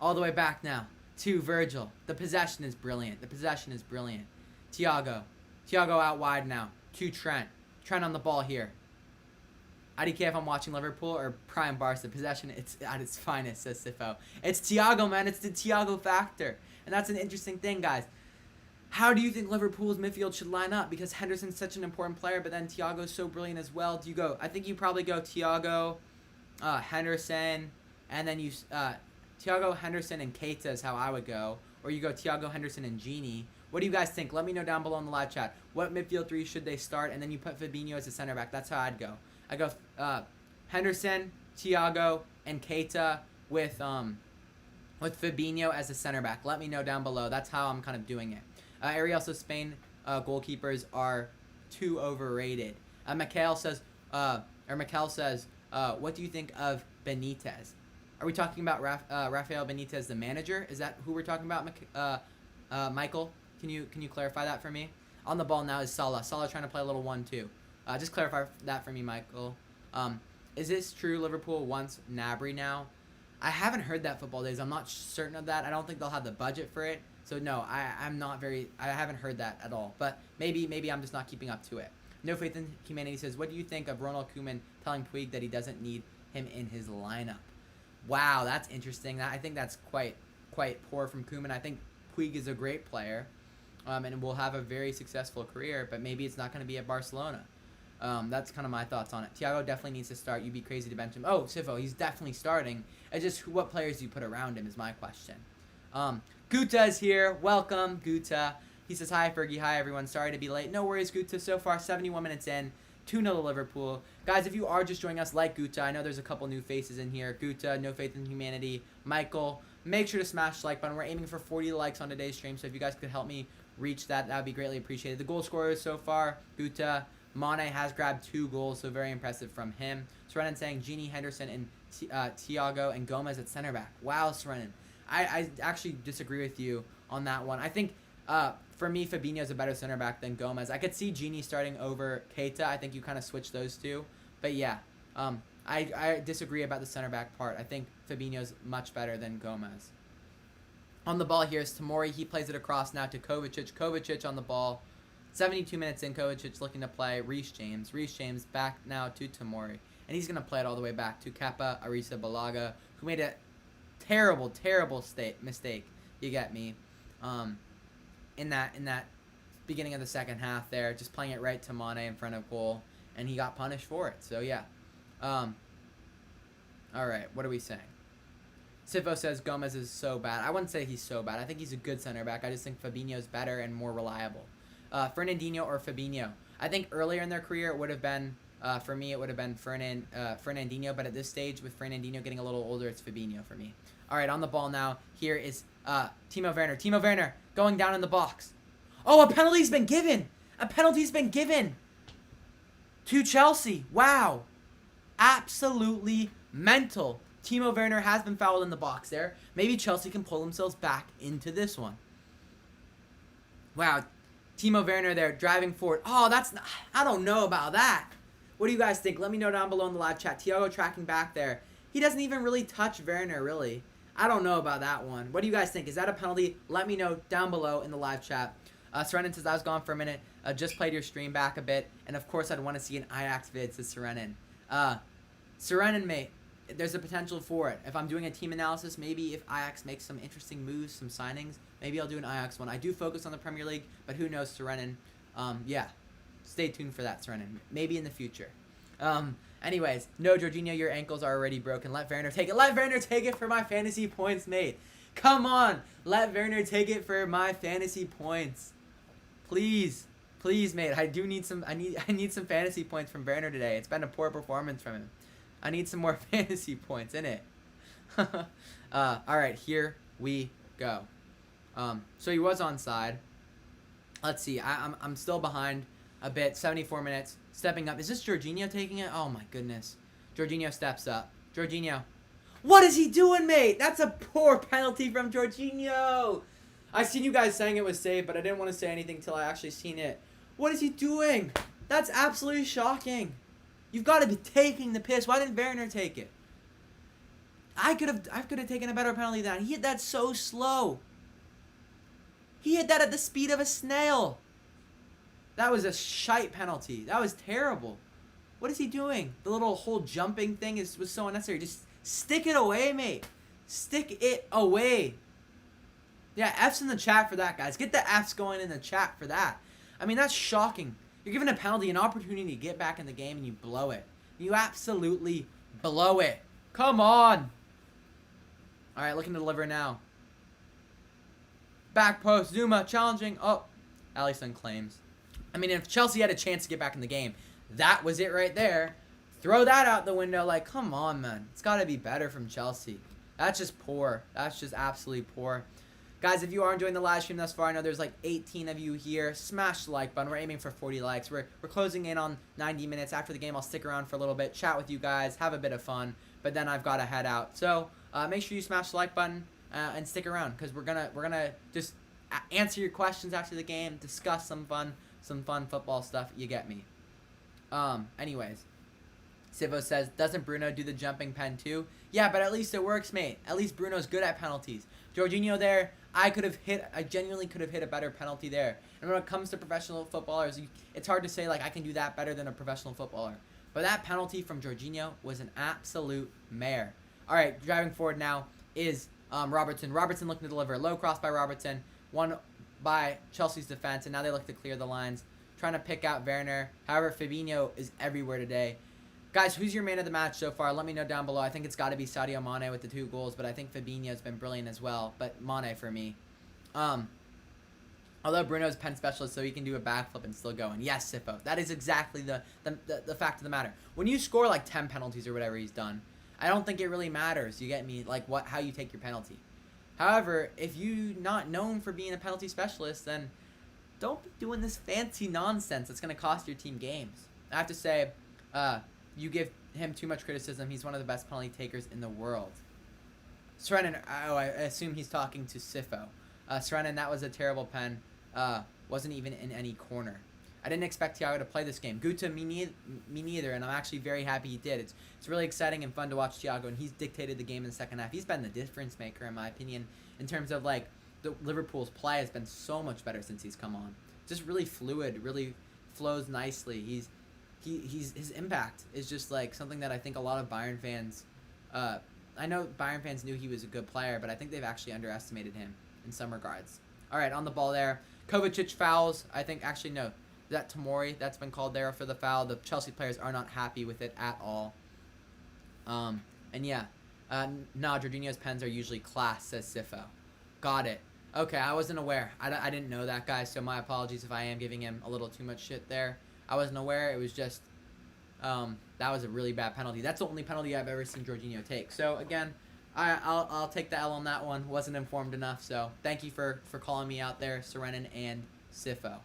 All the way back now to Virgil. The possession is brilliant. The possession is brilliant. Thiago. Thiago out wide now to Trent. Trent on the ball here. I don't care if I'm watching Liverpool or Prime Barca. Possession, it's at its finest, says Sifo. It's Thiago, man. It's the Thiago factor. And that's an interesting thing, guys. How do you think Liverpool's midfield should line up? Because Henderson's such an important player, but then Thiago's so brilliant as well. Do you go? I think you probably go Thiago, Henderson, and then you Thiago, Henderson, and Keita is how I would go. Or you go Thiago, Henderson, and Genie. What do you guys think? Let me know down below in the live chat. What midfield three should they start? And then you put Fabinho as a center back. That's how I'd go. I go Henderson, Thiago, and Keita with Fabinho as a center back. Let me know down below. That's how I'm kind of doing it. Ariel says Spain goalkeepers are too overrated. Mikel says, what do you think of Benitez? Are we talking about Rafael Benitez, the manager? Is that who we're talking about, Michael? Can you clarify that for me? On the ball now is Salah. Salah trying to play a little 1-2. Just clarify that for me, Michael. Is this true? Liverpool wants Gnabry now. I haven't heard that football days. I'm not certain of that. I don't think they'll have the budget for it. So no, I haven't heard that at all. But maybe I'm just not keeping up to it. No Faith in Humanity says, what do you think of Ronald Koeman telling Puig that he doesn't need him in his lineup? Wow, that's interesting. I think that's quite poor from Koeman. I think Puig is a great player, and will have a very successful career. But maybe it's not going to be at Barcelona. That's kind of my thoughts on it. Thiago definitely needs to start. You'd be crazy to bench him. Oh, Sivo, he's definitely starting. It's just what players do you put around him is my question. Guta is here. Welcome, Guta. He says, hi, Fergie. Hi, everyone. Sorry to be late. No worries, Guta. So far, 71 minutes in. 2-0 to Liverpool. Guys, if you are just joining us like Guta, I know there's a couple new faces in here. Guta, No Faith in Humanity, Michael. Make sure to smash the like button. We're aiming for 40 likes on today's stream, so if you guys could help me reach that, that would be greatly appreciated. The goal scorers so far, Guta. Mane has grabbed 2 goals, so very impressive from him. Serenin saying Gini, Henderson, and Thiago and Gomez at center back. Wow, Serenin. I actually disagree with you on that one. I think, for me, Fabinho's a better center back than Gomez. I could see Gini starting over Keita. I think you kind of switch those two. But yeah, I disagree about the center back part. I think Fabinho's much better than Gomez. On the ball here is Tomori. He plays it across now to Kovacic. Kovacic on the ball. 72 minutes in, Kovacic looking to play Reece James. Reece James back now to Tomori. And he's going to play it all the way back to Kepa Arrizabalaga, who made a terrible mistake. You get me? In that beginning of the second half there, just playing it right to Mane in front of goal, and he got punished for it. So yeah. All right, what are we saying? Sifo says Gomez is so bad. I wouldn't say he's so bad. I think he's a good center back. I just think Fabinho's better and more reliable. Fernandinho or Fabinho. I think earlier in their career it would have been, for me, it would have been Fernandinho, but at this stage, with Fernandinho getting a little older, it's Fabinho for me. All right, on the ball now, here is Timo Werner. Timo Werner going down in the box. Oh, a penalty's been given. A penalty's been given to Chelsea. Wow. Absolutely mental. Timo Werner has been fouled in the box there. Maybe Chelsea can pull themselves back into this one. Wow. Timo Werner there driving forward. Oh, I don't know about that. What do you guys think? Let me know down below in the live chat. Thiago tracking back there. He doesn't even really touch Werner, really. I don't know about that one. What do you guys think? Is that a penalty? Let me know down below in the live chat. Serenin says, I was gone for a minute. Just played your stream back a bit. And, of course, I'd want to see an Ajax vid, says Serenin. Serenin, mate, there's a potential for it. If I'm doing a team analysis, maybe if Ajax makes some interesting moves, some signings, maybe I'll do an Ajax one. I do focus on the Premier League, but who knows, Serenin. Yeah, stay tuned for that, Serenin. Maybe in the future. Anyways, no, Jorginho, your ankles are already broken. Let Werner take it. Let Werner take it for my fantasy points, mate. Come on. Let Werner take it for my fantasy points. Please. Please, mate. I need some fantasy points from Werner today. It's been a poor performance from him. I need some more fantasy points, innit? All right, here we go. So he was onside. Let's see. I'm still behind a bit. 74 minutes. Stepping up. Is this Jorginho taking it? Oh, my goodness. Jorginho steps up. Jorginho. What is he doing, mate? That's a poor penalty from Jorginho. I seen you guys saying it was saved, but I didn't want to say anything until I actually seen it. What is he doing? That's absolutely shocking. You've got to be taking the piss. Why didn't Werner take it? I could have taken a better penalty than that. He hit that so slow. He hit that at the speed of a snail. That was a shite penalty. That was terrible. What is he doing? The little whole jumping thing was so unnecessary. Just stick it away, mate. Stick it away. Yeah, F's in the chat for that, guys. Get the F's going in the chat for that. I mean, that's shocking. You're given a penalty, an opportunity to get back in the game, and you blow it. You absolutely blow it. Come on. All right, looking to deliver now. Back post, Zuma challenging. Oh, Alisson claims. I mean, if Chelsea had a chance to get back in the game, that was it right there. Throw that out the window. Like, come on, man. It's got to be better from Chelsea. That's just poor. That's just absolutely poor. Guys, if you are enjoying the live stream thus far, I know there's like 18 of you here. Smash the like button. We're aiming for 40 likes. We're closing in on 90 minutes. After the game, I'll stick around for a little bit, chat with you guys, have a bit of fun, but then I've got to head out. So, make sure you smash the like button and stick around, because we're gonna just answer your questions after the game, discuss some fun football stuff. You get me? Anyways, Sivo says, doesn't Bruno do the jumping pen too? Yeah, but at least it works, mate. At least Bruno's good at penalties. Jorginho there, I genuinely could have hit a better penalty there. And when it comes to professional footballers, it's hard to say, like, I can do that better than a professional footballer. But that penalty from Jorginho was an absolute mare. All right, driving forward now is Robertson. Robertson looking to deliver. Low cross by Robertson. One by Chelsea's defense, and now they look to clear the lines. Trying to pick out Werner. However, Fabinho is everywhere today. Guys, who's your man of the match so far? Let me know down below. I think it's got to be Sadio Mane with the 2 goals, but I think Fabinho's been brilliant as well. But Mane for me. Although Bruno's pen specialist, so he can do a backflip and still go in. Yes, Sifo. That is exactly the fact of the matter. When you score like 10 penalties or whatever he's done, I don't think it really matters. You get me? Like how you take your penalty. However, if you're not known for being a penalty specialist, then don't be doing this fancy nonsense that's going to cost your team games. I have to say, you give him too much criticism. He's one of the best penalty takers in the world. Srennen, I assume he's talking to Sifo. Srennen, that was a terrible pen. Wasn't even in any corner. I didn't expect Thiago to play this game. Guta, me neither, and I'm actually very happy he did. It's really exciting and fun to watch Thiago, and he's dictated the game in the second half. He's been the difference maker, in my opinion, in terms of, like, Liverpool's play has been so much better since he's come on. Just really fluid, really flows nicely. His impact is just, like, something that I think a lot of Bayern fans, I know Bayern fans knew he was a good player, but I think they've actually underestimated him in some regards. All right, on the ball there. Kovacic fouls. I think, actually, no. Is that Tomori that's been called there for the foul? The Chelsea players are not happy with it at all. And yeah. Nah, Jorginho's pens are usually class, says Sifo. Got it. Okay, I wasn't aware. I didn't know that, guys, so my apologies if I am giving him a little too much shit there. I wasn't aware. It was just, that was a really bad penalty. That's the only penalty I've ever seen Jorginho take. So, again, I'll take the L on that one. Wasn't informed enough, so thank you for calling me out there, Serenin and Sifo.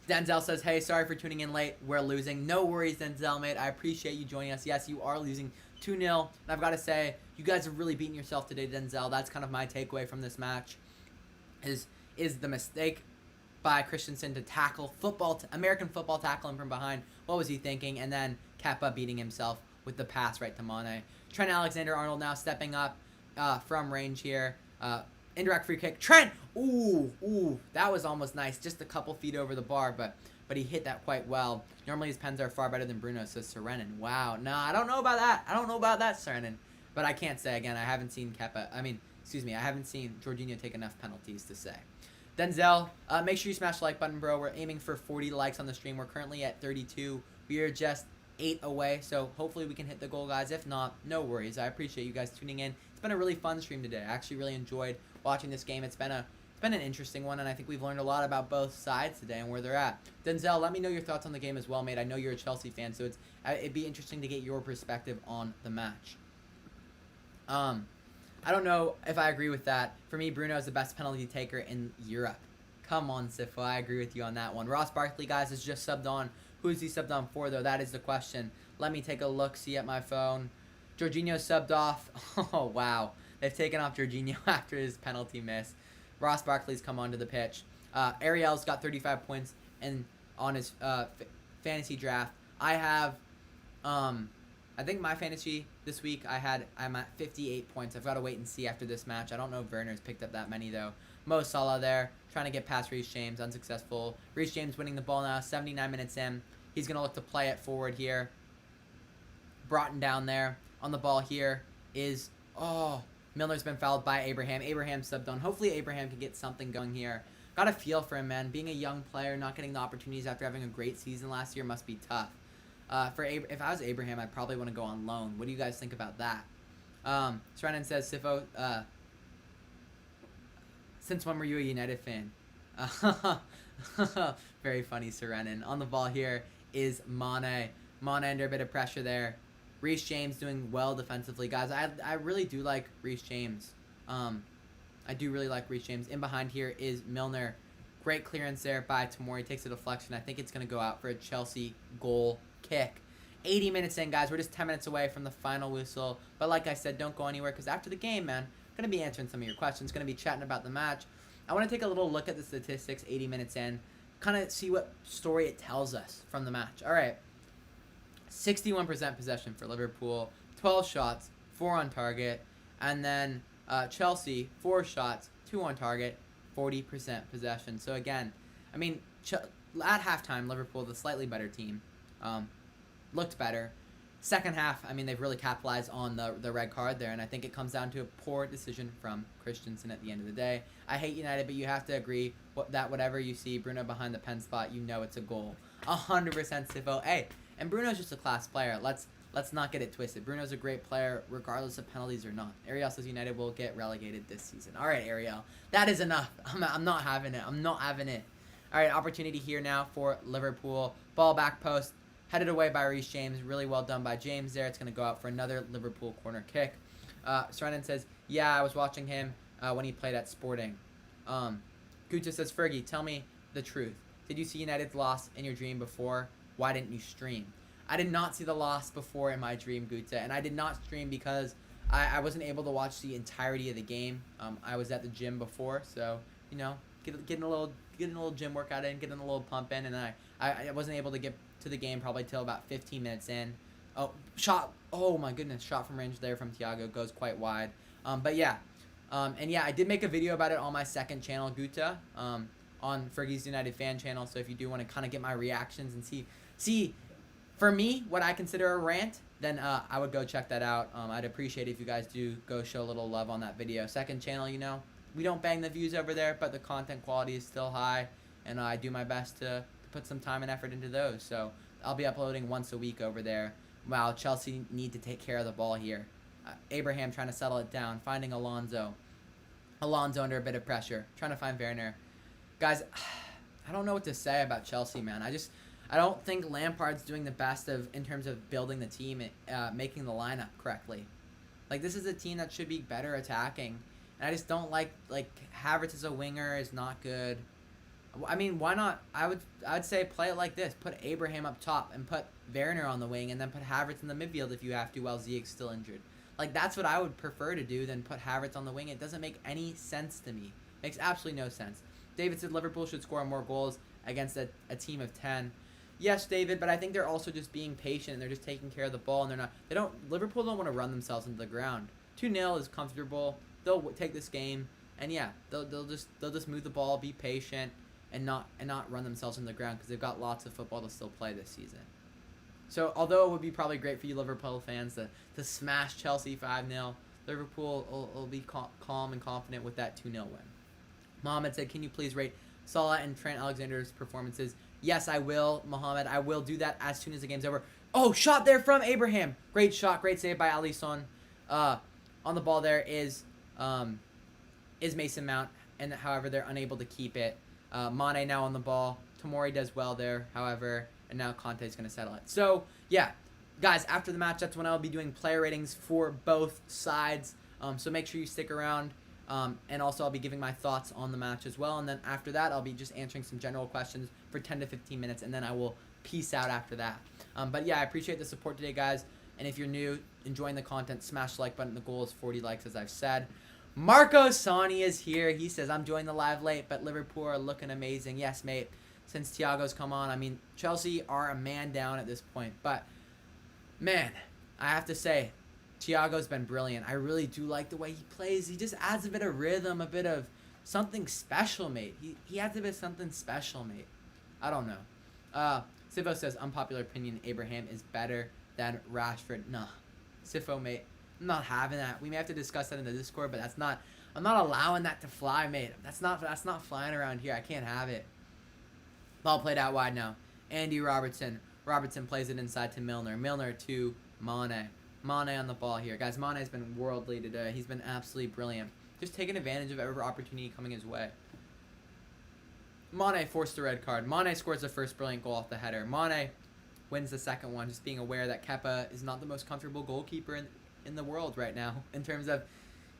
Denzel says, hey, sorry for tuning in late. We're losing. No worries, Denzel, mate. I appreciate you joining us. Yes, you are losing 2-0. And I've got to say, you guys have really beaten yourself today, Denzel. That's kind of my takeaway from this match. Is the mistake by Christensen to tackle American football, tackle him from behind. What was he thinking? And then Kepa beating himself with the pass right to Mane. Trent Alexander-Arnold now stepping up from range here. Indirect free kick. Trent! Ooh, that was almost nice. Just a couple feet over the bar, but he hit that quite well. Normally his pens are far better than Bruno, says Serenin. Wow. No, I don't know about that. Serenin. But I can't say, again, I haven't seen I haven't seen Jorginho take enough penalties to say. Denzel, make sure you smash the like button, bro. We're aiming for 40 likes on the stream. We're currently at 32. We are just 8 away, so hopefully we can hit the goal, guys. If not, no worries. I appreciate you guys tuning in. It's been a really fun stream today. I actually really enjoyed watching this game. It's been an interesting one, and I think we've learned a lot about both sides today and where they're at. Denzel, let me know your thoughts on the game as well, mate. I know you're a Chelsea fan, so it'd be interesting to get your perspective on the match. I don't know if I agree with that. For me, Bruno is the best penalty taker in Europe. Come on, Sifo. I agree with you on that one. Ross Barkley, guys, is just subbed on. Who is he subbed on for, though? That is the question. Let me take a look-see at my phone. Jorginho subbed off. Oh, wow. They've taken off Jorginho after his penalty miss. Ross Barkley's come onto the pitch. Ariel's got 35 points on his fantasy draft. I have, I think my fantasy this week, I'm at 58 points. I've got to wait and see after this match. I don't know if Werner's picked up that many, though. Mo Salah there, trying to get past Reece James, unsuccessful. Reece James winning the ball now, 79 minutes in. He's going to look to play it forward here. Broughton down there. On the ball here is, Milner's been fouled by Abraham. Abraham subbed on. Hopefully Abraham can get something going here. Got a feel for him, man. Being a young player, not getting the opportunities after having a great season last year must be tough. If I was Abraham, I'd probably want to go on loan. What do you guys think about that? Srennen says, Sifo, since when were you a United fan? Very funny, Serenin. On the ball here is Mane. Mane under a bit of pressure there. Reece James doing well defensively. Guys, I really do like Reece James. I do really like Reece James. In behind here is Milner. Great clearance there by Tomori. Takes a deflection. I think it's going to go out for a Chelsea goal kick. 80 minutes in, guys. We're just 10 minutes away from the final whistle. But like I said, don't go anywhere because after the game, man, I'm going to be answering some of your questions, going to be chatting about the match. I want to take a little look at the statistics 80 minutes in, kind of see what story it tells us from the match. All right. 61% possession for Liverpool, 12 shots, 4 on target. And then Chelsea, 4 shots, 2 on target, 40% possession. So again, I mean, at halftime, Liverpool, the slightly better team, looked better. Second half, I mean, they've really capitalized on the red card there, and I think it comes down to a poor decision from Christensen at the end of the day. I hate United, but you have to agree that whatever you see Bruno behind the pen spot, you know it's a goal. 100% Sifo. Hey, and Bruno's just a class player. Let's not get it twisted. Bruno's a great player, regardless of penalties or not. Ariel says United will get relegated this season. All right, Ariel, that is enough. I'm not having it. I'm not having it. All right, opportunity here now for Liverpool. Ball back post. Headed away by Reece James. Really well done by James there. It's going to go out for another Liverpool corner kick. Srennen says, yeah, I was watching him when he played at Sporting. Guta says, Fergie, tell me the truth. Did you see United's loss in your dream before? Why didn't you stream? I did not see the loss before in my dream, Guta. And I did not stream because I wasn't able to watch the entirety of the game. I was at the gym before. So, you know, getting a little gym workout in, getting a little pump in. And I wasn't able to get to the game probably till about 15 minutes in. Oh, shot. Oh, my goodness. Shot from range there from Thiago. Goes quite wide. But, yeah. And, yeah, I did make a video about it on my second channel, Guta, on Fergie's United fan channel. So if you do want to kind of get my reactions and see, for me, what I consider a rant, then I would go check that out. I'd appreciate it if you guys do go show a little love on that video. Second channel, you know, we don't bang the views over there, but the content quality is still high. And I do my best to put some time and effort into those. So I'll be uploading once a week over there. Wow, Chelsea need to take care of the ball here. Abraham trying to settle it down, finding Alonso. Alonso under a bit of pressure, trying to find Werner. Guys, I don't know what to say about Chelsea, man. I don't think Lampard's doing the best in terms of building the team and making the lineup correctly. Like, this is a team that should be better attacking. And I just don't like Havertz as a winger is not good. I mean, why not? I'd say play it like this. Put Abraham up top and put Werner on the wing and then put Havertz in the midfield if you have to while Ziyech's still injured. Like, that's what I would prefer to do than put Havertz on the wing. It doesn't make any sense to me. Makes absolutely no sense. David said Liverpool should score more goals against a team of 10. Yes, David, but I think they're also just being patient and they're just taking care of the ball and Liverpool don't want to run themselves into the ground. 2-0 is comfortable. They'll take this game and yeah, they'll just move the ball, be patient and not run themselves into the ground because they've got lots of football to still play this season. So, although it would be probably great for you Liverpool fans to smash Chelsea 5-0, Liverpool will be calm and confident with that 2-0 win. Mohamed said, can you please rate Salah and Trent Alexander's performances? Yes, I will, Mohamed. I will do that as soon as the game's over. Oh, shot there from Abraham. Great shot. Great save by Alisson. On the ball there is Mason Mount, and however, they're unable to keep it. Mane now on the ball. Tomori does well there, however, and now Conte's going to settle it. So, yeah, guys, after the match, that's when I'll be doing player ratings for both sides. So make sure you stick around. And also I'll be giving my thoughts on the match as well. And then after that, I'll be just answering some general questions for 10 to 15 minutes. And then I will peace out after that. But yeah, I appreciate the support today, guys. And if you're new, enjoying the content, smash the like button. The goal is 40 likes, as I've said. Marco Sani is here. He says, I'm joining the live late, but Liverpool are looking amazing. Yes, mate. Since Thiago's come on, I mean, Chelsea are a man down at this point. But, man, I have to say, Thiago's been brilliant. I really do like the way he plays. He just adds a bit of rhythm, a bit of something special, mate. He adds a bit of something special, mate. I don't know. Sifo says, unpopular opinion, Abraham is better than Rashford. Nah. Sifo, mate. I'm not having that. We may have to discuss that in the Discord, but that's not... I'm not allowing that to fly, mate. That's not flying around here. I can't have it. Ball played out wide now. Andy Robertson. Robertson plays it inside to Milner. Milner to Mane. Mane on the ball here. Guys, Mane's been worldly today. He's been absolutely brilliant. Just taking advantage of every opportunity coming his way. Mane forced the red card. Mane scores the first brilliant goal off the header. Mane wins the second one, just being aware that Kepa is not the most comfortable goalkeeper in the world right now. In terms of,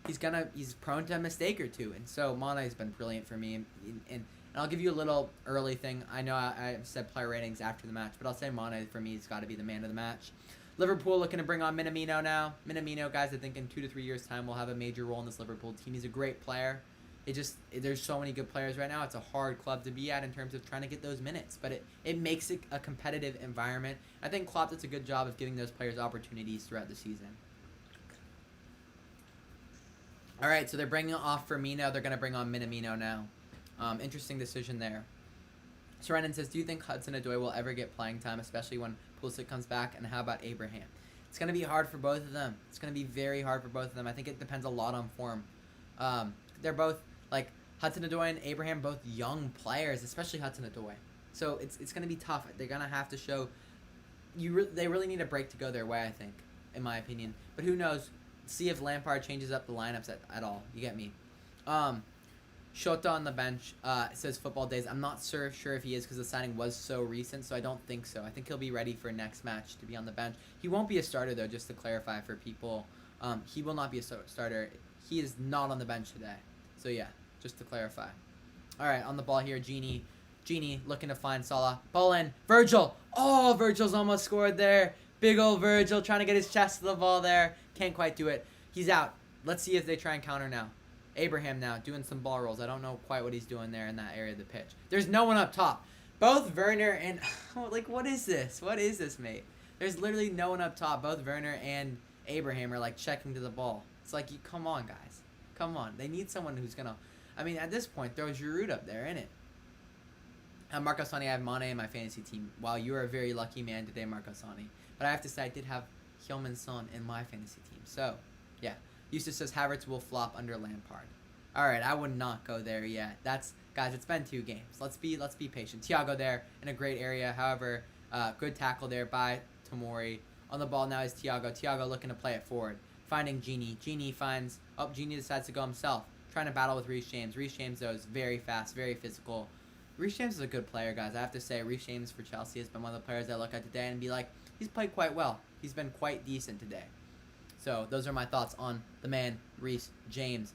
he's prone to a mistake or two. And so Mane's been brilliant for me. And And I'll give you a little early thing. I know I said player ratings after the match, but I'll say Mane for me has got to be the man of the match. Liverpool looking to bring on Minamino now. Minamino, guys, I think in 2 to 3 years' time will have a major role in this Liverpool team. He's a great player. There's so many good players right now. It's a hard club to be at in terms of trying to get those minutes, but it makes it a competitive environment. I think Klopp does a good job of giving those players opportunities throughout the season. All right, so they're bringing off Firmino. They're going to bring on Minamino now. Interesting decision there. Serenin says, do you think Hudson-Odoi will ever get playing time, especially when Pulisic comes back? And how about Abraham? It's going to be hard for both of them. It's going to be very hard for both of them. I think it depends a lot on form. They're both, like, Hudson-Odoi and Abraham, both young players, especially Hudson-Odoi. So it's going to be tough. They're going to have to show... They really need a break to go their way, I think, in my opinion. But who knows? See if Lampard changes up the lineups at all. You get me? Shota on the bench. It says football days. I'm not sure if he is because the signing was so recent, so I don't think so. I think he'll be ready for next match to be on the bench. He won't be a starter, though, just to clarify for people. He will not be a starter. He is not on the bench today. So, yeah, just to clarify. All right, on the ball here, Genie looking to find Salah. Ball in. Virgil. Oh, Virgil's almost scored there. Big old Virgil trying to get his chest to the ball there. Can't quite do it. He's out. Let's see if they try and counter now. Abraham now doing some ball rolls. I don't know quite what he's doing there in that area of the pitch. There's no one up top. Both Werner and... like, what is this? What is this, mate? There's literally no one up top. Both Werner and Abraham are, like, checking to the ball. It's like, come on, guys. Come on. They need someone who's going to... I mean, at this point, throw Giroud up there, innit? Marco Sani, I have Mane in my fantasy team. Wow, you are a very lucky man today, Marco Sani. But I have to say, I did have Heung-min Son in my fantasy team. So, yeah. Eustace says Havertz will flop under Lampard. All right, I would not go there yet. Guys, it's been 2 games. Let's be patient. Thiago there in a great area. However, good tackle there by Tomori. On the ball now is Thiago. Thiago looking to play it forward. Finding Genie. Genie finds... Oh, Genie decides to go himself. Trying to battle with Reece James. Reece James, though, is very fast, very physical. Reece James is a good player, guys. I have to say, Reece James for Chelsea has been one of the players I look at today and be like, he's played quite well. He's been quite decent today. So, those are my thoughts on the man, Reece James.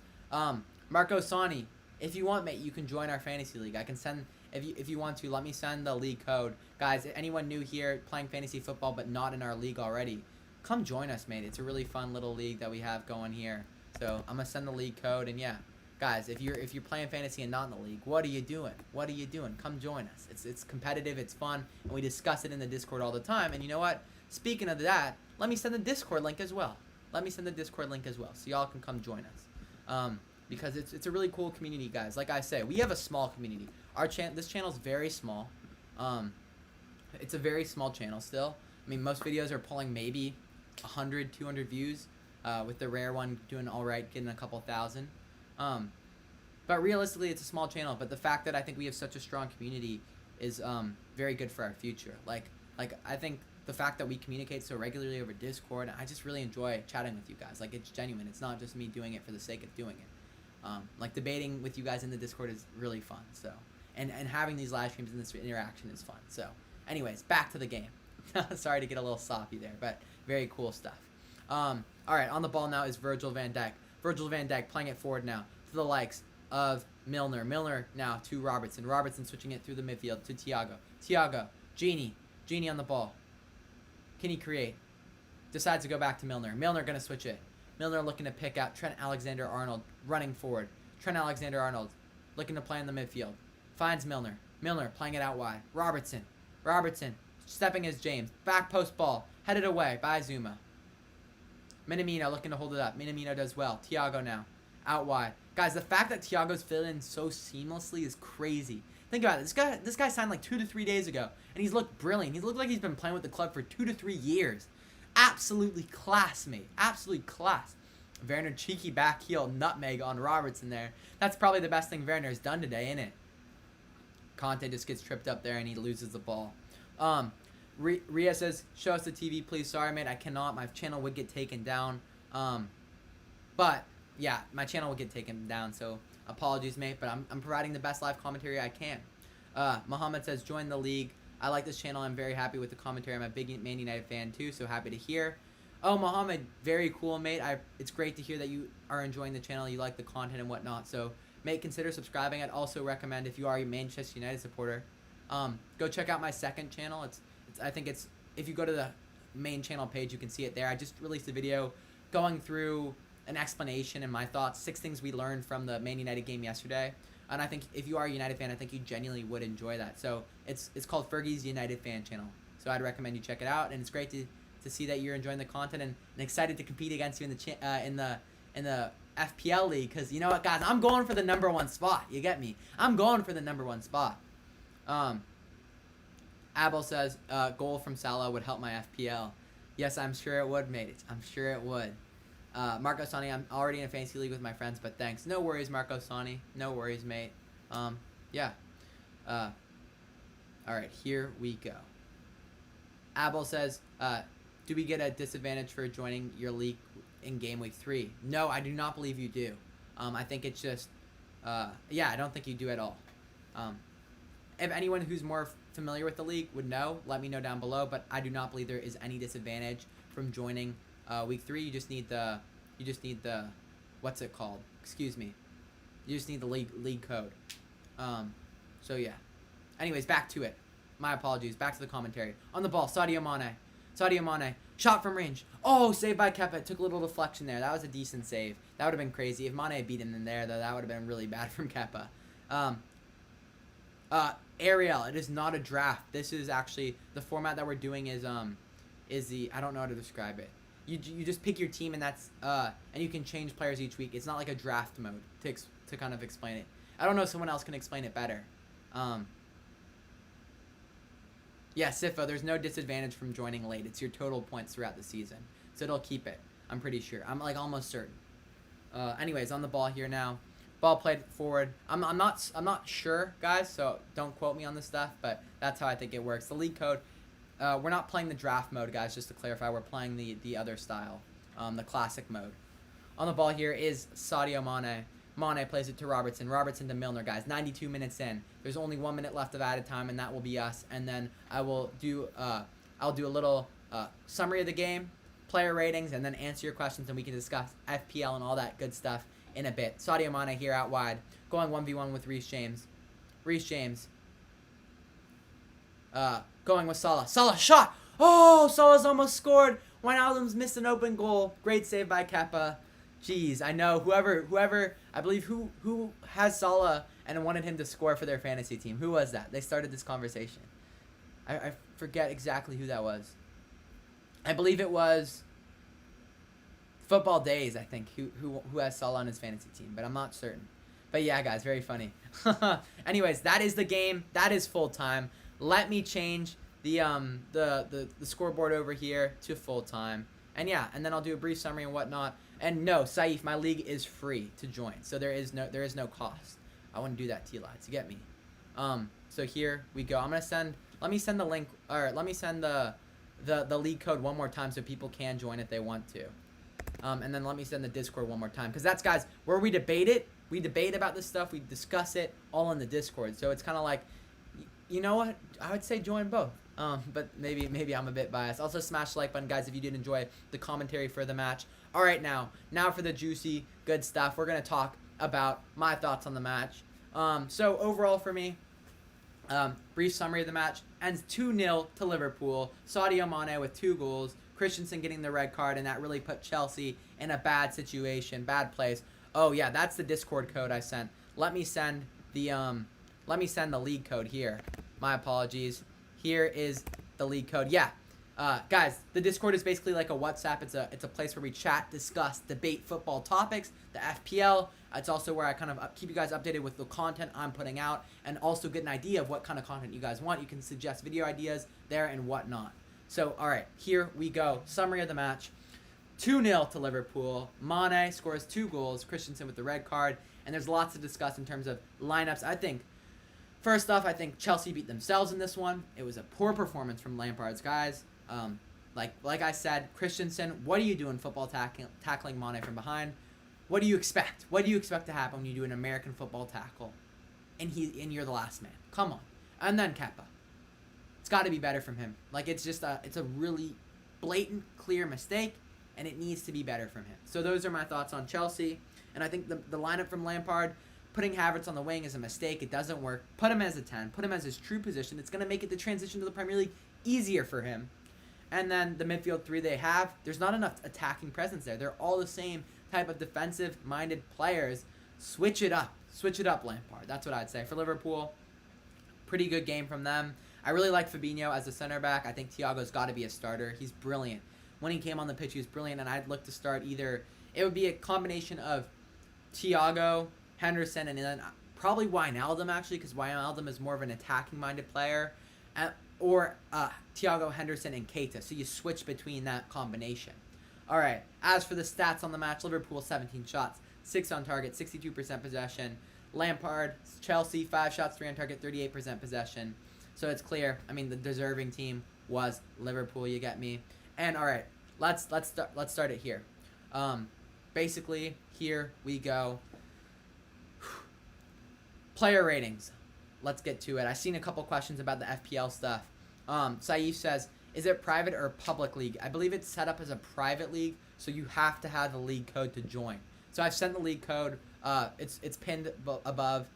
Marco Sani, if you want, mate, you can join our fantasy league. I can send, if you want to, let me send the league code. Guys, anyone new here playing fantasy football but not in our league already, come join us, mate. It's a really fun little league that we have going here. So, I'm going to send the league code, and yeah. Guys, if you're playing fantasy and not in the league, what are you doing? What are you doing? Come join us. It's competitive, it's fun, and we discuss it in the Discord all the time. And you know what? Speaking of that, let me send the Discord link as well. So y'all can come join us. Because it's a really cool community, guys. Like I say, we have a small community. This channel is very small. It's a very small channel still. I mean, most videos are pulling maybe 100, 200 views, with the rare one doing all right, getting a couple thousand. But realistically, it's a small channel. But the fact that I think we have such a strong community is very good for our future. Like I think the fact that we communicate so regularly over Discord, I just really enjoy chatting with you guys. Like, it's genuine. It's not just me doing it for the sake of doing it. Like, debating with you guys in the Discord is really fun. So, and having these live streams and this interaction is fun. So, anyways, back to the game. Sorry to get a little soppy there, but very cool stuff. All right, on the ball now is Virgil van Dijk. Virgil van Dijk playing it forward now to the likes of Milner. Milner now to Robertson. Robertson switching it through the midfield to Thiago. Thiago. Genie on the ball. Can he create? Decides to go back to Milner. Milner going to switch it. Milner looking to pick out Trent Alexander-Arnold running forward. Trent Alexander-Arnold looking to play in the midfield. Finds Milner. Milner playing it out wide. Robertson. Robertson stepping as James. Back post ball. Headed away by Zuma. Minamino looking to hold it up. Minamino does well. Thiago now. Out wide. Guys, the fact that Thiago's filling in so seamlessly is crazy. Think about it. This guy signed like 2 to 3 days ago, and he's looked brilliant. He's looked like he's been playing with the club for 2 to 3 years. Absolutely class, mate. Absolute class. Werner cheeky back heel nutmeg on Robertson there. That's probably the best thing Werner's done today, isn't it? Conte just gets tripped up there, and he loses the ball. Ria says, show us the TV, please. Sorry, mate, I cannot. My channel would get taken down. But, yeah, my channel would get taken down, so apologies, mate. But I'm providing the best live commentary I can. Muhammad says, join the league. I like this channel. I'm very happy with the commentary. I'm a big Man United fan, too, so happy to hear. Oh, Muhammad, very cool, mate. It's great to hear that you are enjoying the channel. You like the content and whatnot, so may consider subscribing. I'd also recommend, if you are a Manchester United supporter, go check out my second channel. I think if you go to the main channel page, you can see it there. I just released a video going through an explanation and my thoughts, 6 things we learned from the Man United game yesterday. And I think if you are a United fan, I think you genuinely would enjoy that. So it's called Fergie's United Fan Channel. So I'd recommend you check it out. And it's great to see that you're enjoying the content and excited to compete against you in the FPL league. Because you know what, guys, I'm going for the #1 spot. You get me? I'm going for the #1 spot. Abel says goal from Salah would help my FPL. Yes, I'm sure it would, mate. I'm sure it would. Marco Sani, I'm already in a fantasy league with my friends, but thanks. No worries, Marco Sani. No worries, mate. Yeah. All right, here we go. Abel says, do we get a disadvantage for joining your league in game week 3? No, I do not believe you do. I think it's just, yeah, I don't think you do at all. If anyone who's more familiar with the league would know, let me know down below, but I do not believe there is any disadvantage from joining week 3. You just need the what's it called? Excuse me. You just need the league code. So yeah. Anyways, back to it. My apologies. Back to the commentary. On the ball, Sadio Mane. Sadio Mane. Shot from range. Oh, saved by Kepa. It took a little deflection there. That was a decent save. That would have been crazy. If Mane beat him in there, though, that would have been really bad from Kepa. Ariel, it is not a draft. This is actually, the format that we're doing is the, I don't know how to describe it. You just pick your team and that's, and you can change players each week. It's not like a draft mode to kind of explain it. I don't know if someone else can explain it better. Yeah, Sifo, there's no disadvantage from joining late. It's your total points throughout the season. So it'll keep it. I'm pretty sure. I'm like almost certain. Anyways, on the ball here now. Ball played forward. I'm not sure, guys, so don't quote me on this stuff, but that's how I think it works. The league code, we're not playing the draft mode, guys, just to clarify. We're playing the other style, the classic mode. On the ball here is Sadio Mane. Mane plays it to Robertson. Robertson to Milner, guys. 92 minutes in. There's only 1 minute left of added time, and that will be us. And then I will do I'll do a little summary of the game, player ratings, and then answer your questions, and we can discuss FPL and all that good stuff in a bit. Sadio Mane here out wide, going 1v1 with Reece James. Reece James going with Salah. Salah shot. Oh, Salah's almost scored. Wijnaldum's missed an open goal. Great save by Kepa. Jeez, I know whoever I believe who has Salah and wanted him to score for their fantasy team. Who was that? They started this conversation. I forget exactly who that was. I believe it was Football Days, I think, who has Salah on his fantasy team, but I'm not certain. But yeah, guys, very funny. Anyways, that is the game. That is full time. Let me change the scoreboard over here to full time. And yeah, and then I'll do a brief summary and whatnot. And no, Saif, my league is free to join, so there is no cost. I want to do that, T-Lights. You get me? So here we go. Let me send the link, or let me send the league code one more time so people can join if they want to. And then let me send the Discord one more time, because that's, guys, where we debate it. We debate about this stuff. We discuss it all in the Discord. So it's kind of like, you know what? I would say join both. But maybe I'm a bit biased. Also, smash the like button, guys, if you did enjoy the commentary for the match. All right, now for the juicy, good stuff. We're going to talk about my thoughts on the match. So overall for me, brief summary of the match, ends 2-0 to Liverpool. Sadio Mane with 2 goals. Christensen getting the red card, and that really put Chelsea in a bad situation, bad place. Oh yeah, that's the Discord code I sent. Let me send the league code here. My apologies. Here is the league code. Yeah, guys, the Discord is basically like a WhatsApp. It's a place where we chat, discuss, debate football topics, the FPL. It's also where I kind of keep you guys updated with the content I'm putting out, and also get an idea of what kind of content you guys want. You can suggest video ideas there and whatnot. So, all right, here we go. Summary of the match. 2-0 to Liverpool. Mane scores 2 goals. Christensen with the red card. And there's lots to discuss in terms of lineups. I think, first off, I think Chelsea beat themselves in this one. It was a poor performance from Lampard's guys. Like I said, Christensen, what do you do in football tackling Mane from behind? What do you expect? What do you expect to happen when you do an American football tackle and you're the last man? Come on. And then Kepa. It's got to be better from him. Like, it's a really blatant, clear mistake, and it needs to be better from him. So those are my thoughts on Chelsea. And I think the lineup from Lampard putting Havertz on the wing is a mistake. It doesn't work. Put him as a 10. Put him as his true position. It's going to make it the transition to the Premier League easier for him. And then the midfield three they have, there's not enough attacking presence there. They're all the same type of defensive-minded players. Switch it up. Switch it up, Lampard. That's what I'd say. For Liverpool, pretty good game from them. I really like Fabinho as a center back. I think Thiago's got to be a starter. He's brilliant. When he came on the pitch, he was brilliant, and I'd look to start either. It would be a combination of Thiago, Henderson, and then probably Wijnaldum, actually, because Wijnaldum is more of an attacking-minded player. Or Thiago, Henderson, and Keita. So you switch between that combination. All right. As for the stats on the match, Liverpool 17 shots, 6 on target, 62% possession. Lampard, Chelsea 5 shots, 3 on target, 38% possession. So it's clear. I mean, the deserving team was Liverpool. You get me. And all right, let's start it here. Basically, here we go. Player ratings. Let's get to it. I've seen a couple questions about the FPL stuff. Saif says, is it private or public league? I believe it's set up as a private league, so you have to have the league code to join. So I've sent the league code. It's pinned above.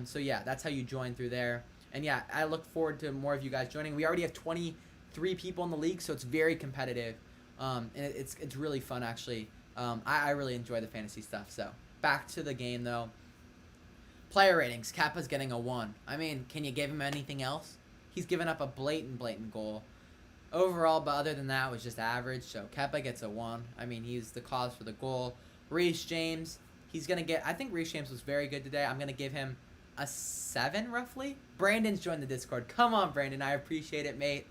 So yeah, that's how you join through there. And yeah, I look forward to more of you guys joining. We already have 23 people in the league, so it's very competitive. And it's really fun, actually. I really enjoy the fantasy stuff. So back to the game, though. Player ratings. Kepa's getting a 1. I mean, can you give him anything else? He's given up a blatant goal. Overall, but other than that, it was just average. So Kepa gets a 1. I mean, he's the cause for the goal. Reece James, he's going to get... I think Reece James was very good today. I'm going to give him a 7, roughly. Brandon's joined the Discord. Come on, Brandon. I appreciate it, mate.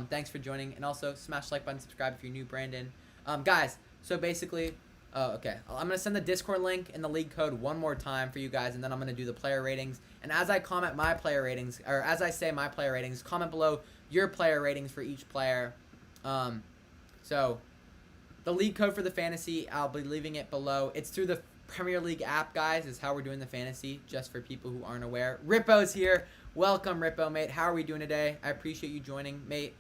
Thanks for joining. And also, smash the like button, subscribe if you're new, Brandon. Guys, so basically... Oh, okay. I'm going to send the Discord link and the league code one more time for you guys, and then I'm going to do the player ratings. And as I comment my player ratings, or as I say my player ratings, comment below your player ratings for each player. So, the league code for the fantasy, I'll be leaving it below. It's through the Premier League app, guys, is how we're doing the fantasy, just for people who aren't aware. Rippo's here. Welcome, Rippo, mate. How are we doing today? I appreciate you joining, mate.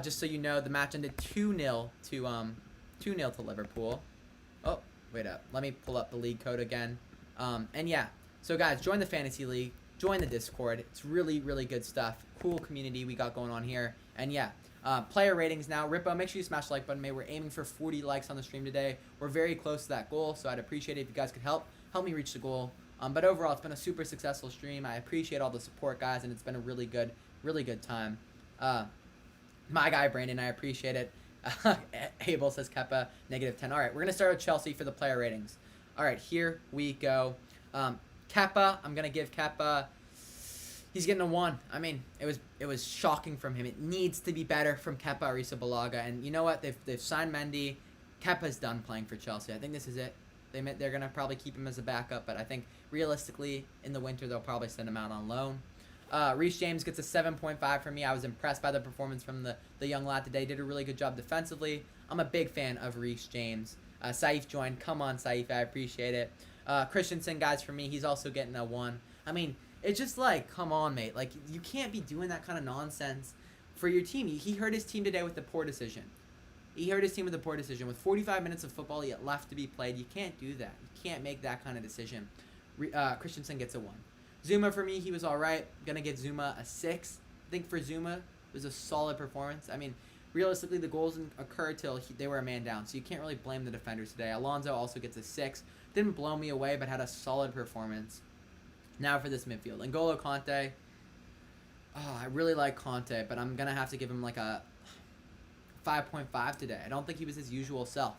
Just so you know, the match ended 2-0 to Liverpool. Oh, wait up. Let me pull up the league code again. And yeah, so guys, join the fantasy league. Join the Discord. It's really, really good stuff. Cool community we got going on here. And yeah, player ratings now. Rippo, make sure you smash the like button, mate. We're aiming for 40 likes on the stream today. We're very close to that goal, so I'd appreciate it if you guys could help me reach the goal. But overall, it's been a super successful stream. I appreciate all the support, guys, and it's been a really good time. My guy, Brandon, I appreciate it. Abel says Kepa, -10. All right, we're going to start with Chelsea for the player ratings. All right, here we go. Kepa, I'm going to give Kepa, he's getting a 1. I mean, it was shocking from him. It needs to be better from Kepa Arrizabalaga. And you know what? They've signed Mendy. Kepa's done playing for Chelsea. I think this is it. They're going to probably keep him as a backup, but I think realistically in the winter they'll probably send him out on loan. Reece James gets a 7.5 from me. I was impressed by the performance from the young lad today. Did a really good job defensively. I'm a big fan of Reece James. Saif joined. Come on, Saif. I appreciate it. Christensen, guys, for me, he's also getting a 1. I mean, it's just like, come on, mate. Like, you can't be doing that kind of nonsense for your team. He hurt his team today with the poor decision. With 45 minutes of football yet left to be played, you can't do that. You can't make that kind of decision. Christensen gets a 1. Zuma, for me, he was all right. Going to give Zuma a 6. I think for Zuma, it was a solid performance. I mean, realistically, the goals didn't occur till they were a man down, so you can't really blame the defenders today. Alonso also gets a 6. Didn't blow me away, but had a solid performance. Now for this midfield. N'Golo Kanté. Oh, I really like Conte, but I'm going to have to give him like a 5.5 today. I don't think he was his usual self.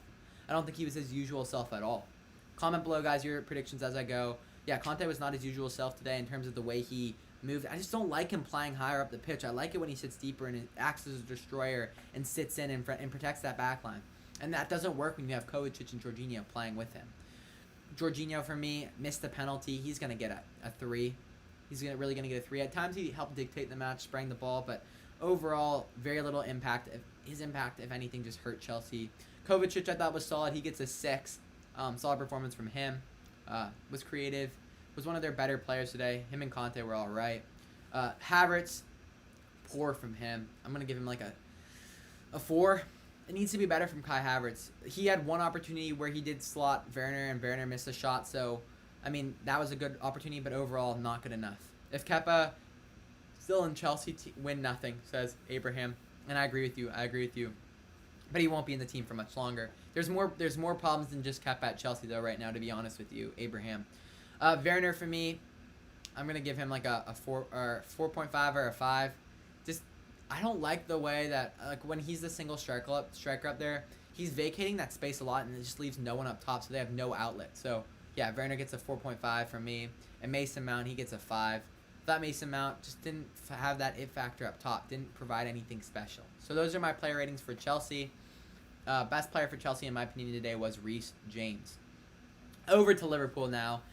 At all. Comment below, guys, your predictions as I go. Yeah, Conte was not his usual self today in terms of the way he moved. I just don't like him playing higher up the pitch. I like it when he sits deeper and acts as a destroyer and sits in and protects that back line. And that doesn't work when you have Kovacic and Jorginho playing with him. Jorginho, for me, missed the penalty. He's going to get a 3. He's really going to get a 3. At times, he helped dictate the match, spraying the ball, but overall, very little impact. His impact, if anything, just hurt Chelsea. Kovacic, I thought, was solid. He gets a 6. Solid performance from him. Was creative. Was one of their better players today. Him and Conte were all right. Havertz, poor from him. I'm going to give him like a 4. It needs to be better from Kai Havertz. He had one opportunity where he did slot Werner, and Werner missed a shot, so I mean, that was a good opportunity, but overall, not good enough. If Kepa still in Chelsea, win nothing, says Abraham. And I agree with you. But he won't be in the team for much longer. There's more problems than just Kepa at Chelsea, though, right now, to be honest with you, Abraham. Werner, for me, I'm going to give him like a 4 or 4.5 or a 5. Just, I don't like the way that, like, when he's the single striker up there, he's vacating that space a lot, and it just leaves no one up top, so they have no outlet. So, yeah, Werner gets a 4.5 from me. And Mason Mount, he gets a 5. That Mason Mount just didn't have that it factor up top. Didn't provide anything special. So those are my player ratings for Chelsea. Best player for Chelsea, in my opinion, today was Reece James. Over to Liverpool now.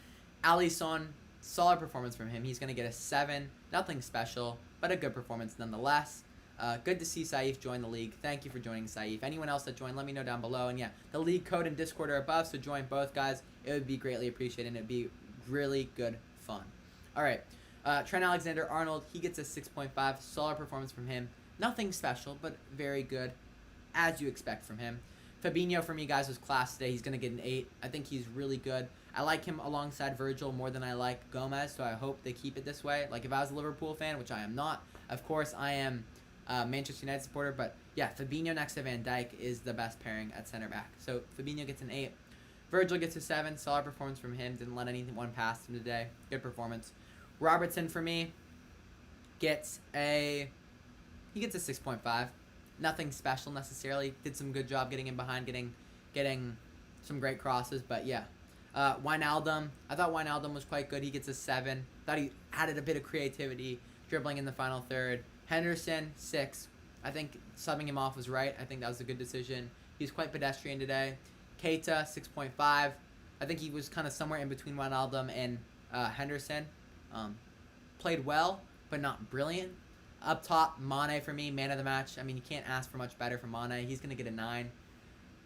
Alisson, solid performance from him. He's going to get a 7. Nothing special, but a good performance nonetheless. Good to see Saif join the league. Thank you for joining, Saif. Anyone else that joined, let me know down below. And yeah, the league code and Discord are above, so join both guys. It would be greatly appreciated, and it would be really good fun. All right. Trent Alexander-Arnold, he gets a 6.5. Solid performance from him. Nothing special, but very good, as you expect from him. Fabinho, for me, guys, was class today. He's going to get an 8. I think he's really good. I like him alongside Virgil more than I like Gomez, so I hope they keep it this way. Like, if I was a Liverpool fan, which I am not, of course, I am a Manchester United supporter. But, yeah, Fabinho next to Van Dijk is the best pairing at center back. So, Fabinho gets an 8. Virgil gets a 7. Solid performance from him. Didn't let anyone pass him today. Good performance. Robertson, for me, gets a 6.5. Nothing special necessarily. Did some good job getting in behind, getting some great crosses. But yeah, Wijnaldum. I thought Wijnaldum was quite good. He gets a 7. Thought he added a bit of creativity, dribbling in the final third. Henderson, 6. I think subbing him off was right. I think that was a good decision. He was quite pedestrian today. Keita, 6.5. I think he was kind of somewhere in between Wijnaldum and Henderson. Played well, but not brilliant. Up top, Mane for me, man of the match. I mean, you can't ask for much better from Mane. He's going to get a 9.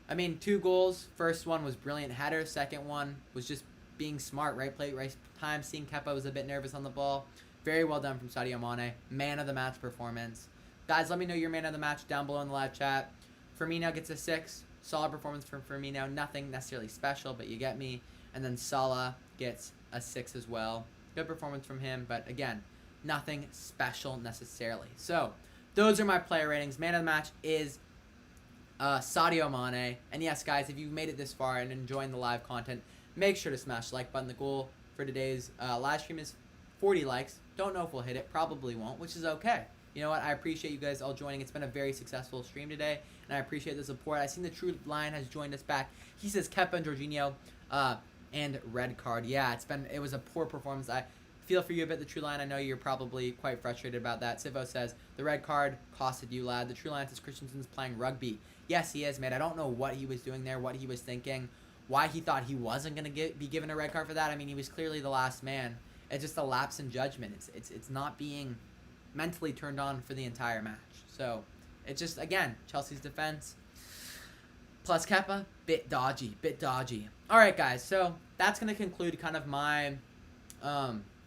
I mean, 2 goals. First one was brilliant header. Second one was just being smart. Right play, right time. Seeing Kepa was a bit nervous on the ball. Very well done from Sadio Mane. Man of the match performance. Guys, let me know your man of the match down below in the live chat. Firmino gets a 6. Solid performance from Firmino. Nothing necessarily special, but you get me. And then Salah gets a 6 as well. Good performance from him, but again, nothing special necessarily. So, those are my player ratings. Man of the match is Sadio Mane. And yes, guys, if you've made it this far and enjoying the live content, make sure to smash the like button. The goal for today's live stream is 40 likes. Don't know if we'll hit it. Probably won't, which is okay. You know what? I appreciate you guys all joining. It's been a very successful stream today, and I appreciate the support. I seen the True Lion has joined us back. He says Kepa and Jorginho and red card. Yeah, it was a poor performance. I feel for you a bit, the True Lion. I know you're probably quite frustrated about that. Sivo says, the red card costed you, lad. The True Lion says Christensen's playing rugby. Yes, he is, man. I don't know what he was doing there, what he was thinking, why he thought he wasn't going to be given a red card for that. I mean, he was clearly the last man. It's just a lapse in judgment. It's not being mentally turned on for the entire match. So, it's just, again, Chelsea's defense plus Kepa, bit dodgy. All right, guys. So, that's going to conclude kind of my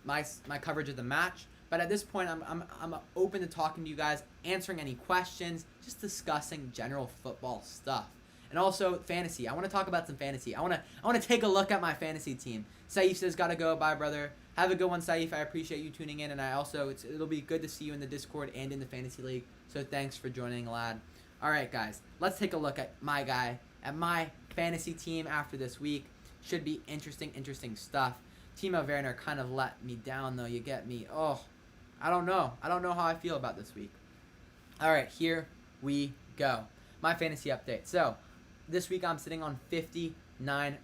my coverage of the match. But at this point, I'm open to talking to you guys, answering any questions, just discussing general football stuff. And also fantasy. I want to talk about some fantasy. I want to take a look at my fantasy team. Saif says, gotta go. Bye, brother. Have a good one, Saif. I appreciate you tuning in, and it'll be good to see you in the Discord and in the fantasy league. So thanks for joining, lad. All right, guys. Let's take a look at my fantasy team after this week. Should be interesting stuff. Timo Werner kind of let me down, though. You get me. Oh, I don't know. I don't know how I feel about this week. All right, here we go. My fantasy update. So, this week I'm sitting on 59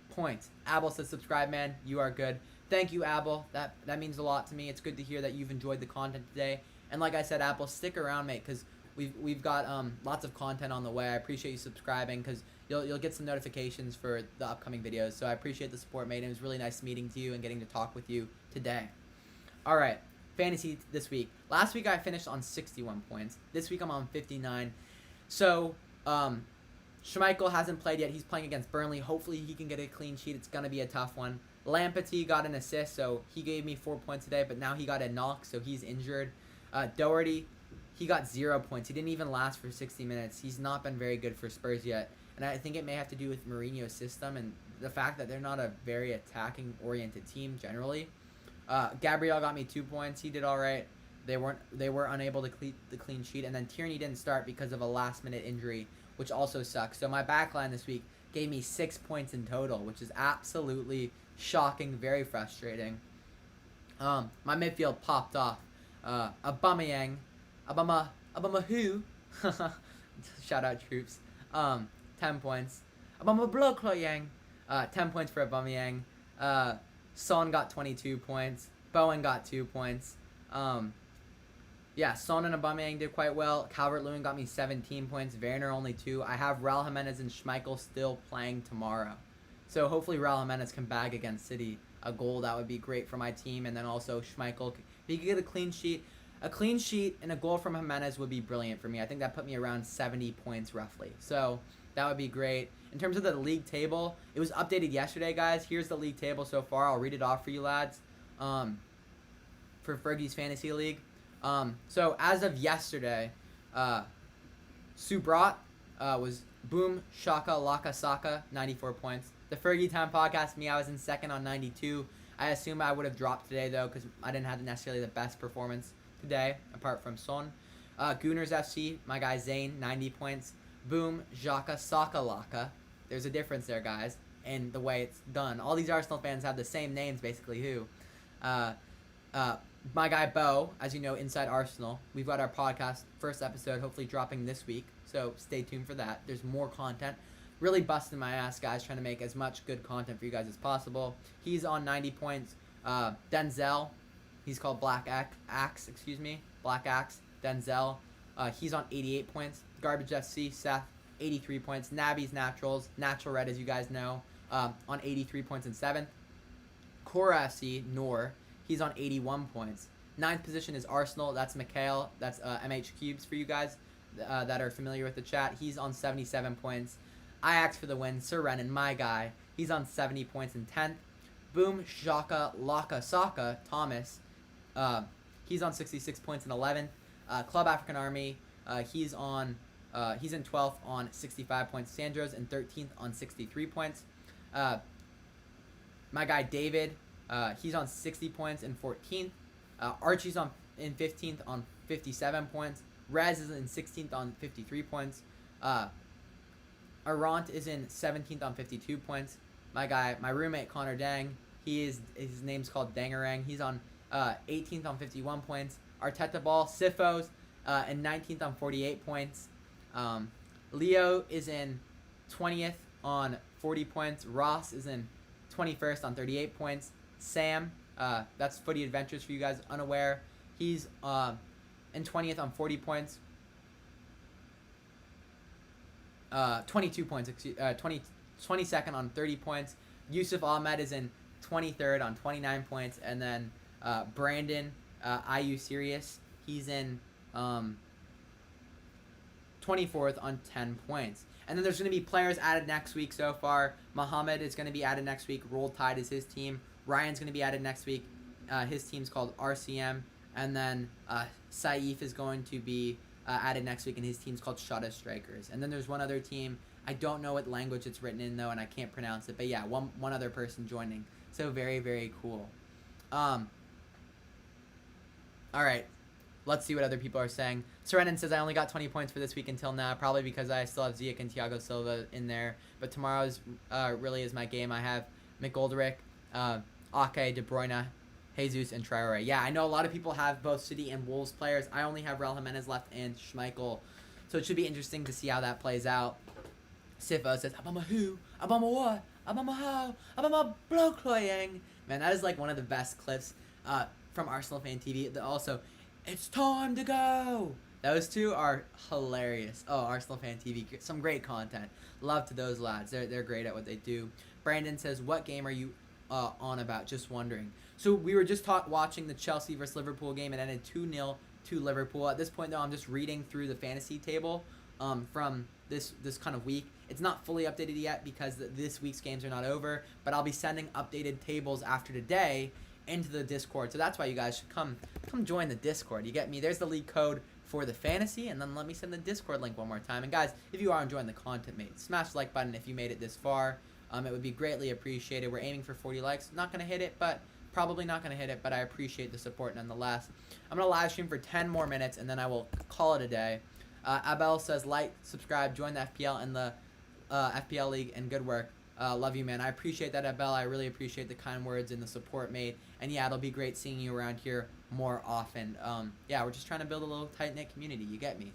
points. Abel says, subscribe, man. You are good. Thank you, Abel. That means a lot to me. It's good to hear that you've enjoyed the content today. And like I said, Abel, stick around, mate, because we've got lots of content on the way. I appreciate you subscribing because you'll get some notifications for the upcoming videos. So I appreciate the support, mate. It was really nice meeting to you and getting to talk with you today. All right, fantasy this week. Last week I finished on 61 points. This week I'm on 59. So Schmeichel hasn't played yet. He's playing against Burnley. Hopefully he can get a clean sheet. It's going to be a tough one. Lamptey got an assist, so he gave me 4 points today, but now he got a knock, so he's injured. Doherty, he got 0 points. He didn't even last for 60 minutes. He's not been very good for Spurs yet, and I think it may have to do with Mourinho's system and the fact that they're not a very attacking-oriented team generally. Gabriel got me 2 points. He did all right. They were unable to clean the clean sheet, and then Tierney didn't start because of a last-minute injury, which also sucks. So my backline this week gave me 6 points in total, which is absolutely shocking, very frustrating. My midfield popped off. Aubameyang, who? Shout out troops. 10 points. Aubameyang, 10 points for Aubameyang. Son got 22 points. Bowen got 2 points. Yeah, Son and Aubameyang did quite well. Calvert-Lewin got me 17 points. Werner only 2. I have Raul Jimenez and Schmeichel still playing tomorrow. So hopefully Raul Jimenez can bag against City a goal. That would be great for my team. And then also Schmeichel, if he could get a clean sheet and a goal from Jimenez would be brilliant for me. I think that put me around 70 points roughly. So that would be great. In terms of the league table, it was updated yesterday, guys. Here's the league table so far. I'll read it off for you lads. For Fergie's Fantasy League. So as of yesterday, Subrat was Boom Shaka Laka Saka, 94 points. The Fergie Time Podcast, me, I was in second on 92. I assume I would have dropped today, though, because I didn't have necessarily the best performance today, apart from Son. Gooners FC, my guy Zane, 90 points. Boom Jaka Saka Laka. There's a difference there, guys, in the way it's done. All these Arsenal fans have the same names, basically, who. My guy Bo, as you know, Inside Arsenal. We've got our podcast, first episode, hopefully dropping this week. So stay tuned for that. There's more content. Really busting my ass, guys, trying to make as much good content for you guys as possible. He's on 90 points. Denzel, he's called Black Axe, Black Axe, Denzel. He's on 88 points. Garbage FC, Seth, 83 points. Nabby's Natural Red, as you guys know, on 83 points in 7th. Cora FC, Noor, he's on 81 points. 9th position is Arsenal. That's Mikhail. That's MH Cubes for you guys that are familiar with the chat. He's on 77 points. Ajax for the win. Sir Renan, my guy. He's on 70 points in 10th. Boom Shaka Laka Saka, Thomas. He's on 66 points in 11th. Club African Army. He's in 12th on 65 points. Sandro's in 13th on 63 points. My guy David. He's on 60 points in 14th. Archie's in 15th on 57 points. Rez is in 16th on 53 points. Arant is in 17th on 52 points. My roommate Connor Dang, his name's called Dangarang. He's on 18th on 51 points. Arteta Ball, Sifos, in 19th on 48 points. Leo is in 20th on 40 points. Ross is in 21st on 38 points. Sam, that's Footy Adventures for you guys unaware. He's in 20th on 40 points. 22 points, 22nd on 30 points. Yusuf Ahmed is in 23rd on 29 points. And then Brandon, IU Sirius, he's in 24th on 10 points. And then there's going to be players added next week so far. Muhammad is going to be added next week. Roll Tide is his team. Ryan's going to be added next week. His team's called RCM. And then Saif is going to be added next week, and his team's called Shada Strikers. And then there's one other team. I don't know what language it's written in, though, and I can't pronounce it. But, yeah, one other person joining. So very, very cool. All right. Let's see what other people are saying. Serenin says, I only got 20 points for this week until now, probably because I still have Ziyech and Thiago Silva in there. But tomorrow's really is my game. I have McGoldrick, Ake, De Bruyne, Jesus, and Traore. Yeah, I know a lot of people have both City and Wolves players. I only have Raul Jimenez left and Schmeichel. So it should be interesting to see how that plays out. Sifo says, Abama who? Abama what? Abama how? Abama Blokloyang. Man, that is like one of the best clips from Arsenal Fan TV. Also, it's time to go. Those two are hilarious. Oh, Arsenal Fan TV, some great content. Love to those lads. They're great at what they do. Brandon says, what game are you on about? Just wondering. So we were just watching the Chelsea versus Liverpool game. It ended 2-0 to Liverpool. At this point, though, I'm just reading through the fantasy table from this kind of week. It's not fully updated yet because this week's games are not over, but I'll be sending updated tables after today into the Discord. So that's why you guys should come join the Discord. You get me? There's the league code for the fantasy, and then let me send the Discord link one more time. And guys, if you are enjoying the content, mate, smash the like button if you made it this far. It would be greatly appreciated. We're aiming for 40 likes. Not going to hit it, but probably not going to hit it, but I appreciate the support nonetheless. I'm going to live stream for 10 more minutes, and then I will call it a day. Abel says, like, subscribe, join the FPL and the FPL League, and good work. Love you, man. I appreciate that, Abel. I really appreciate the kind words and the support, mate. And yeah, it'll be great seeing you around here more often. Yeah, we're just trying to build a little tight-knit community. You get me.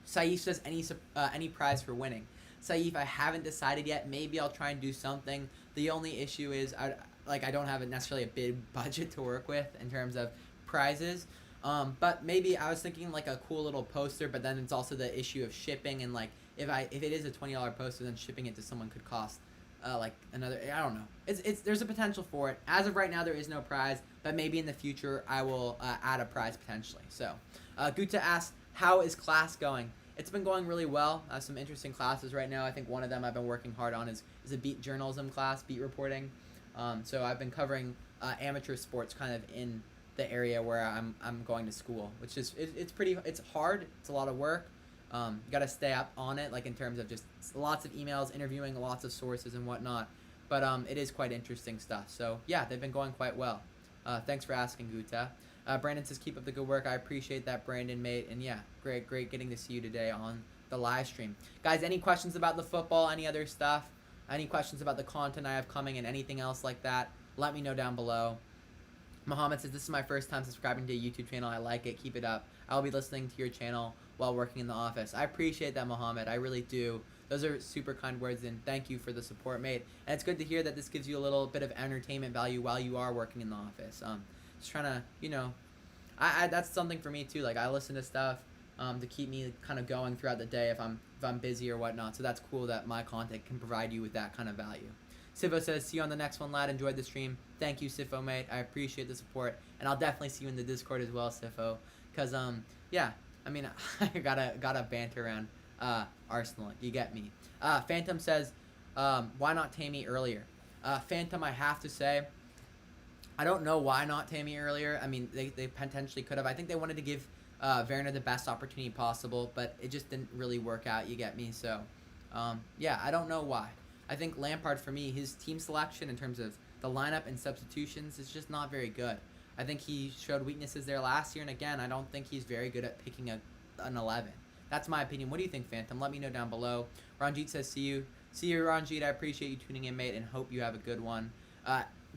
Saif says, any prize for winning. Saif, I haven't decided yet. Maybe I'll try and do something. The only issue is I don't have necessarily a big budget to work with in terms of prizes. But maybe I was thinking like a cool little poster, but then it's also the issue of shipping, and like if it is a $20 poster, then shipping it to someone could cost like another, I don't know. There's a potential for it. As of right now, there is no prize, but maybe in the future I will add a prize potentially. So Guta asks, how is class going? It's been going really well. I have some interesting classes right now. I think one of them I've been working hard on is a beat journalism class, beat reporting. So I've been covering amateur sports kind of in the area where I'm going to school, which is it's hard. It's a lot of work. You got to stay up on it, like in terms of just lots of emails, interviewing lots of sources and whatnot. But it is quite interesting stuff. So yeah, they've been going quite well. Thanks for asking, Guta. Brandon says, keep up the good work. I appreciate that, Brandon, mate. And yeah, great getting to see you today on the live stream. Guys, any questions about the football, any other stuff? Any questions about the content I have coming and anything else like that? Let me know down below. Mohammed says, this is my first time subscribing to a YouTube channel. I like it. Keep it up. I'll be listening to your channel while working in the office. I appreciate that, Mohammed. I really do. Those are super kind words, and thank you for the support, mate. And it's good to hear that this gives you a little bit of entertainment value while you are working in the office. Just trying to, you know, I that's something for me too. Like, I listen to stuff to keep me kind of going throughout the day if I'm busy or whatnot. So that's cool that my content can provide you with that kind of value. Sifo says, see you on the next one, lad. Enjoyed the stream. Thank you, Sifo, mate. I appreciate the support, and I'll definitely see you in the Discord as well, Sifo. Cause yeah, I mean, I gotta banter around Arsenal. You get me. Phantom says, why not Tammy earlier? Phantom, I have to say, I don't know why not Tammy earlier. I mean, they potentially could have. I think they wanted to give Werner the best opportunity possible, but it just didn't really work out. You get me? So, yeah, I don't know why. I think Lampard, for me, his team selection in terms of the lineup and substitutions is just not very good. I think he showed weaknesses there last year, and again, I don't think he's very good at picking an 11. That's my opinion. What do you think, Phantom? Let me know down below. Ranjit says, see you. See you, Ranjit. I appreciate you tuning in, mate, and hope you have a good one.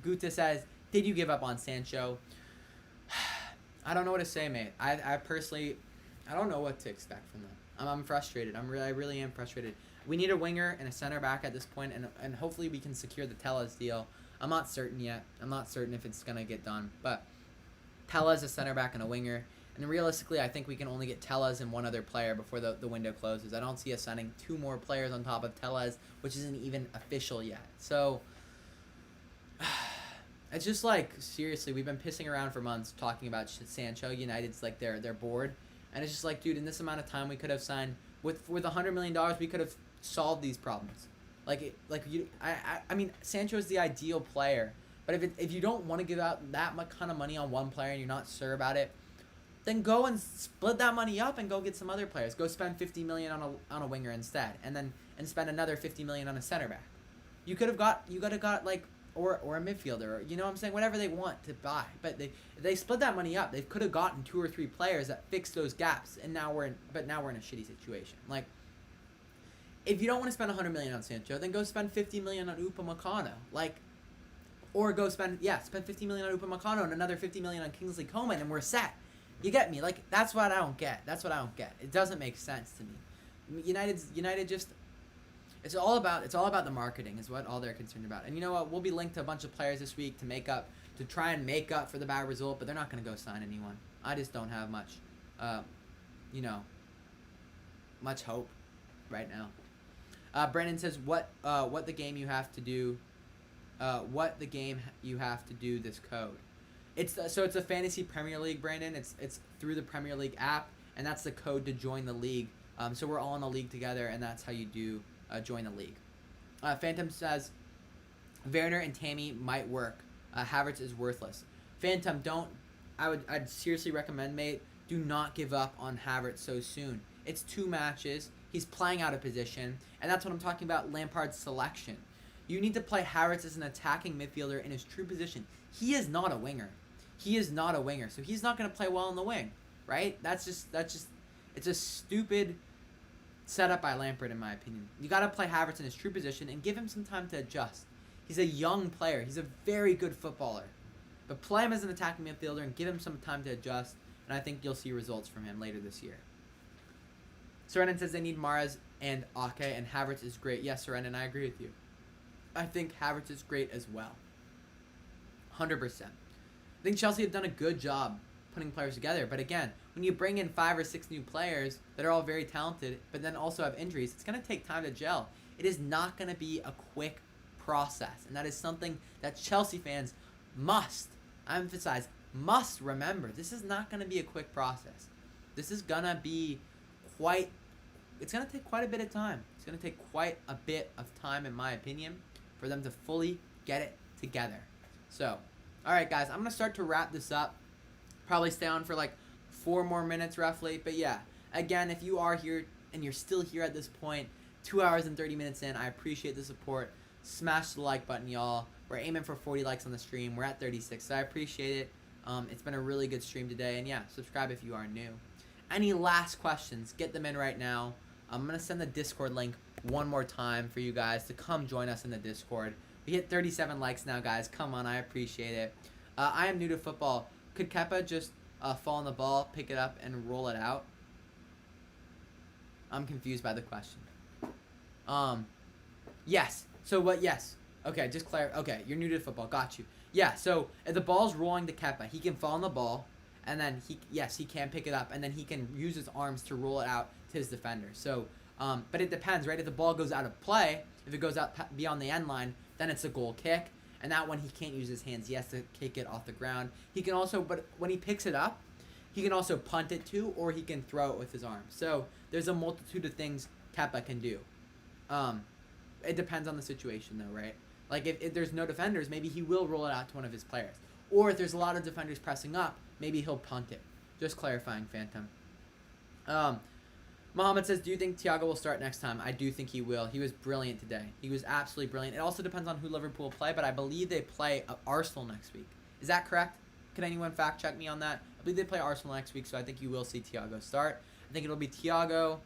Guta says, did you give up on Sancho? I don't know what to say, mate. I personally, I don't know what to expect from them. I'm frustrated. I really am frustrated. We need a winger and a center back at this point, and hopefully we can secure the Tellez deal. I'm not certain yet. I'm not certain if it's going to get done. But Tellez, a center back, and a winger. And realistically, I think we can only get Tellez and one other player before the window closes. I don't see us signing 2 more players on top of Tellez, which isn't even official yet. So, it's just like, seriously, we've been pissing around for months talking about Sancho. United's like, they're bored. And it's just like, dude, in this amount of time, we could have signed, with $100 million, we could have solved these problems. I mean, Sancho is the ideal player, but if you don't want to give out that much kind of money on one player and you're not sure about it, then go and split that money up and go get some other players. Go spend $50 million on a winger instead, and spend another $50 million on a center back. You could have got like or a midfielder, or, you know what I'm saying, whatever they want to buy. But they split that money up. They could have gotten 2 or 3 players that fix those gaps, and now we're in a shitty situation. Like, if you don't want to spend $100 million on Sancho, then go spend $50 million on Upamecano. Like, or go spend $50 million on Upamecano and another $50 million on Kingsley Coman, and we're set. You get me? Like, that's what I don't get. It doesn't make sense to me. United just, it's all about the marketing is what all they're concerned about. And you know what? We'll be linked to a bunch of players this week to try and make up for the bad result, but they're not going to go sign anyone. I just don't have much, much hope right now. Brennan says, what the game you have to do this code. It's a fantasy Premier League, Brandon. It's through the Premier League app, and that's the code to join the league. So we're all in a league together, and that's how you do join the league. Phantom says, Werner and Tammy might work. Havertz is worthless. Phantom, I'd seriously recommend, mate, do not give up on Havertz so soon. It's 2 matches. He's playing out of position, and that's what I'm talking about Lampard's selection. You need to play Havertz as an attacking midfielder in his true position. He is not a winger. He is not a winger, so he's not going to play well on the wing, right? That's just it's a stupid setup by Lampard, in my opinion. You got to play Havertz in his true position and give him some time to adjust. He's a young player. He's a very good footballer. But play him as an attacking midfielder and give him some time to adjust, and I think you'll see results from him later this year. Serenin says they need Mahrez and Ake, and Havertz is great. Yes, Serenin, I agree with you. I think Havertz is great as well. 100%. I think Chelsea have done a good job putting players together, but again, when you bring in 5 or 6 new players that are all very talented, but then also have injuries, it's going to take time to gel. It is not going to be a quick process, and that is something that Chelsea fans must, I emphasize, must remember. This is not going to be a quick process. This is going to be it's going to take quite a bit of time. It's going to take quite a bit of time, in my opinion, for them to fully get it together. So, all right, guys, I'm going to start to wrap this up. Probably stay on for like 4 more minutes roughly. But yeah, again, if you are here and you're still here at this point, 2 hours and 30 minutes in, I appreciate the support. Smash the like button, y'all. We're aiming for 40 likes on the stream. We're at 36, so I appreciate it. It's been a really good stream today. And yeah, subscribe if you are new. Any last questions, get them in right now. I'm going to send the Discord link one more time for you guys to come join us in the Discord. We hit 37 likes now, guys. Come on, I appreciate it. I am new to football. Could Kepa just fall on the ball, pick it up, and roll it out? I'm confused by the question. Yes. So what? Yes. Okay, just clarify. Okay, you're new to football. Got you. Yeah, so if the ball's rolling to Kepa, he can fall on the ball, and then he can pick it up, and then he can use his arms to roll it out to his defender. So, but it depends, right? If the ball goes out of play, if it goes out beyond the end line, then it's a goal kick. And that one, he can't use his hands. He has to kick it off the ground. He can also, but when he picks it up, he can also punt it too, or he can throw it with his arms. So there's a multitude of things Kepa can do. It depends on the situation, though, right? Like if there's no defenders, maybe he will roll it out to one of his players. Or if there's a lot of defenders pressing up, maybe he'll punt it. Just clarifying, Phantom. Mohammed says, do you think Thiago will start next time? I do think he will. He was brilliant today. He was absolutely brilliant. It also depends on who Liverpool play, but I believe they play Arsenal next week. Is that correct? Can anyone fact check me on that? I believe they play Arsenal next week, so I think you will see Thiago start. I think it'll be Thiago,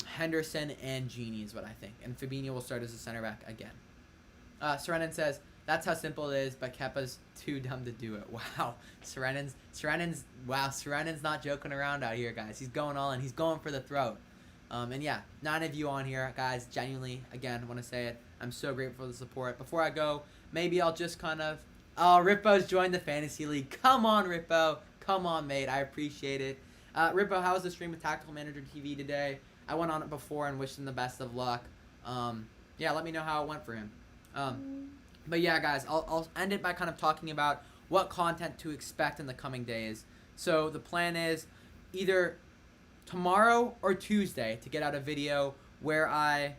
Henderson, and Genie is what I think. And Fabinho will start as a center back again. Serenin says, that's how simple it is, but Kepa's too dumb to do it. Wow. Serenin's not joking around out here, guys. He's going all in. He's going for the throat. And yeah, 9 of you on here, guys, genuinely, again, want to say it. I'm so grateful for the support. Before I go, maybe I'll just kind of... Oh, Rippo's joined the Fantasy League. Come on, Rippo. Come on, mate. I appreciate it. Rippo, how was the stream with Tactical Manager TV today? I went on it before and wished him the best of luck. Yeah, let me know how it went for him. But yeah, guys, I'll end it by kind of talking about what content to expect in the coming days. So the plan is either tomorrow or Tuesday to get out a video where I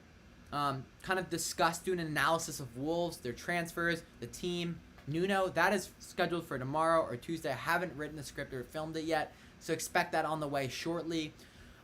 kind of do an analysis of Wolves, their transfers, the team. Nuno, that is scheduled for tomorrow or Tuesday. I haven't written the script or filmed it yet, so expect that on the way shortly.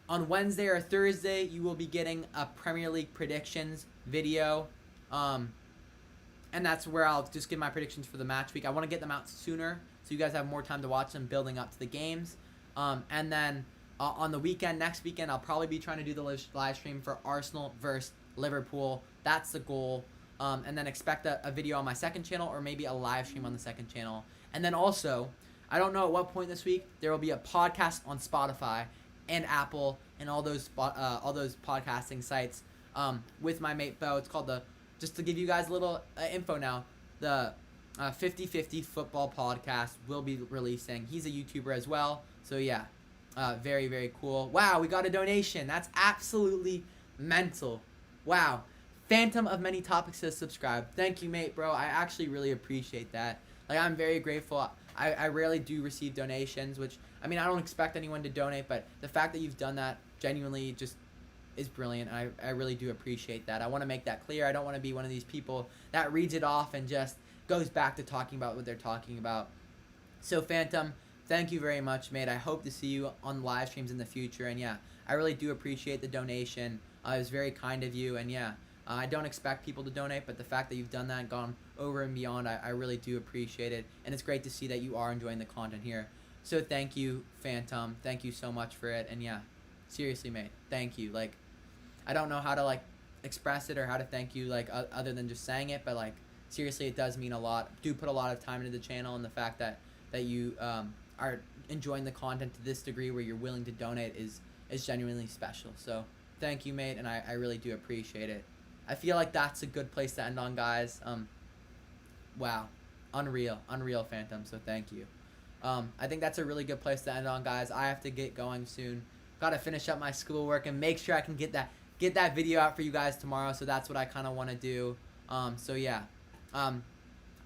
On Wednesday or Thursday, you will be getting a Premier League predictions video. And that's where I'll just give my predictions for the match week. I want to get them out sooner so you guys have more time to watch them building up to the games. And then on the weekend, next weekend, I'll probably be trying to do the live stream for Arsenal versus Liverpool. That's the goal. And then expect a video on my second channel or maybe a live stream on the second channel. And then also, I don't know at what point this week, there will be a podcast on Spotify and Apple and all those podcasting sites with my mate Bo. It's called just to give you guys a little info now, the 50/50 football podcast will be releasing. He's a YouTuber as well. So yeah, very, very cool. Wow, we got a donation. That's absolutely mental. Wow. Phantom of Many Topics says subscribe. Thank you, mate, bro. I actually really appreciate that. Like, I'm very grateful. I rarely do receive donations, which, I mean, I don't expect anyone to donate, but the fact that you've done that genuinely just is brilliant. I really do appreciate that. I want to make that clear. I don't want to be one of these people that reads it off and just goes back to talking about what they're talking about. So, Phantom, thank you very much, mate. I hope to see you on live streams in the future. And yeah, I really do appreciate the donation. It was very kind of you. And yeah, I don't expect people to donate, but the fact that you've done that and gone over and beyond, I really do appreciate it. And it's great to see that you are enjoying the content here. So thank you, Phantom. Thank you so much for it. And yeah, seriously, mate, thank you. Like, I don't know how to, like, express it or how to thank you, like, other than just saying it, but, like, seriously, it does mean a lot. Do put a lot of time into the channel, and the fact that you are enjoying the content to this degree where you're willing to donate is genuinely special. So thank you, mate, and I really do appreciate it. I feel like that's a good place to end on, guys. Wow, unreal, Phantom. So thank you. I think that's a really good place to end on, guys. I have to get going soon. Gotta finish up my schoolwork and make sure I can get that video out for you guys tomorrow. So that's what I kind of want to do. So yeah.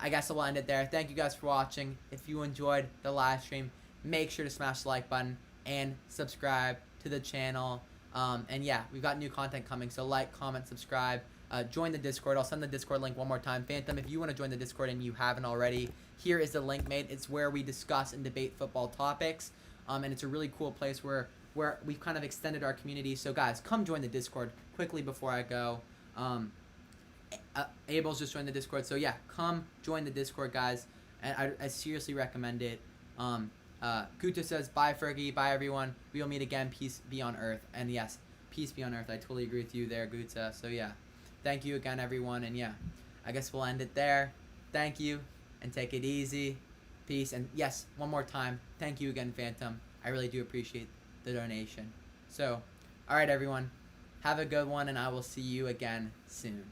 I guess I'll end it there. Thank you guys for watching. If you enjoyed the live stream, make sure to smash the like button and subscribe to the channel. And yeah, we've got new content coming, so like, comment, subscribe, join the Discord. I'll send the Discord link one more time. Phantom, if you want to join the Discord and you haven't already, here is the link, mate. It's where we discuss and debate football topics, and it's a really cool place where we've kind of extended our community. So guys, come join the Discord quickly before I go. Abel's just joined the Discord, so yeah, come join the Discord, guys, and I seriously recommend it. Guta says, bye Fergie, bye everyone, we will meet again, peace be on earth. And yes, peace be on earth. I totally agree with you there, Guta. So yeah, thank you again, everyone, and yeah, I guess we'll end it there. Thank you, and take it easy. Peace, and yes, one more time, thank you again, Phantom. I really do appreciate the donation. So, alright everyone, have a good one, and I will see you again soon.